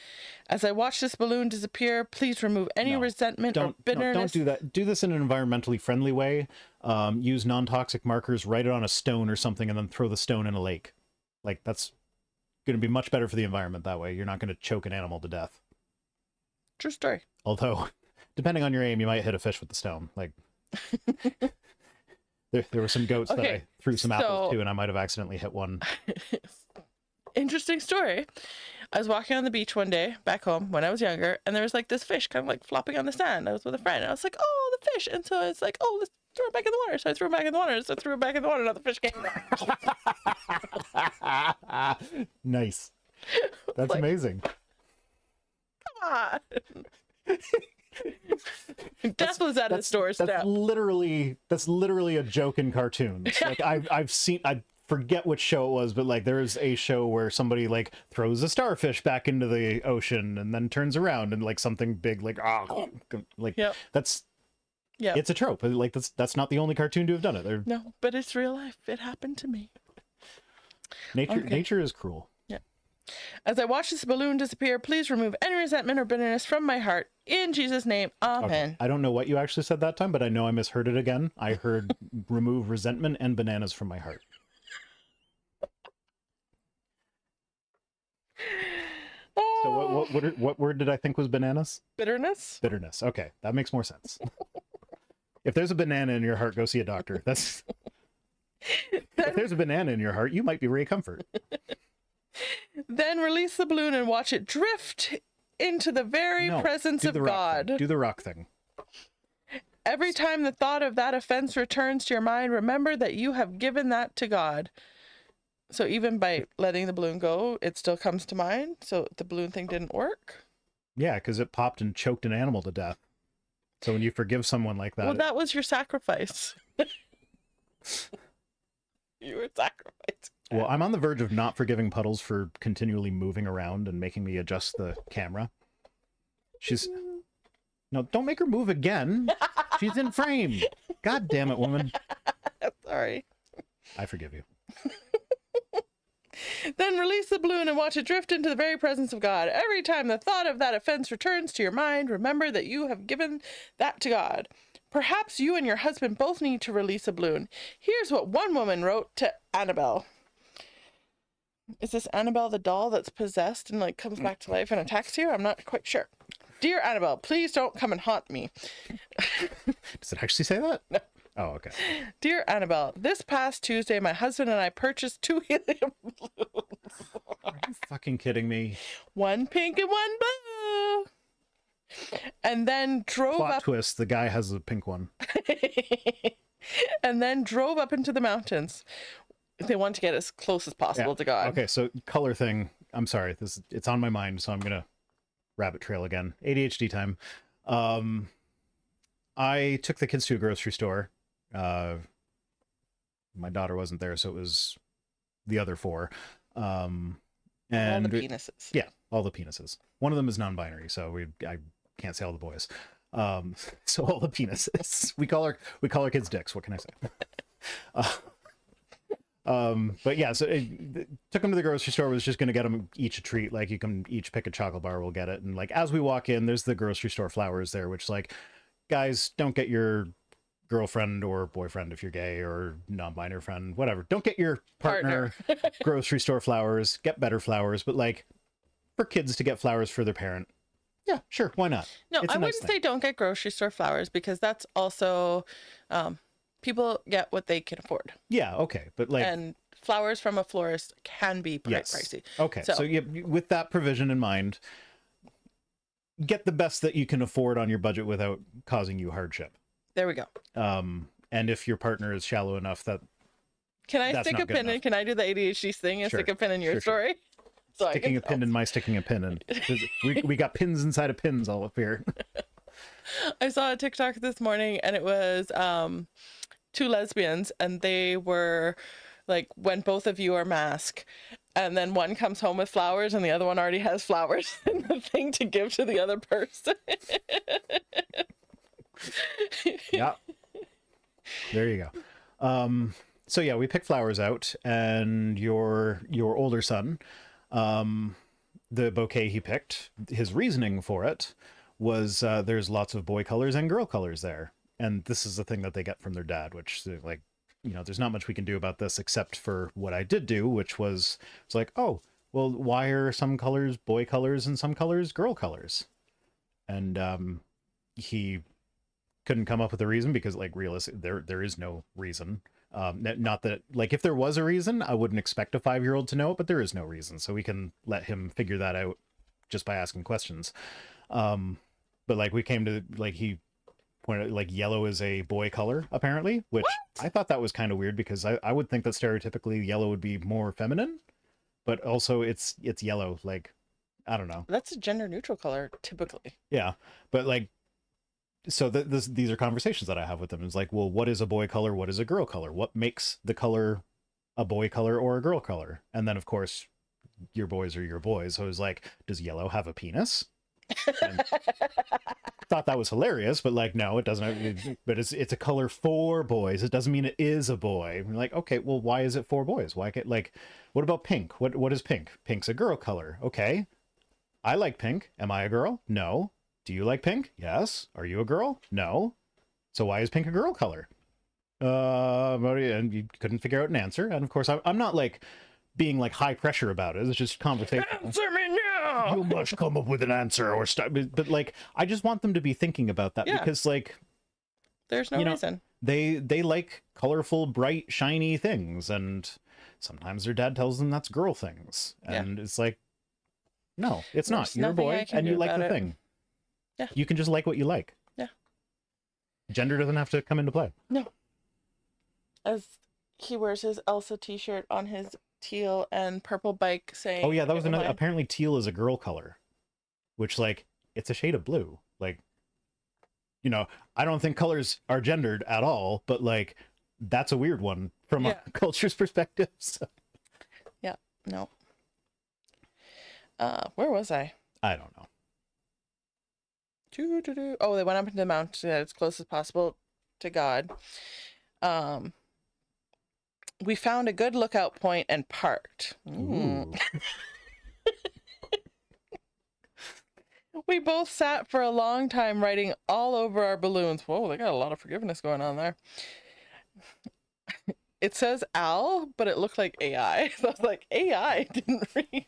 As I watch this balloon disappear, please remove any resentment or bitterness. Don't do that. Do this in an environmentally friendly way. Use non-toxic markers, write it on a stone or something, and then throw the stone in a lake. Like, that's going to be much better for the environment that way. You're not going to choke an animal to death. True story. Although, depending on your aim, you might hit a fish with the stone. Like, there were some goats that I threw some apples to, and I might have accidentally hit one. Interesting story. I was walking on the beach one day back home when I was younger, and there was like this fish kind of like flopping on the sand. I was with a friend, and I was like, oh, the fish. And so I was like, oh, let's throw it back in the water. So I threw it back in the water. So I threw it back in the water, and now the fish came back. Nice. That's like, amazing. Come on. Death was at its doorstep. That's literally a joke in cartoons. Like I've seen, I forget which show it was, but like there's a show where somebody like throws a starfish back into the ocean and then turns around and like something big like that's it's a trope. Like that's not the only cartoon to have done it. No, but it's real life. It happened to me. Nature is cruel. As I watch this balloon disappear, please remove any resentment or bitterness from my heart. In Jesus' name, amen. Okay. I don't know what you actually said that time, but I know I misheard it again. I heard remove resentment and bananas from my heart. So what word did I think was bananas? Bitterness? Bitterness. Okay, that makes more sense. If there's a banana in your heart, go see a doctor. If there's a banana in your heart, you might be Ray Comfort. Then release the balloon and watch it drift into the very presence of God. Do the rock thing. Every time the thought of that offense returns to your mind, remember that you have given that to God. So even by letting the balloon go, it still comes to mind. So the balloon thing didn't work. Yeah, because it popped and choked an animal to death. So when you forgive someone like that... Well, that was your sacrifice. You were sacrificed. Well, I'm on the verge of not forgiving Puddles for continually moving around and making me adjust the camera. No, don't make her move again. She's in frame. God damn it, woman. Sorry. I forgive you. Then release the balloon and watch it drift into the very presence of God. Every time the thought of that offense returns to your mind, remember that you have given that to God. Perhaps you and your husband both need to release a balloon. Here's what one woman wrote to Annabelle. Is this Annabelle the doll that's possessed and like comes back to life and attacks you? I'm not quite sure. Dear Annabelle, please don't come and haunt me. Does it actually say that? No. Oh, okay. Dear Annabelle, this past Tuesday, my husband and I purchased 2 helium balloons. Are you fucking kidding me? One pink and one blue. And then drove Plot twist, the guy has a pink one. And then drove up into the mountains. They want to get as close as possible to God. Okay, so color thing. I'm sorry, it's on my mind, so I'm gonna rabbit trail again. ADHD time. I took the kids to a grocery store. My daughter wasn't there, so it was the other 4. And all the penises. Yeah, all the penises. One of them is non-binary, so I can't say all the boys. So all the penises. We call our kids dicks. What can I say? But yeah, so took them to the grocery store. Was just going to get them each a treat. Like, you can each pick a chocolate bar. We'll get it. And like, as we walk in, there's the grocery store flowers there, which, like, guys, don't get your girlfriend or boyfriend if you're gay, or non-binary friend, whatever. Don't get your partner grocery store flowers. Get better flowers, but like for kids to get flowers for their parent, yeah, sure, why not? No, It's I a nice wouldn't thing. say don't get grocery store flowers, because that's also people get what they can afford. Yeah, okay, but like, And flowers from a florist can be yes, pricey. okay. So- So with that provision in mind, get the best that you can afford on your budget without causing you hardship. There we go. And if your partner is shallow enough that Can I That's stick not a good pin in? enough. Can I do the ADHD thing and Sure. stick a pin in your Sure. story? So sticking a pin in my sticking a pin in, we got pins inside of pins all up here. I saw a TikTok this morning, and it was two lesbians, and they were like, when both of you are masked, and then one comes home with flowers and the other one already has flowers in the thing to give to the other person. Yeah. There you go. So yeah, we picked flowers out, and your older son, the bouquet he picked, his reasoning for it was there's lots of boy colors and girl colors there. And this is the thing that they get from their dad, which like, there's not much we can do about this except for what I did do, which was, it's like, oh, well, why are some colors boy colors and some colors girl colors? And he couldn't come up with a reason, because like realistic, there is no reason. Not that, like, if there was a reason, I wouldn't expect a 5-year-old to know it, but there is no reason, so we can let him figure that out just by asking questions. But like, we came to, like, he pointed out, like, yellow is a boy color apparently, which I thought that was kind of weird, because I would think that stereotypically yellow would be more feminine, but also it's yellow. Like, I don't know. That's a gender neutral color typically. Yeah, but like, so these are conversations that I have with them. It's like, well, what is a boy color? What is a girl color? What makes the color a boy color or a girl color? And then, of course, your boys are your boys. So I was like, does yellow have a penis? And thought that was hilarious, but like, no, it doesn't. But it's a color for boys. It doesn't mean it is a boy. I'm like, okay, well, why is it for boys? Why can't, like, what about pink? What is pink? Pink's a girl color. Okay, I like pink. Am I a girl? No. Do you like pink? Yes. Are you a girl? No. So why is pink a girl color? And you couldn't figure out an answer. And of course, I'm not like being like high pressure about it. It's just conversation. Answer me now! You must come up with an answer or stuff. But like, I just want them to be thinking about that, Yeah. because like, There's no reason. they like colorful, bright, shiny things, and sometimes their dad tells them that's girl things, and it's like, no, it's not. There's You're a nothing I boy, can and do you like about the it. thing. Yeah. You can just like what you like. Yeah. Gender doesn't have to come into play. No. As he wears his Elsa t-shirt on his teal and purple bike saying, Oh yeah, that was "Never another. mind." Apparently, teal is a girl color, which, like, it's a shade of blue. Like, I don't think colors are gendered at all, but like, that's a weird one from Yeah. a culture's perspective. So. Yeah, no. Where was I? I don't know. Oh, they went up into the mountain as close as possible to God. We found a good lookout point and parked. Ooh. We both sat for a long time writing all over our balloons. Whoa, they got a lot of forgiveness going on there. It says Al, but it looked like AI. So I was like, AI didn't read.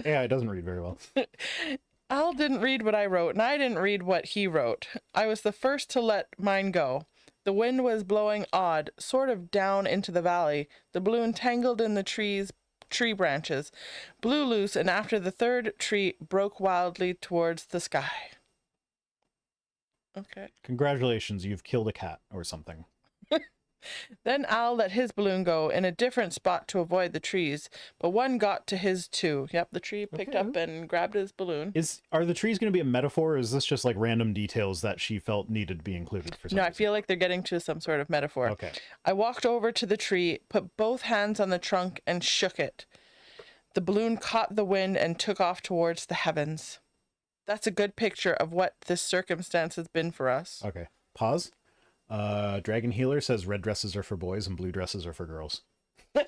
AI doesn't read very well. Al didn't read what I wrote, and I didn't read what he wrote. I was the first to let mine go. The wind was blowing odd, sort of down into the valley. The balloon tangled in the tree branches, blew loose, and after the third tree broke wildly towards the sky. Okay. Congratulations, you've killed a cat or something. Then Al let his balloon go in a different spot to avoid the trees, but one got to his too. Yep, the tree picked Okay. up and grabbed his balloon. Are the trees going to be a metaphor, or is this just like random details that she felt needed to be included for some No, I reason? feel like they're getting to some sort of metaphor. Okay. I walked over to the tree, put both hands on the trunk, and shook it. The balloon caught the wind and took off towards the heavens. That's a good picture of what this circumstance has been for us. Okay. Pause. Dragon Healer says red dresses are for boys and blue dresses are for girls. I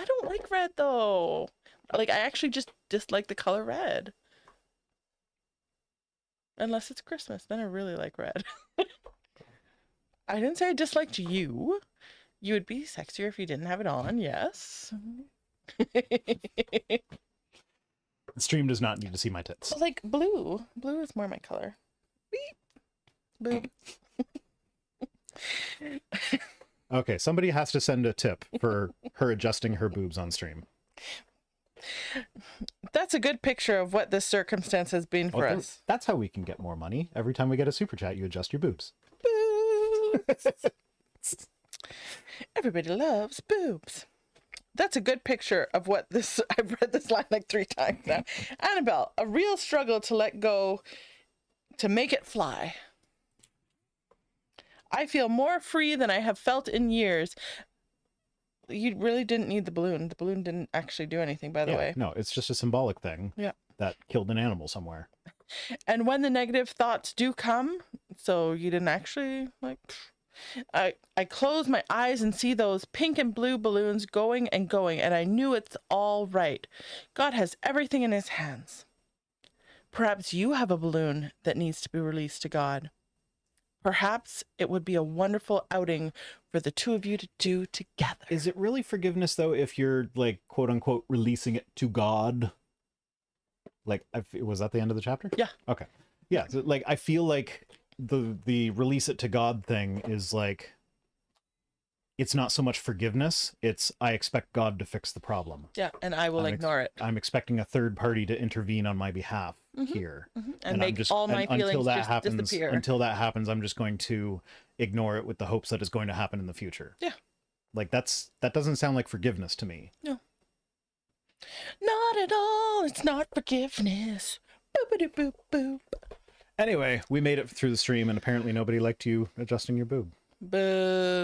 don't like red, though. Like, I actually just dislike the color red. Unless it's Christmas, then I really like red. I didn't say I disliked you. You would be sexier if you didn't have it on, yes. The stream does not need to see my tits. But like blue. Blue is more my color. Beep. Boop. Okay, somebody has to send a tip for her adjusting her boobs on stream. That's a good picture of what this circumstance has been for us. That's how we can get more money. Every time we get a super chat, you adjust your boobs. Boobs. Everybody loves boobs. That's a good picture of what this, I've read this line like 3 times now. Annabelle, a real struggle to let go, to make it fly. I feel more free than I have felt in years. You really didn't need the balloon. The balloon didn't actually do anything, by the way. No, it's just a symbolic thing. Yeah. That killed an animal somewhere. And when the negative thoughts do come, so you didn't actually, like, I close my eyes and see those pink and blue balloons going and going, and I knew it's all right. God has everything in his hands. Perhaps you have a balloon that needs to be released to God. Perhaps it would be a wonderful outing for the two of you to do together. Is it really forgiveness, though, if you're, like, quote-unquote, releasing it to God? Like, was that the end of the chapter? Yeah. Okay. Yeah, so, like, I feel like the release it to God thing is, like, it's not so much forgiveness, it's I expect God to fix the problem. Yeah, and I will ignore it. I'm expecting a third party to intervene on my behalf here. And make all my feelings just disappear. Until that happens, I'm just going to ignore it with the hopes that it's going to happen in the future. Yeah. Like, that doesn't sound like forgiveness to me. No. Not at all. It's not forgiveness. Boop-a-doop, boop. Anyway, we made it through the stream, and apparently nobody liked you adjusting your boob. Boo.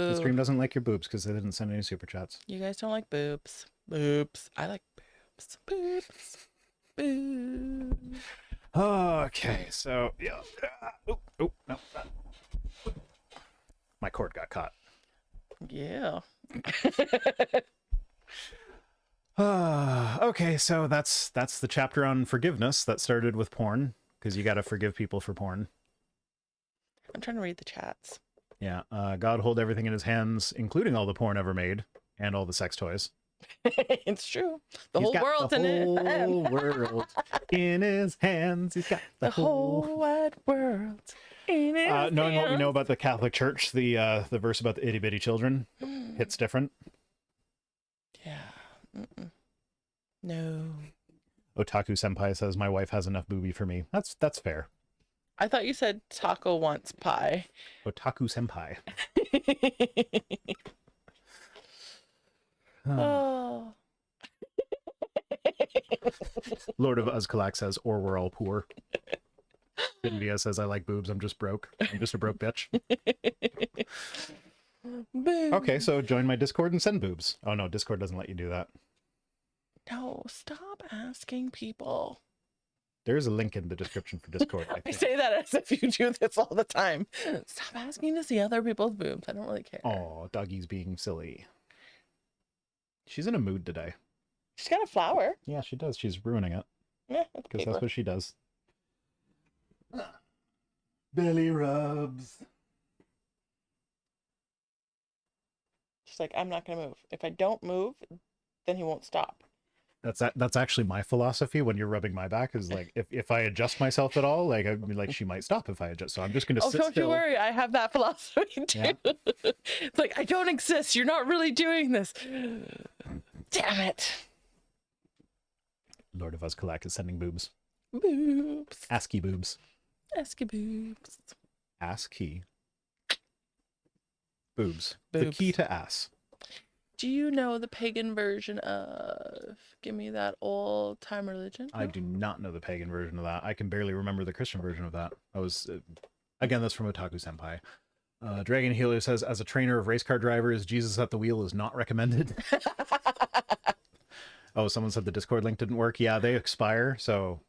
The stream doesn't like your boobs because they didn't send any super chats. You guys don't like boobs. Boobs. I like boobs. Boobs. Boobs. Okay, so yeah. Oh, no. My cord got caught. Yeah. Okay, so that's the chapter on forgiveness that started with porn, because you got to forgive people for porn. I'm trying to read the chats. Yeah, God hold everything in his hands, including all the porn ever made and all the sex toys. It's true. The whole world's in it. The whole world in his hands. He's got the whole wide world in his hands. Knowing what we know about the Catholic Church, the verse about the itty bitty children hits different. Yeah. Mm-mm. No. Otaku Senpai says my wife has enough boobie for me. That's fair. I thought you said taco wants pie. Otaku Senpai. Oh. Lord of Uzkalak says, or we're all poor. India says, I like boobs, I'm just broke. I'm just a broke bitch. Boobs. Okay, so join my Discord and send boobs. Oh no, Discord doesn't let you do that. No, stop asking people. There's a link in the description for Discord. I say that as if you do this all the time. Stop asking to see other people's boobs. I don't really care. Oh, doggy's being silly. She's in a mood today. She's got a flower. Yeah, she does. She's ruining it. Yeah, because that's what she does. Belly rubs. She's like, I'm not going to move. If I don't move, then he won't stop. That's actually my philosophy when you're rubbing my back is like, if I adjust myself at all, like, I mean, like she might stop if I adjust. So I'm just going to sit still. Oh, don't you worry. I have that philosophy too. Yeah. It's like, I don't exist. You're not really doing this. Damn it. Lord of Uzkalak is sending boobs. Boobs. ASCII boobs. ASCII boobs. ASCII. Boobs. Boobs. The key to ass. Do you know the pagan version of Give Me That Old Time Religion? I do not know the pagan version of that. I can barely remember the Christian version of that. I was, again, that's from Otaku Senpai. Dragon Healer says, as a trainer of race car drivers, Jesus at the wheel is not recommended. Oh, someone said the Discord link didn't work. Yeah, they expire, so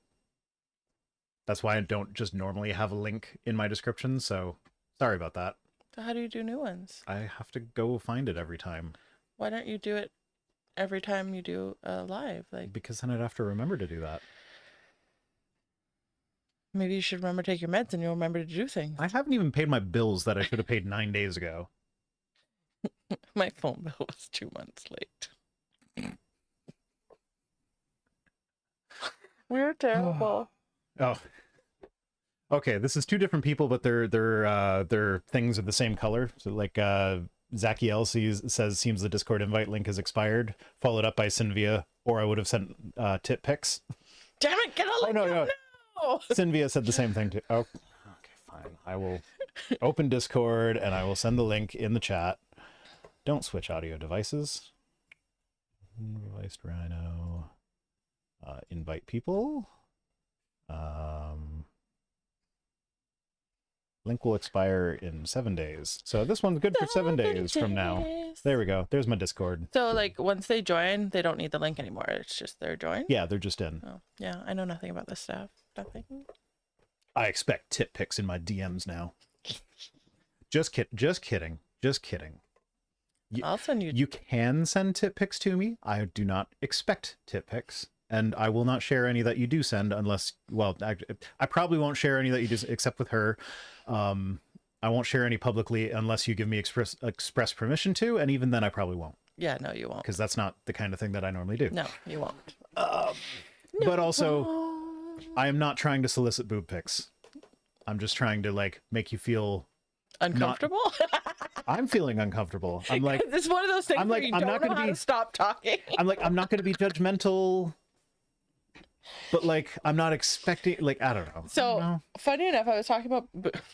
that's why I don't just normally have a link in my description, so sorry about that. So how do you do new ones? I have to go find it every time. Why don't you do it every time you do a live? Like, because then I'd have to remember to do that. Maybe you should remember to take your meds and you'll remember to do things. I haven't even paid my bills that I should have paid 9 days ago. My phone bill was 2 months late. We're terrible. Oh. Okay, this is 2 different people, but their things are the same color. So like Zachiel says seems the Discord invite link has expired, followed up by Sinvia, or I would have sent tit pics. Damn it, get a link. Oh no. No. Sinvia said the same thing too. Oh, okay, fine. I will open Discord and I will send the link in the chat. Don't switch audio devices. Device Rhino. Invite people. Link will expire in 7 days. So this one's good for 7 days from now. There we go. There's my Discord. So like once they join, they don't need the link anymore. It's just they're joined. Yeah, they're just in. Oh, yeah, I know nothing about this stuff. Nothing. I expect tit pics in my DMs now. Just kidding. I'll send you. You can send tit pics to me. I do not expect tit pics. And I will not share any that you do send unless, well, I probably won't share any that you do except with her. I won't share any publicly unless you give me express permission to, and even then I probably won't. Yeah, no, you won't. Because that's not the kind of thing that I normally do. No, you won't. But also, I am not trying to solicit boob pics. I'm just trying to like make you feel uncomfortable. I'm feeling uncomfortable. I'm like, it's one of those things where you don't know how to stop talking. I'm like, I'm not going to be judgmental. But like, I'm not expecting, like, I don't know. So funny enough, I was talking about,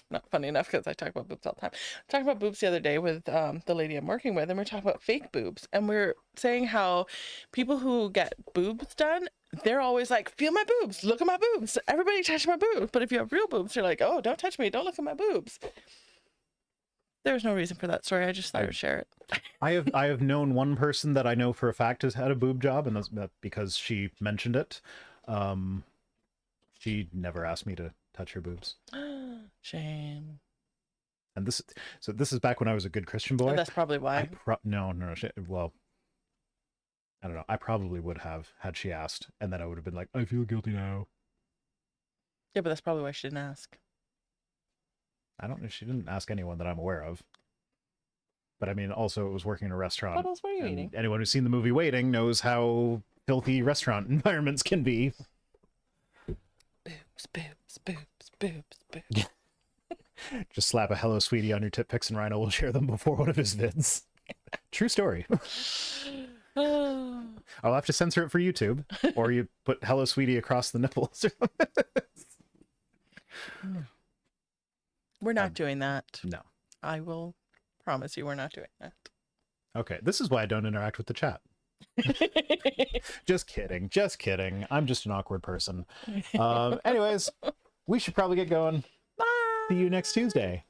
not funny enough because I talk about boobs all the time. Talking about boobs the other day with the lady I'm working with, and we're talking about fake boobs, and we're saying how people who get boobs done, they're always like, feel my boobs, look at my boobs, everybody touch my boobs. But if you have real boobs, you're like, oh, don't touch me, don't look at my boobs. There was no reason for that story. I just thought I would share it. I have known one person that I know for a fact has had a boob job, and that's because she mentioned it. She never asked me to touch her boobs. Shame. And this is back when I was a good Christian boy. That's probably why. No. Well, I don't know. I probably would have had she asked, and then I would have been like, I feel guilty now. Yeah, but that's probably why she didn't ask. I don't know. She didn't ask anyone that I'm aware of. But I mean, also it was working in a restaurant. What else were you eating? Anyone who's seen the movie Waiting knows how filthy restaurant environments can be. Boobs. Just slap a hello sweetie on your tit pics and Rhino will share them before one of his vids. True story. I'll have to censor it for YouTube, or you put hello sweetie across the nipples. We're not doing that. No. I will promise you we're not doing that. Okay, this is why I don't interact with the chat. Just kidding. I'm just an awkward person. Anyways, we should probably get going. Bye. See you next Tuesday.